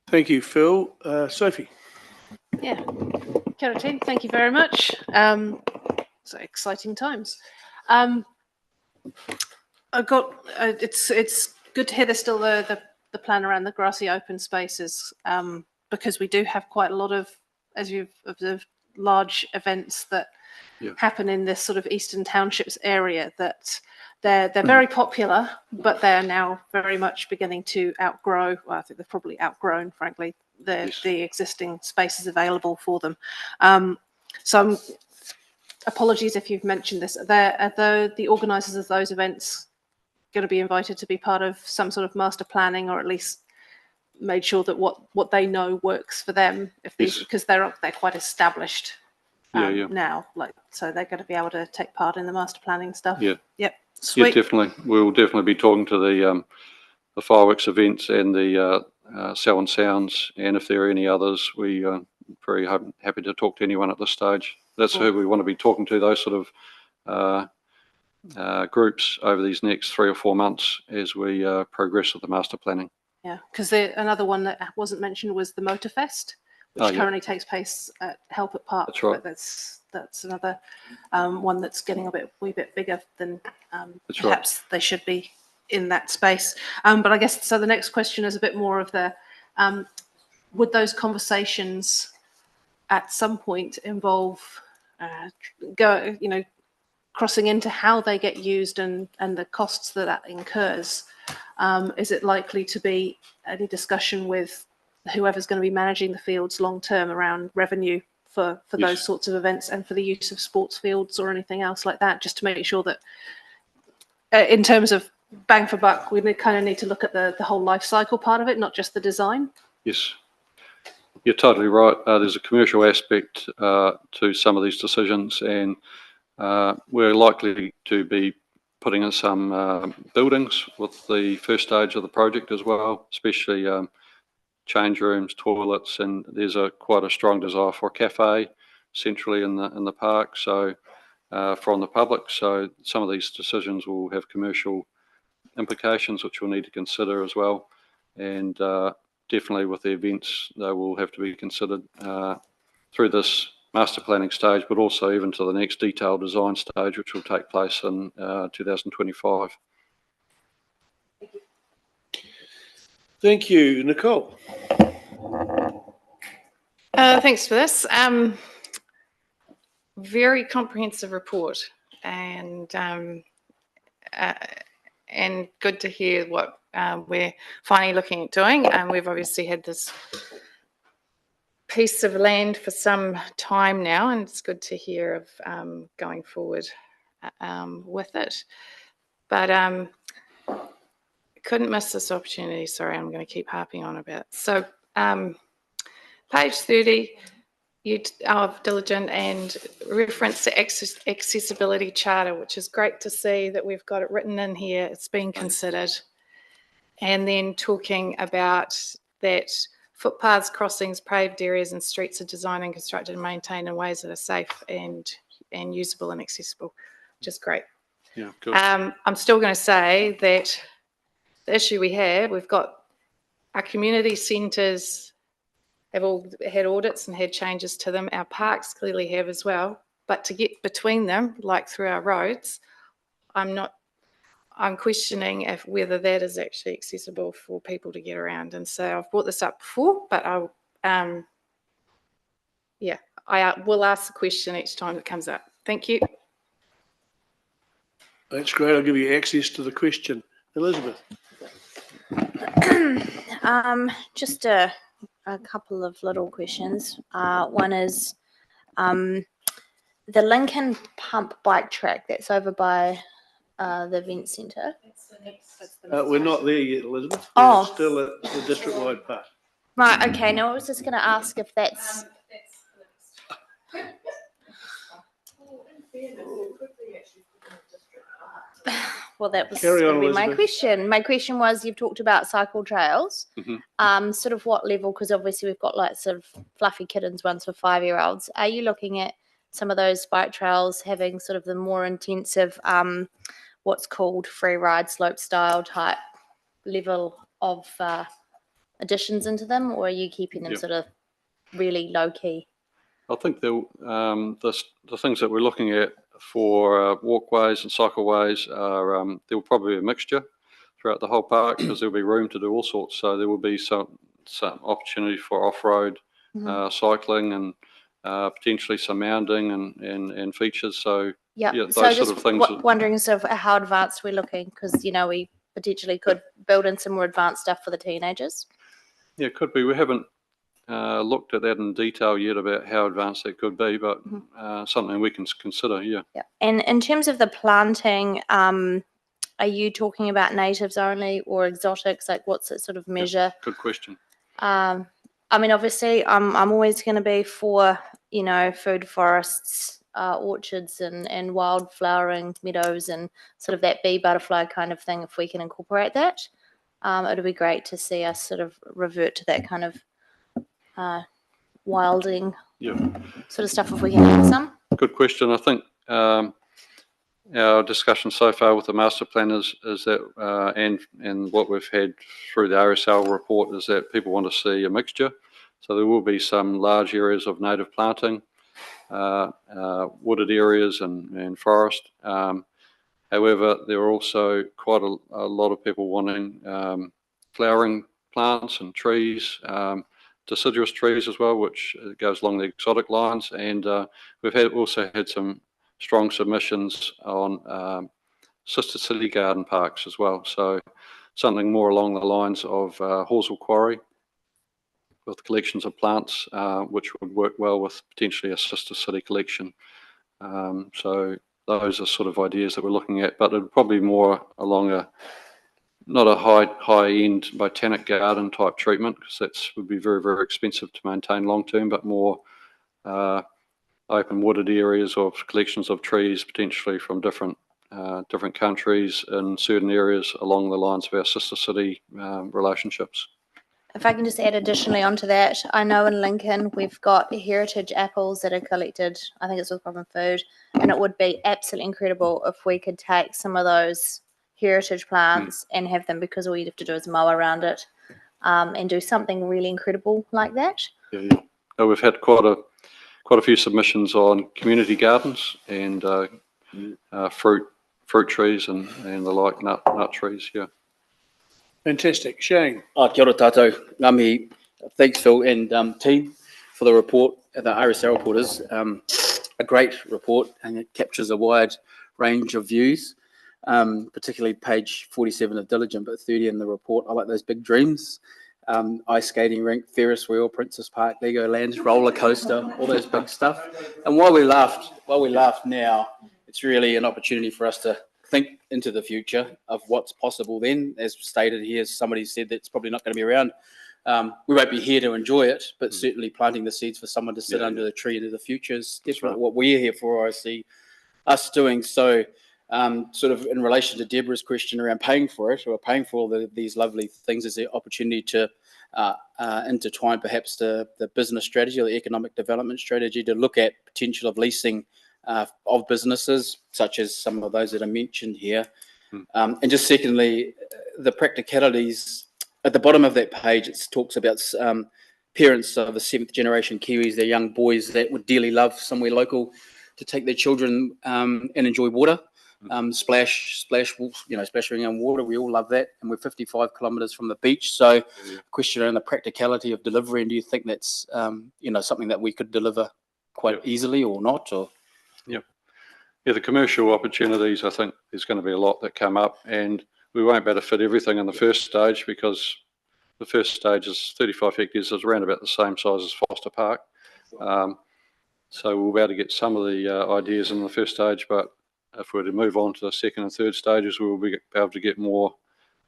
Thank you, Phil. Sophie? Yeah, kia ora team, thank you very much. So exciting times. I've got, it's good to hear there's still the plan around the grassy open spaces because we do have quite a lot of, as you've observed, large events that happen in this sort of Eastern Townships area that they're very popular, but they're now very much beginning to outgrow. Well, I think they've probably outgrown, frankly, the existing spaces available for them. So apologies if you've mentioned this. Are the organisers of those events going to be invited to be part of some sort of master planning, or at least made sure that what they know works for them, if these, because they're quite established now, like, so they're going to be able to take part in the master planning stuff. Yeah. Yep. Sweet. Yeah, definitely. We'll definitely be talking to the fireworks events and the Sound and Sounds, and if there are any others, we are very happy to talk to anyone at this stage. That's who we want to be talking to, those sort of groups over these next 3 or 4 months as we progress with the master planning. Yeah, because another one that wasn't mentioned was the Motorfest, which currently takes place at Halpert Park. That's right. But that's another one that's getting a wee bit bigger than perhaps they should be in that space. But I guess so. The next question is a bit more of the would those conversations at some point involve crossing into how they get used and the costs that incurs? Is it likely to be any discussion with whoever's going to be managing the fields long term around revenue for those sorts of events and for the use of sports fields or anything else like that, just to make sure that in terms of bang for buck, we kind of need to look at the whole life cycle part of it, not just the design? Yes, you're totally right. There's a commercial aspect to some of these decisions, and we're likely to be putting in some buildings with the first stage of the project as well, especially change rooms, toilets, and there's quite a strong desire for a cafe centrally in the park. So from the public, so some of these decisions will have commercial implications which we'll need to consider as well, and definitely with the events they will have to be considered through this master planning stage, but also even to the next detailed design stage, which will take place in 2025. Thank you, Nicole. Thanks for this. Very comprehensive report, and good to hear what we're finally looking at doing. We've obviously had this piece of land for some time now, and it's good to hear of going forward with it. But couldn't miss this opportunity. Sorry, I'm going to keep harping on about it. So page 30, you are diligent and reference the accessibility charter, which is great to see that we've got it written in here. It's been considered. And then talking about that footpaths, crossings, paved areas and streets are designed and constructed and maintained in ways that are safe and usable and accessible, which is great. Yeah, good. I'm still going to say that the issue we've got our community centres have all had audits and had changes to them. Our parks clearly have as well. But to get between them, like through our roads, I'm questioning whether that is actually accessible for people to get around. And so I've brought this up before, but I will ask the question each time it comes up. Thank you. That's great. I'll give you access to the question. Elizabeth. Just a couple of little questions. One is the Lincoln Pump bike track that's over by the event centre. We're not there yet, Elizabeth. Oh. We're still at the district-wide part. Right, okay. Now I was just going to ask if that's... Well, that was going to be my question. My question was, you've talked about cycle trails. Sort of what level, because obviously we've got like sort of fluffy kittens ones for 5-year-olds. Are you looking at some of those bike trails having sort of the more intensive, what's called free ride slope style type level of additions into them, or are you keeping them sort of really low key? I think the things that we're looking at for walkways and cycleways are there will probably be a mixture throughout the whole park because there'll be room to do all sorts. So there will be some opportunity for off-road cycling and potentially some mounding and features. So those so sort of things. Wondering sort of how advanced we're looking, because we potentially could build in some more advanced stuff for the teenagers. Yeah, it could be. We haven't looked at that in detail yet about how advanced that could be, but something we can consider. Yeah. And in terms of the planting are you talking about natives only or exotics? Like, what's the sort of measure? Good question. I mean, obviously, I'm always going to be for, you know, food forests, orchards, and wild flowering meadows, and sort of that bee butterfly kind of thing. If we can incorporate that, it'll be great to see us sort of revert to that kind of wilding sort of stuff if we can get some. Good question. I think our discussion so far with the master plan is that, and what we've had through the RSL report is that people want to see a mixture. So there will be some large areas of native planting, wooded areas and forest. However, there are also quite a lot of people wanting flowering plants and trees, deciduous trees as well, which goes along the exotic lines. And we've also had some strong submissions on sister city garden parks as well. So something more along the lines of Horsell Quarry with collections of plants, which would work well with potentially a sister city collection. So those are sort of ideas that we're looking at, but it'd probably more along not a high end botanic garden type treatment, because that would be very, very expensive to maintain long term, but more open wooded areas of collections of trees, potentially from different countries in certain areas along the lines of our sister city relationships. If I can just add additionally onto that, I know in Lincoln we've got heritage apples that are collected, I think it's with Common Food, and it would be absolutely incredible if we could take some of those heritage plants and have them, because all you'd have to do is mow around it, and do something really incredible like that. Yeah. We've had quite a few submissions on community gardens and fruit trees and the like, nut trees. Yeah. Fantastic. Shane. Kia ora tātou. Ngami, thanks Phil and team for the report. The RSL report is a great report, and it captures a wide range of views, particularly page 47 of Diligent, but 30 in the report. I like those big dreams. Ice skating rink, Ferris wheel, Princess Park, Legoland, roller coaster, all those big stuff. And while we laughed now, it's really an opportunity for us to think into the future of what's possible then. As stated here, somebody said that's probably not going to be around. We won't be here to enjoy it, but certainly planting the seeds for someone to sit under the tree into the future is definitely what we're here for. I see us doing so. Sort of in relation to Deborah's question around paying for it, or paying for all these lovely things, is the opportunity to intertwine perhaps the business strategy or the economic development strategy to look at potential of leasing of businesses, such as some of those that are mentioned here. And just secondly, the practicalities. At the bottom of that page, it talks about parents of the 7th generation Kiwis, their young boys that would dearly love somewhere local to take their children and enjoy water. Splashing in water, we all love that, and we're 55 kilometres from the beach. So, question around the practicality of delivery, and do you think that's something that we could deliver quite easily or not? Or the commercial opportunities, I think there's going to be a lot that come up, and we won't be able to fit everything in the first stage, because the first stage is 35 hectares, is around about the same size as Foster Park. So we'll be able to get some of the ideas in the first stage, but if we were to move on to the second and third stages, we will be able to get more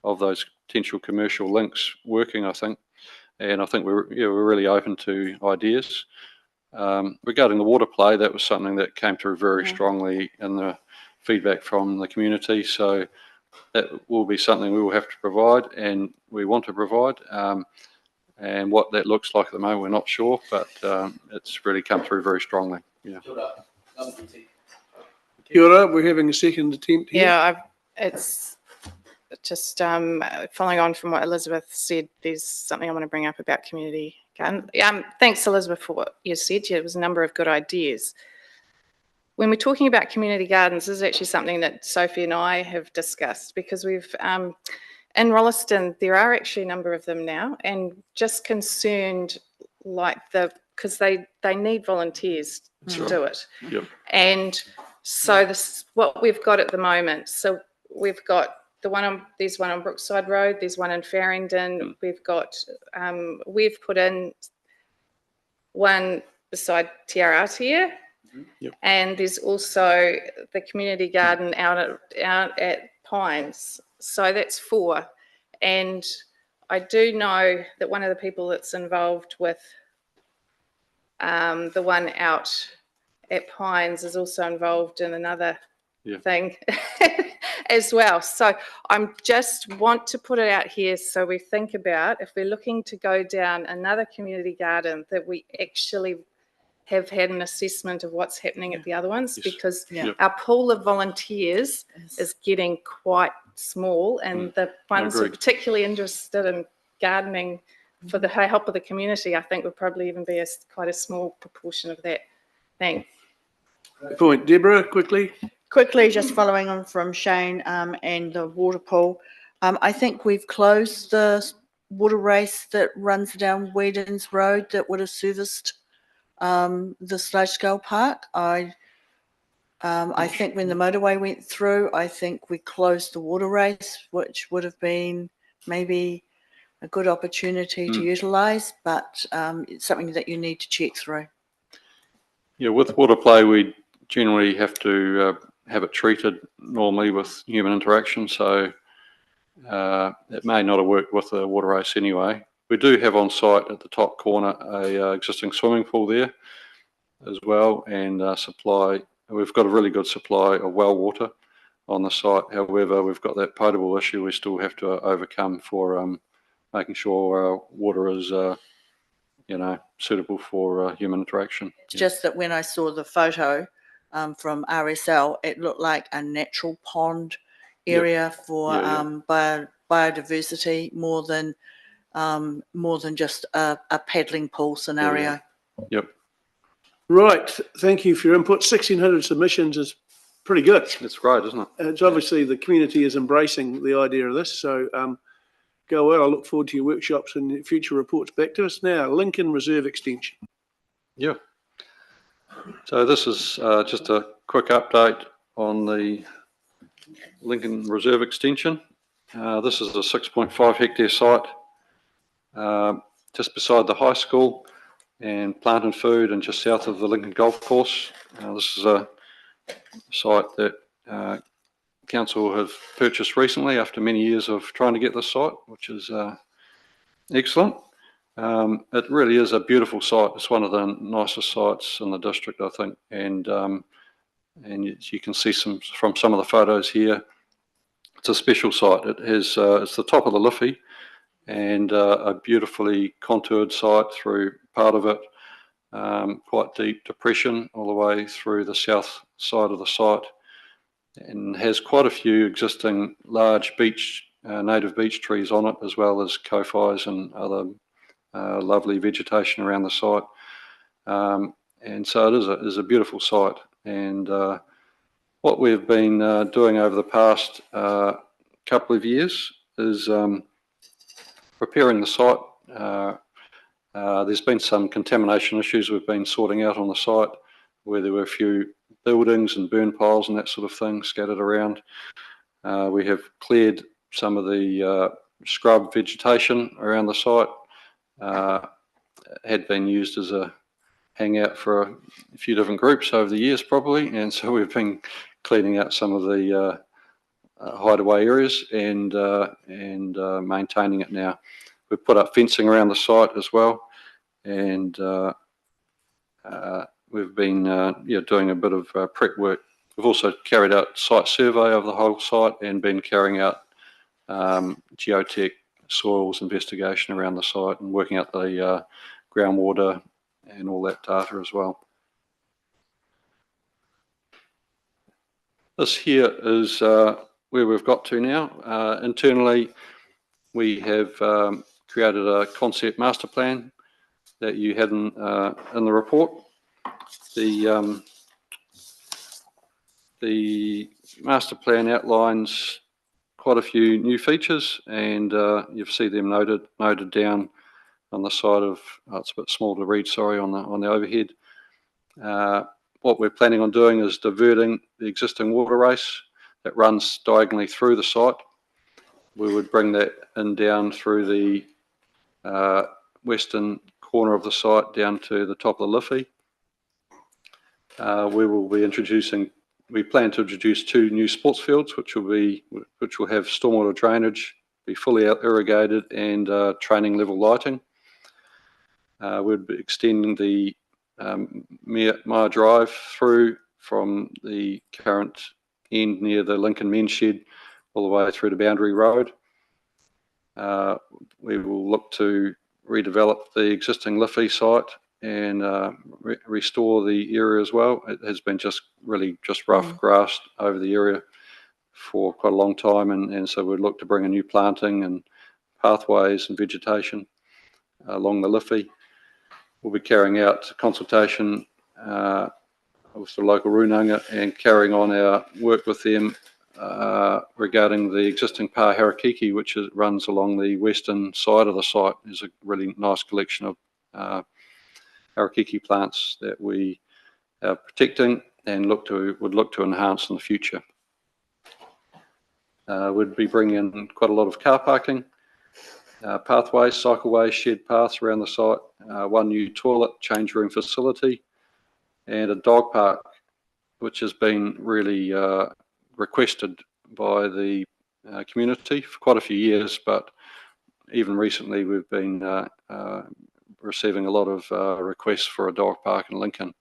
of those potential commercial links working, I think. And I think we're really open to ideas. Regarding the water play, that was something that came through very strongly in the feedback from the community. So that will be something we will have to provide, and we want to provide. And what that looks like at the moment, we're not sure, but it's really come through very strongly. Yeah. Kia ora, we're having a second attempt here. Yeah, it's just following on from what Elizabeth said. There's something I want to bring up about community garden. Thanks, Elizabeth, for what you said. There was a number of good ideas. When we're talking about community gardens, this is actually something that Sophie and I have discussed, because we've in Rolleston there are actually a number of them now, and just concerned because they need volunteers to do it. Yep. And so this what we've got at the moment. So we've got there's one on Brookside Road, there's one in Farringdon. We've put in one beside Te and there's also the community garden out at Pines. So that's 4. And I do know that one of the people that's involved with the one out at Pines is also involved in another thing as well. So I'm just want to put it out here so we think about if we're looking to go down another community garden that we actually have had an assessment of what's happening at the other ones, because our pool of volunteers is getting quite small, and the ones who are particularly interested in gardening for the help of the community, I think would probably even be quite a small proportion of that thing. Point. Deborah, quickly. Quickly, just following on from Shane and the water pool, I think we've closed the water race that runs down Whedon's Road that would have serviced this large-scale park. I think when the motorway went through, I think we closed the water race, which would have been maybe a good opportunity to utilise, but it's something that you need to check through. Yeah, with water play, we generally have to have it treated normally with human interaction, so it may not have worked with the water race anyway. We do have on site at the top corner a existing swimming pool there as well, and we've got a really good supply of well water on the site. However, we've got that potable issue we still have to overcome for making sure our water is suitable for human interaction. It's just that when I saw the photo from RSL, it looked like a natural pond area for biodiversity more than just a paddling pool scenario. Yep. Right. Thank you for your input. 1,600 submissions is pretty good. It's great, isn't it? It's obviously the community is embracing the idea of this. So go well. I look forward to your workshops and future reports back to us. Now, Lincoln Reserve Extension. Yeah. So this is just a quick update on the Lincoln Reserve Extension. This is a 6.5 hectare site just beside the high school and Plant and Food, and just south of the Lincoln Golf Course. This is a site that Council have purchased recently after many years of trying to get this site, which is excellent. It really is a beautiful site. It's one of the nicest sites in the district, I think, and you can see from some of the photos here. It's a special site. It has it's the top of the Liffey, and a beautifully contoured site through part of it, quite deep depression all the way through the south side of the site, and has quite a few existing large native beech trees on it, as well as kowhais and other lovely vegetation around the site. And so it is a beautiful site. And what we've been doing over the past couple of years is preparing the site. There's been some contamination issues we've been sorting out on the site, where there were a few buildings and burn piles and that sort of thing scattered around. We have cleared some of the scrub vegetation around the site. Had been used as a hangout for a few different groups over the years probably, and so we've been cleaning out some of the hideaway areas and maintaining it now. We've put up fencing around the site as well, and we've been doing a bit of prep work. We've also carried out site survey of the whole site and been carrying out geotech soils investigation around the site and working out the groundwater and all that data as well. This here is where we've got to now. Internally, we have created a concept master plan that you had in the report. The master plan outlines quite a few new features, and you see them noted down on the side of. It's a bit small to read. Sorry, on the overhead. What we're planning on doing is diverting the existing water race that runs diagonally through the site. We would bring that in down through the western corner of the site down to the top of the Liffey. We will be introducing we plan to introduce 2 new sports fields, which will have stormwater drainage, be fully irrigated, and training level lighting. We'll be extending the Maya Drive through from the current end near the Lincoln Men's Shed all the way through to Boundary Road. We will look to redevelop the existing Liffey site and restore the area as well. It has been just rough grass over the area for quite a long time, and so we'd look to bring a new planting and pathways and vegetation along the Liffey. We'll be carrying out consultation with the local runanga and carrying on our work with them regarding the existing Pa Harakiki, which runs along the western side of the site. There's a really nice collection of Harakiki plants that we are protecting and would look to enhance in the future. We'd be bringing in quite a lot of car parking, pathways, cycleways, shared paths around the site, 1 new toilet, change room facility, and a dog park, which has been really requested by the community for quite a few years, but even recently we've been receiving a lot of requests for a dog park in Lincoln.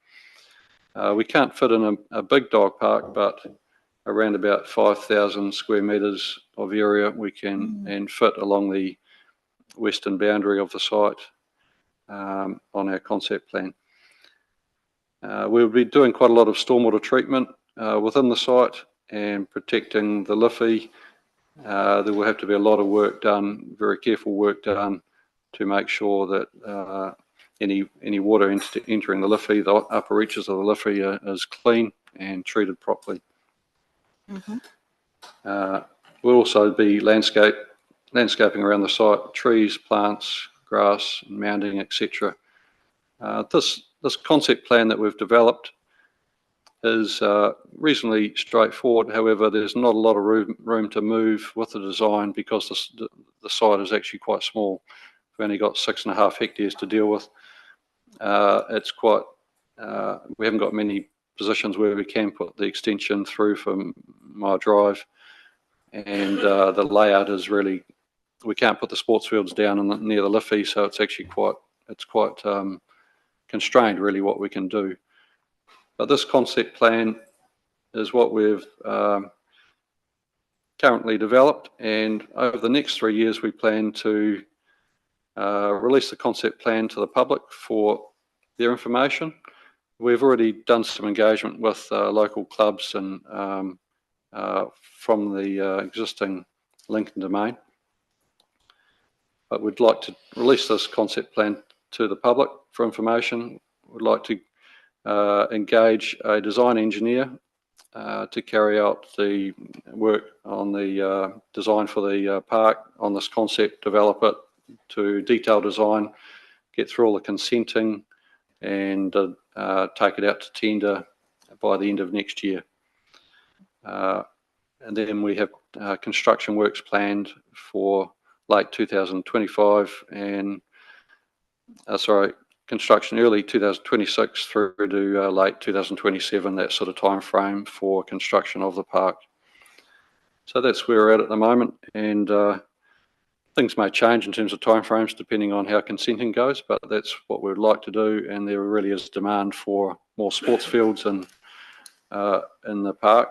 We can't fit in a big dog park, but around about 5,000 square metres of area we can and fit along the western boundary of the site on our concept plan. We'll be doing quite a lot of stormwater treatment within the site and protecting the Liffey. There will have to be a lot of work done, very careful work done, to make sure that any water entering the Liffey, the upper reaches of the Liffey, is clean and treated properly. We'll also be landscaping around the site, trees, plants, grass, mounding, etc. This concept plan that we've developed is reasonably straightforward. However, there's not a lot of room to move with the design because the site is actually quite small. We've only got 6.5 hectares to deal with. It's quite, we haven't got many positions where we can put the extension through from my drive, and the layout is really, we can't put the sports fields down near the Liffey, so it's actually quite constrained really what we can do. But this concept plan is what we've currently developed, and over the next 3 years we plan to release the concept plan to the public for their information. We've already done some engagement with local clubs and from the existing Lincoln domain, but we'd like to release this concept plan to the public for information. We'd like to engage a design engineer to carry out the work on the design for the park on this concept, develop it to detailed design, get through all the consenting, and take it out to tender by the end of next year. And then we have construction works planned for late 2025 and construction early 2026 through to late 2027, that sort of time frame for construction of the park. So that's where we're at the moment, and things may change in terms of timeframes depending on how consenting goes, but that's what we'd like to do, and there really is demand for more sports fields in the park,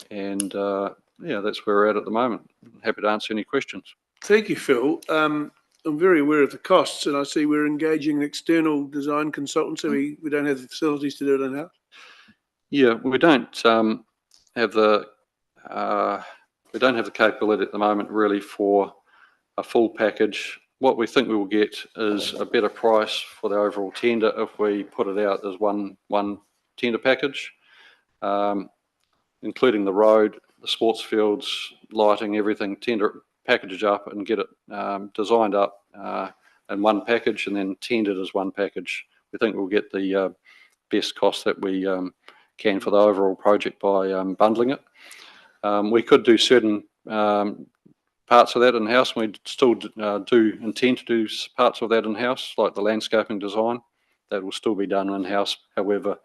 and yeah, that's where we're at the moment. Happy to answer any questions. Thank you, Phil. I'm very aware of the costs, and I see we're engaging an external design consultant, so we don't have the facilities to do it in-house. Yeah, we don't have the capability at the moment really for a full package. What we think we will get is a better price for the overall tender if we put it out as one tender package, including the road, the sports fields, lighting, everything, tender package up and get it designed up in one package and then tendered as one package. We think we'll get the best cost that we can for the overall project by bundling it. We could do certain parts of that in-house, and we still do intend to do parts of that in-house, like the landscaping design. That will still be done in-house. However,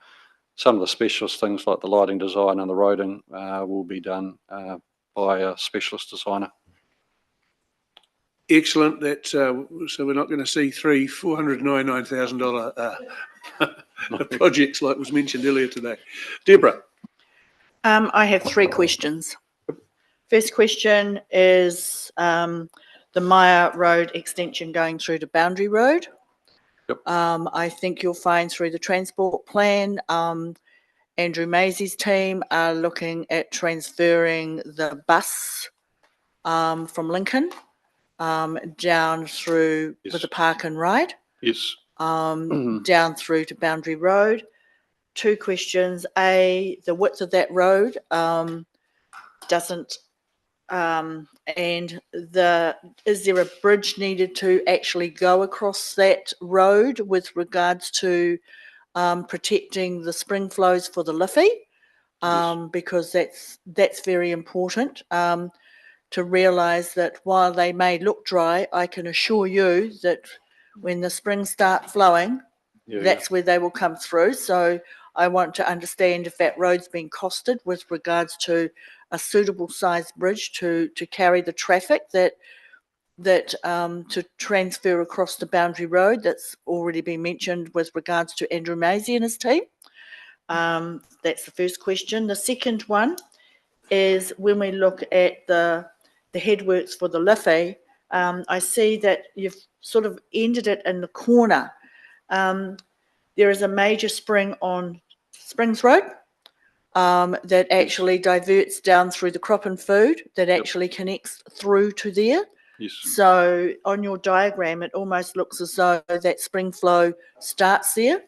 some of the specialist things like the lighting design and the roading will be done by a specialist designer. Excellent. That so we're not going to see $499,000 projects like was mentioned earlier today. Deborah. I have 3 questions. First question is the Maya Road extension going through to Boundary Road. Yep. I think you'll find through the transport plan, Andrew Maisie's team are looking at transferring the bus from Lincoln down through for the park and ride. Yes. Down through to Boundary Road. 2 questions. A, the width of that road doesn't, and is there a bridge needed to actually go across that road with regards to protecting the spring flows for the Liffey? Because that's very important to realise that while they may look dry, I can assure you that when the springs start flowing, that's where they will come through. So I want to understand if that road's been costed with regards to a suitable sized bridge to carry the traffic that to transfer across the Boundary Road. That's already been mentioned with regards to Andrew Maisie and his team. That's the first question. The second one is when we look at the headworks for the Liffey, I see that you've sort of ended it in the corner. There is a major spring on Springs Road that actually diverts down through the crop and food that actually connects through to there. Yes. So on your diagram, it almost looks as though that spring flow starts there.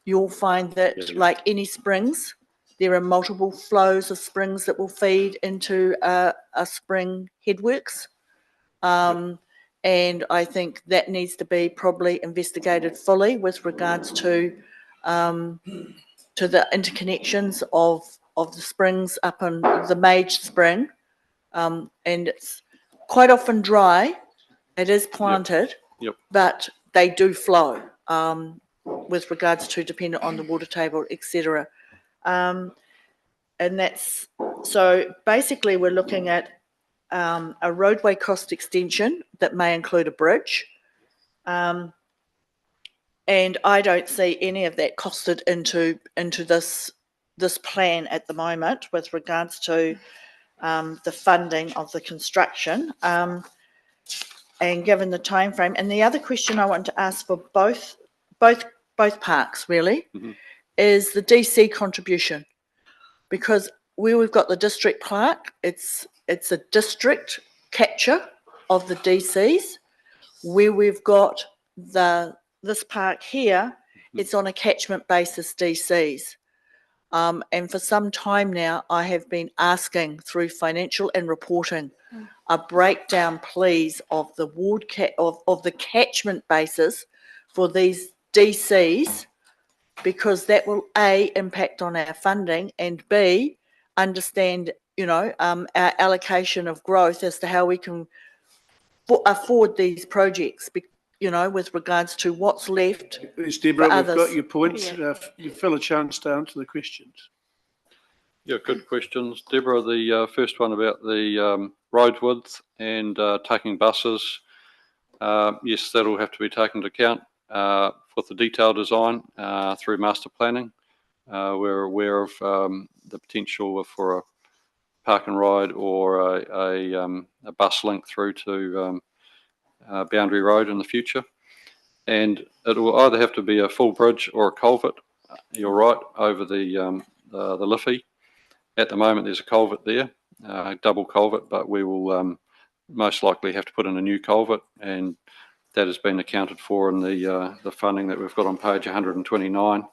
You'll find that like any springs, there are multiple flows of springs that will feed into a spring headworks. And I think that needs to be probably investigated fully with regards to the interconnections of the springs up in the Mage Spring. And it's quite often dry. It is planted, but they do flow with regards to dependent on the water table, etc. And that's, so basically we're looking at a roadway cost extension that may include a bridge. And I don't see any of that costed into this plan at the moment with regards to the funding of the construction. And given the time frame, and the other question I want to ask for both parks really is the DC contribution, because where we've got the district park, it's a district capture of the DCs. Where we've got this park here, it's on a catchment basis DCs. And for some time now, I have been asking through financial and reporting a breakdown, please, of the ward of the catchment basis for these DCs, because that will A, impact on our funding, and B, understand, our allocation of growth as to how we can afford these projects, with regards to what's left. Yes, Deborah, for we've got others. your points. You fill a chance to answer the questions. Yeah, good questions. Deborah, the first one about the road width and taking buses. Yes, that'll have to be taken into account with the detailed design through master planning. We're aware of the potential for a park and ride or a bus link through to Boundary Road in the future. And it will either have to be a full bridge or a culvert, you're right, over the Liffey. At the moment, there's a culvert there, double culvert, but we will most likely have to put in a new culvert, and that has been accounted for in the funding that we've got on page 129.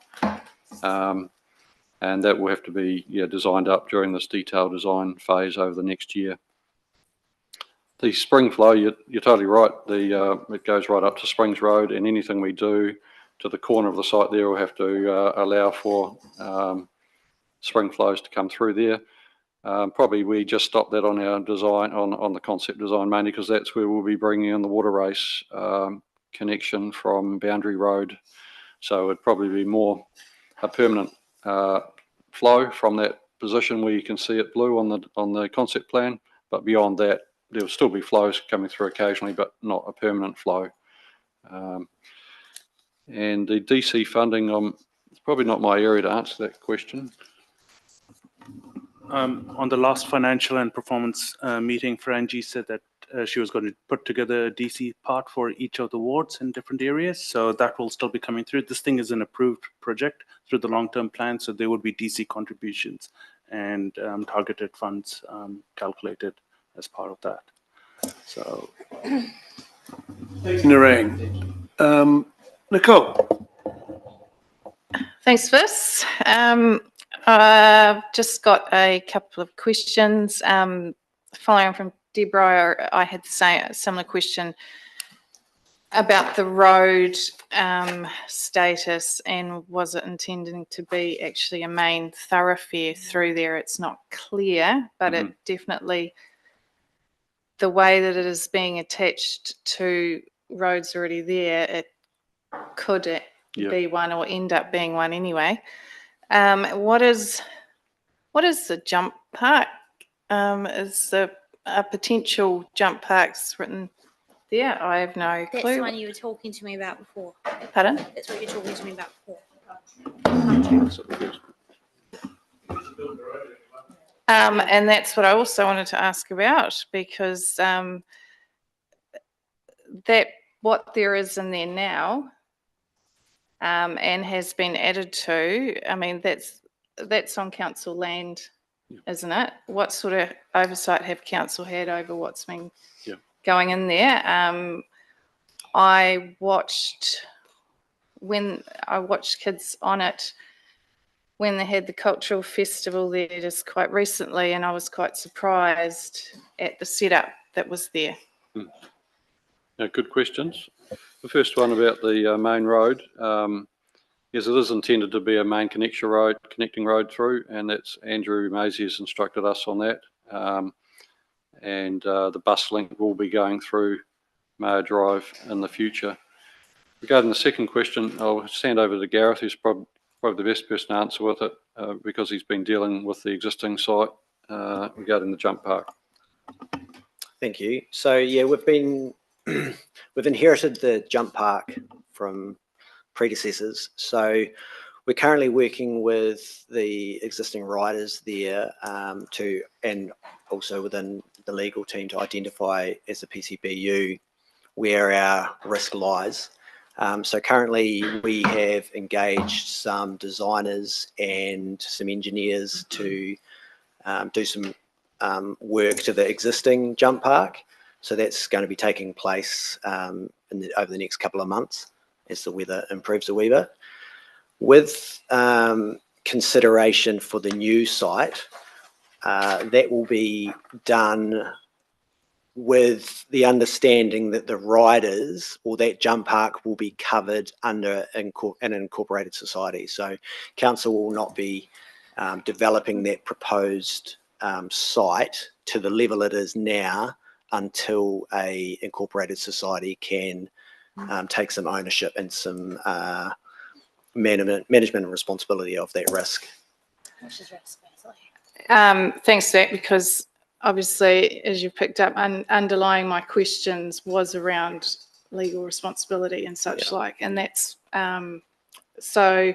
And that will have to be designed up during this detailed design phase over the next year. The spring flow, you're totally right. It goes right up to Springs Road, and anything we do to the corner of the site there will have to allow for spring flows to come through there. Probably we just stopped that on our design, on the concept design, mainly because that's where we'll be bringing in the water race connection from Boundary Road. So it'd probably be more a permanent flow from that position where you can see it blue on the concept plan. But beyond that, there will still be flows coming through occasionally, but not a permanent flow. And the DC funding, it's probably not my area to answer that question. On the last financial and performance meeting, Frangie said that she was going to put together a DC part for each of the wards in different areas. So that will still be coming through. This thing is an approved project through the long-term plan. So there would be DC contributions and targeted funds calculated as part of that. So. Thank you, Narang. Nicole. Thanks, Vis. I've just got a couple of questions. Following on from Deborah, I had a similar question about the road status, and was it intending to be actually a main thoroughfare through there? It's not clear, but it definitely, the way that it is being attached to roads already there, it could be one or end up being one anyway. What is the jump park? Is the potential jump parks written there? I have no clue. That's the one you were talking to me about before. Pardon? That's what you were talking to me about before. And that's what I also wanted to ask about, because that what there is in there now and has been added to, I mean, that's on council land, isn't it? What sort of oversight have council had over what's been going in there? I watched kids on it when they had the cultural festival there just quite recently, and I was quite surprised at the setup that was there. Yeah, good questions. The first one about the main road. Yes, it is intended to be a main connecting road through, and that's Andrew Maisie has instructed us on that. And the bus link will be going through Mayor Drive in the future. Regarding the second question, I'll hand over to Gareth, who's probably the best person to answer with it, because he's been dealing with the existing site regarding the jump park. Thank you. So yeah, we've inherited the jump park from predecessors. So we're currently working with the existing riders there and also within the legal team to identify as a PCBU where our risk lies. So currently we have engaged some designers and some engineers to do some work to the existing jump park. So that's going to be taking place over the next couple of months as the weather improves a wee bit. With consideration for the new site, that will be done with the understanding that the riders or that jump park will be covered under an incorporated society. So council will not be developing that proposed site to the level it is now until a incorporated society can take some ownership and some management and responsibility of that risk. Which is risk, basically. Thanks for that, because obviously, as you picked up, underlying my questions was around legal responsibility and such like, and that's so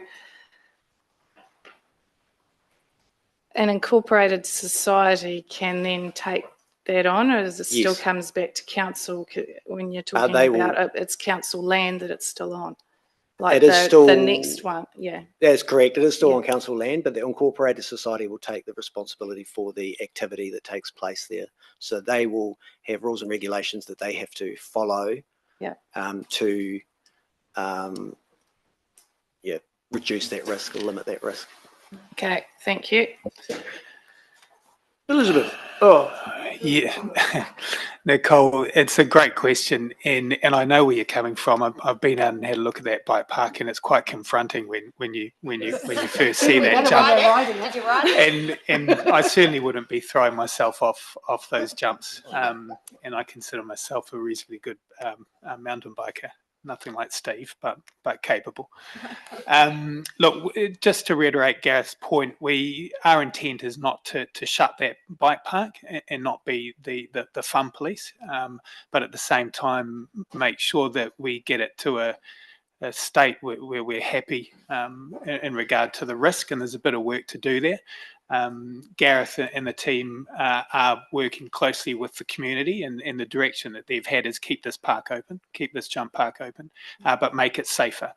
an incorporated society can then take that on, or does it still comes back to council when you're talking about it's council land that it's still on? Like it is still the next one, That's correct. It is still on council land, but the incorporated society will take the responsibility for the activity that takes place there. So they will have rules and regulations that they have to follow to reduce that risk or limit that risk. Okay, thank you. Elizabeth. Yeah, Nicole, it's a great question, and I know where you're coming from. I've been out and had a look at that bike park, and it's quite confronting when you first see that jump. And I certainly wouldn't be throwing myself off those jumps. And I consider myself a reasonably good mountain biker. nothing like Steve, but capable. Look, just to reiterate Gareth's point, our intent is not to shut that bike park and not be the fun police, but at the same time make sure that we get it to a state where we're happy in regard to the risk, and there's a bit of work to do there. Gareth and the team are working closely with the community, and the direction that they've had is keep this park open, keep this jump park open, but make it safer.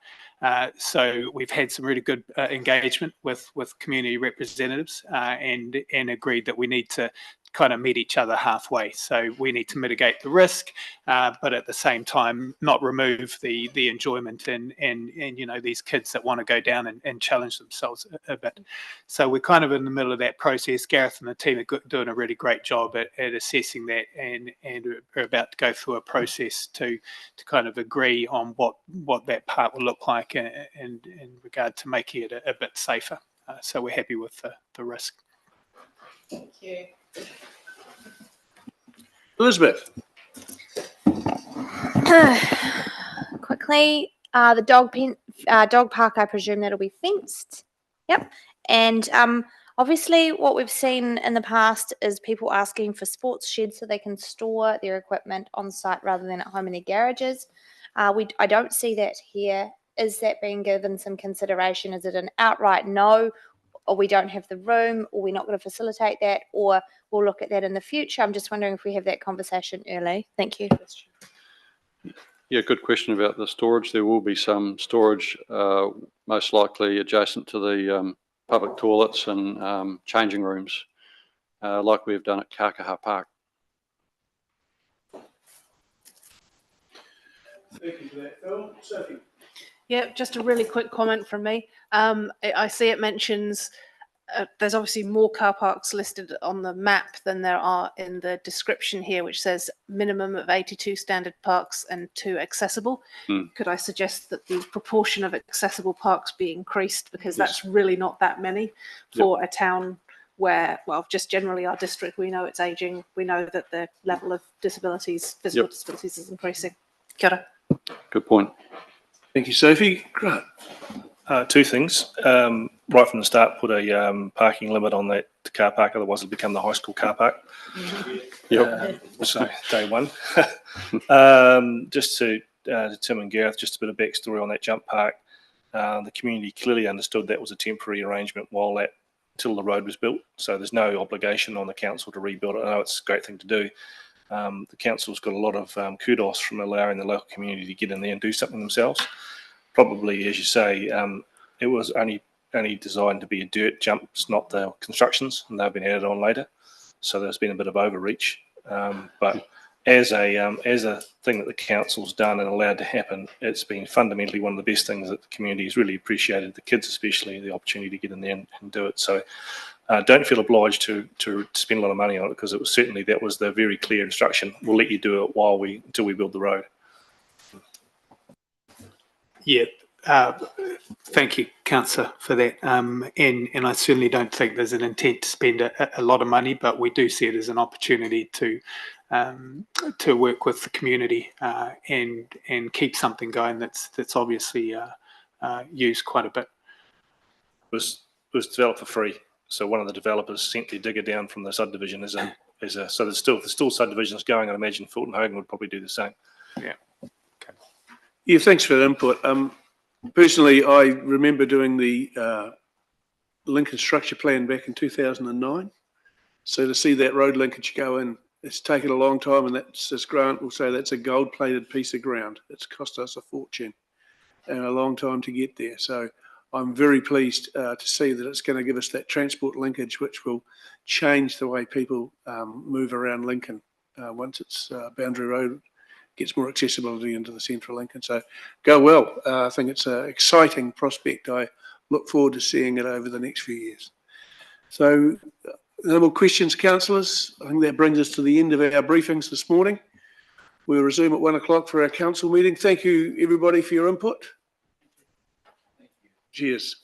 So we've had some really good engagement with community representatives and agreed that we need to kind of meet each other halfway. So we need to mitigate the risk, but at the same time not remove the enjoyment and these kids that want to go down and challenge themselves a bit. So we're kind of in the middle of that process. Gareth and the team are doing a really great job at assessing that, and are about to go through a process to kind of agree on what that part will look like in regard to making it a bit safer. So we're happy with the risk. Thank you. Elizabeth. Quickly, the dog park, I presume that'll be fenced. Yep. And obviously what we've seen in the past is people asking for sports sheds so they can store their equipment on site rather than at home in their garages. I don't see that here. Is that being given some consideration? Is it an outright no, or we don't have the room, or we're not going to facilitate that, or we'll look at that in the future? I'm just wondering if we have that conversation early. Thank you. Yeah, good question about the storage. There will be some storage, most likely adjacent to the public toilets and changing rooms, like we've done at Kākaha Park. Thank you for that, Phil. Sophie. Yeah, just a really quick comment from me. I see it mentions there's obviously more car parks listed on the map than there are in the description here, which says minimum of 82 standard parks and 2 accessible. Could I suggest that the proportion of accessible parks be increased, because that's really not that many for a town where, well, just generally our district, we know it's aging. We know that the level of disabilities, physical disabilities, is increasing. Kia ora. Good point. Thank you, Sophie. Grant. 2 things. Right from the start, put a parking limit on that car park, otherwise it'll become the high school car park. So day one. Just to Tim and Gareth, just a bit of backstory on that jump park. The community clearly understood that was a temporary arrangement till the road was built. So there's no obligation on the council to rebuild it. I know it's a great thing to do. The council's got a lot of kudos from allowing the local community to get in there and do something themselves. Probably, as you say, it was only designed to be a dirt jump, it's not the constructions, and they've been added on later. So there's been a bit of overreach. But as a thing that the council's done and allowed to happen, it's been fundamentally one of the best things that the community has really appreciated, the kids especially, the opportunity to get in there and do it. So don't feel obliged to spend a lot of money on it, because that was the very clear instruction. We'll let you do it until we build the road. Yeah, thank you, Councillor, for that. And I certainly don't think there's an intent to spend a lot of money, but we do see it as an opportunity to work with the community and keep something going that's obviously used quite a bit. It was developed for free. So one of the developers sent their digger down from the subdivision so there's still subdivisions going. I imagine Fulton Hogan would probably do the same. Yeah. Yeah, thanks for the input. Personally, I remember doing the Lincoln structure plan back in 2009. So to see that road linkage go in, it's taken a long time, and that's, as Grant will say, that's a gold-plated piece of ground. It's cost us a fortune and a long time to get there. So I'm very pleased to see that it's going to give us that transport linkage, which will change the way people move around Lincoln once it's Boundary Road gets more accessibility into the central Lincoln. So go well. I think it's an exciting prospect. I look forward to seeing it over the next few years. So no more questions, councillors. I think that brings us to the end of our briefings this morning. We'll resume at 1 o'clock for our council meeting. Thank you, everybody, for your input. Cheers.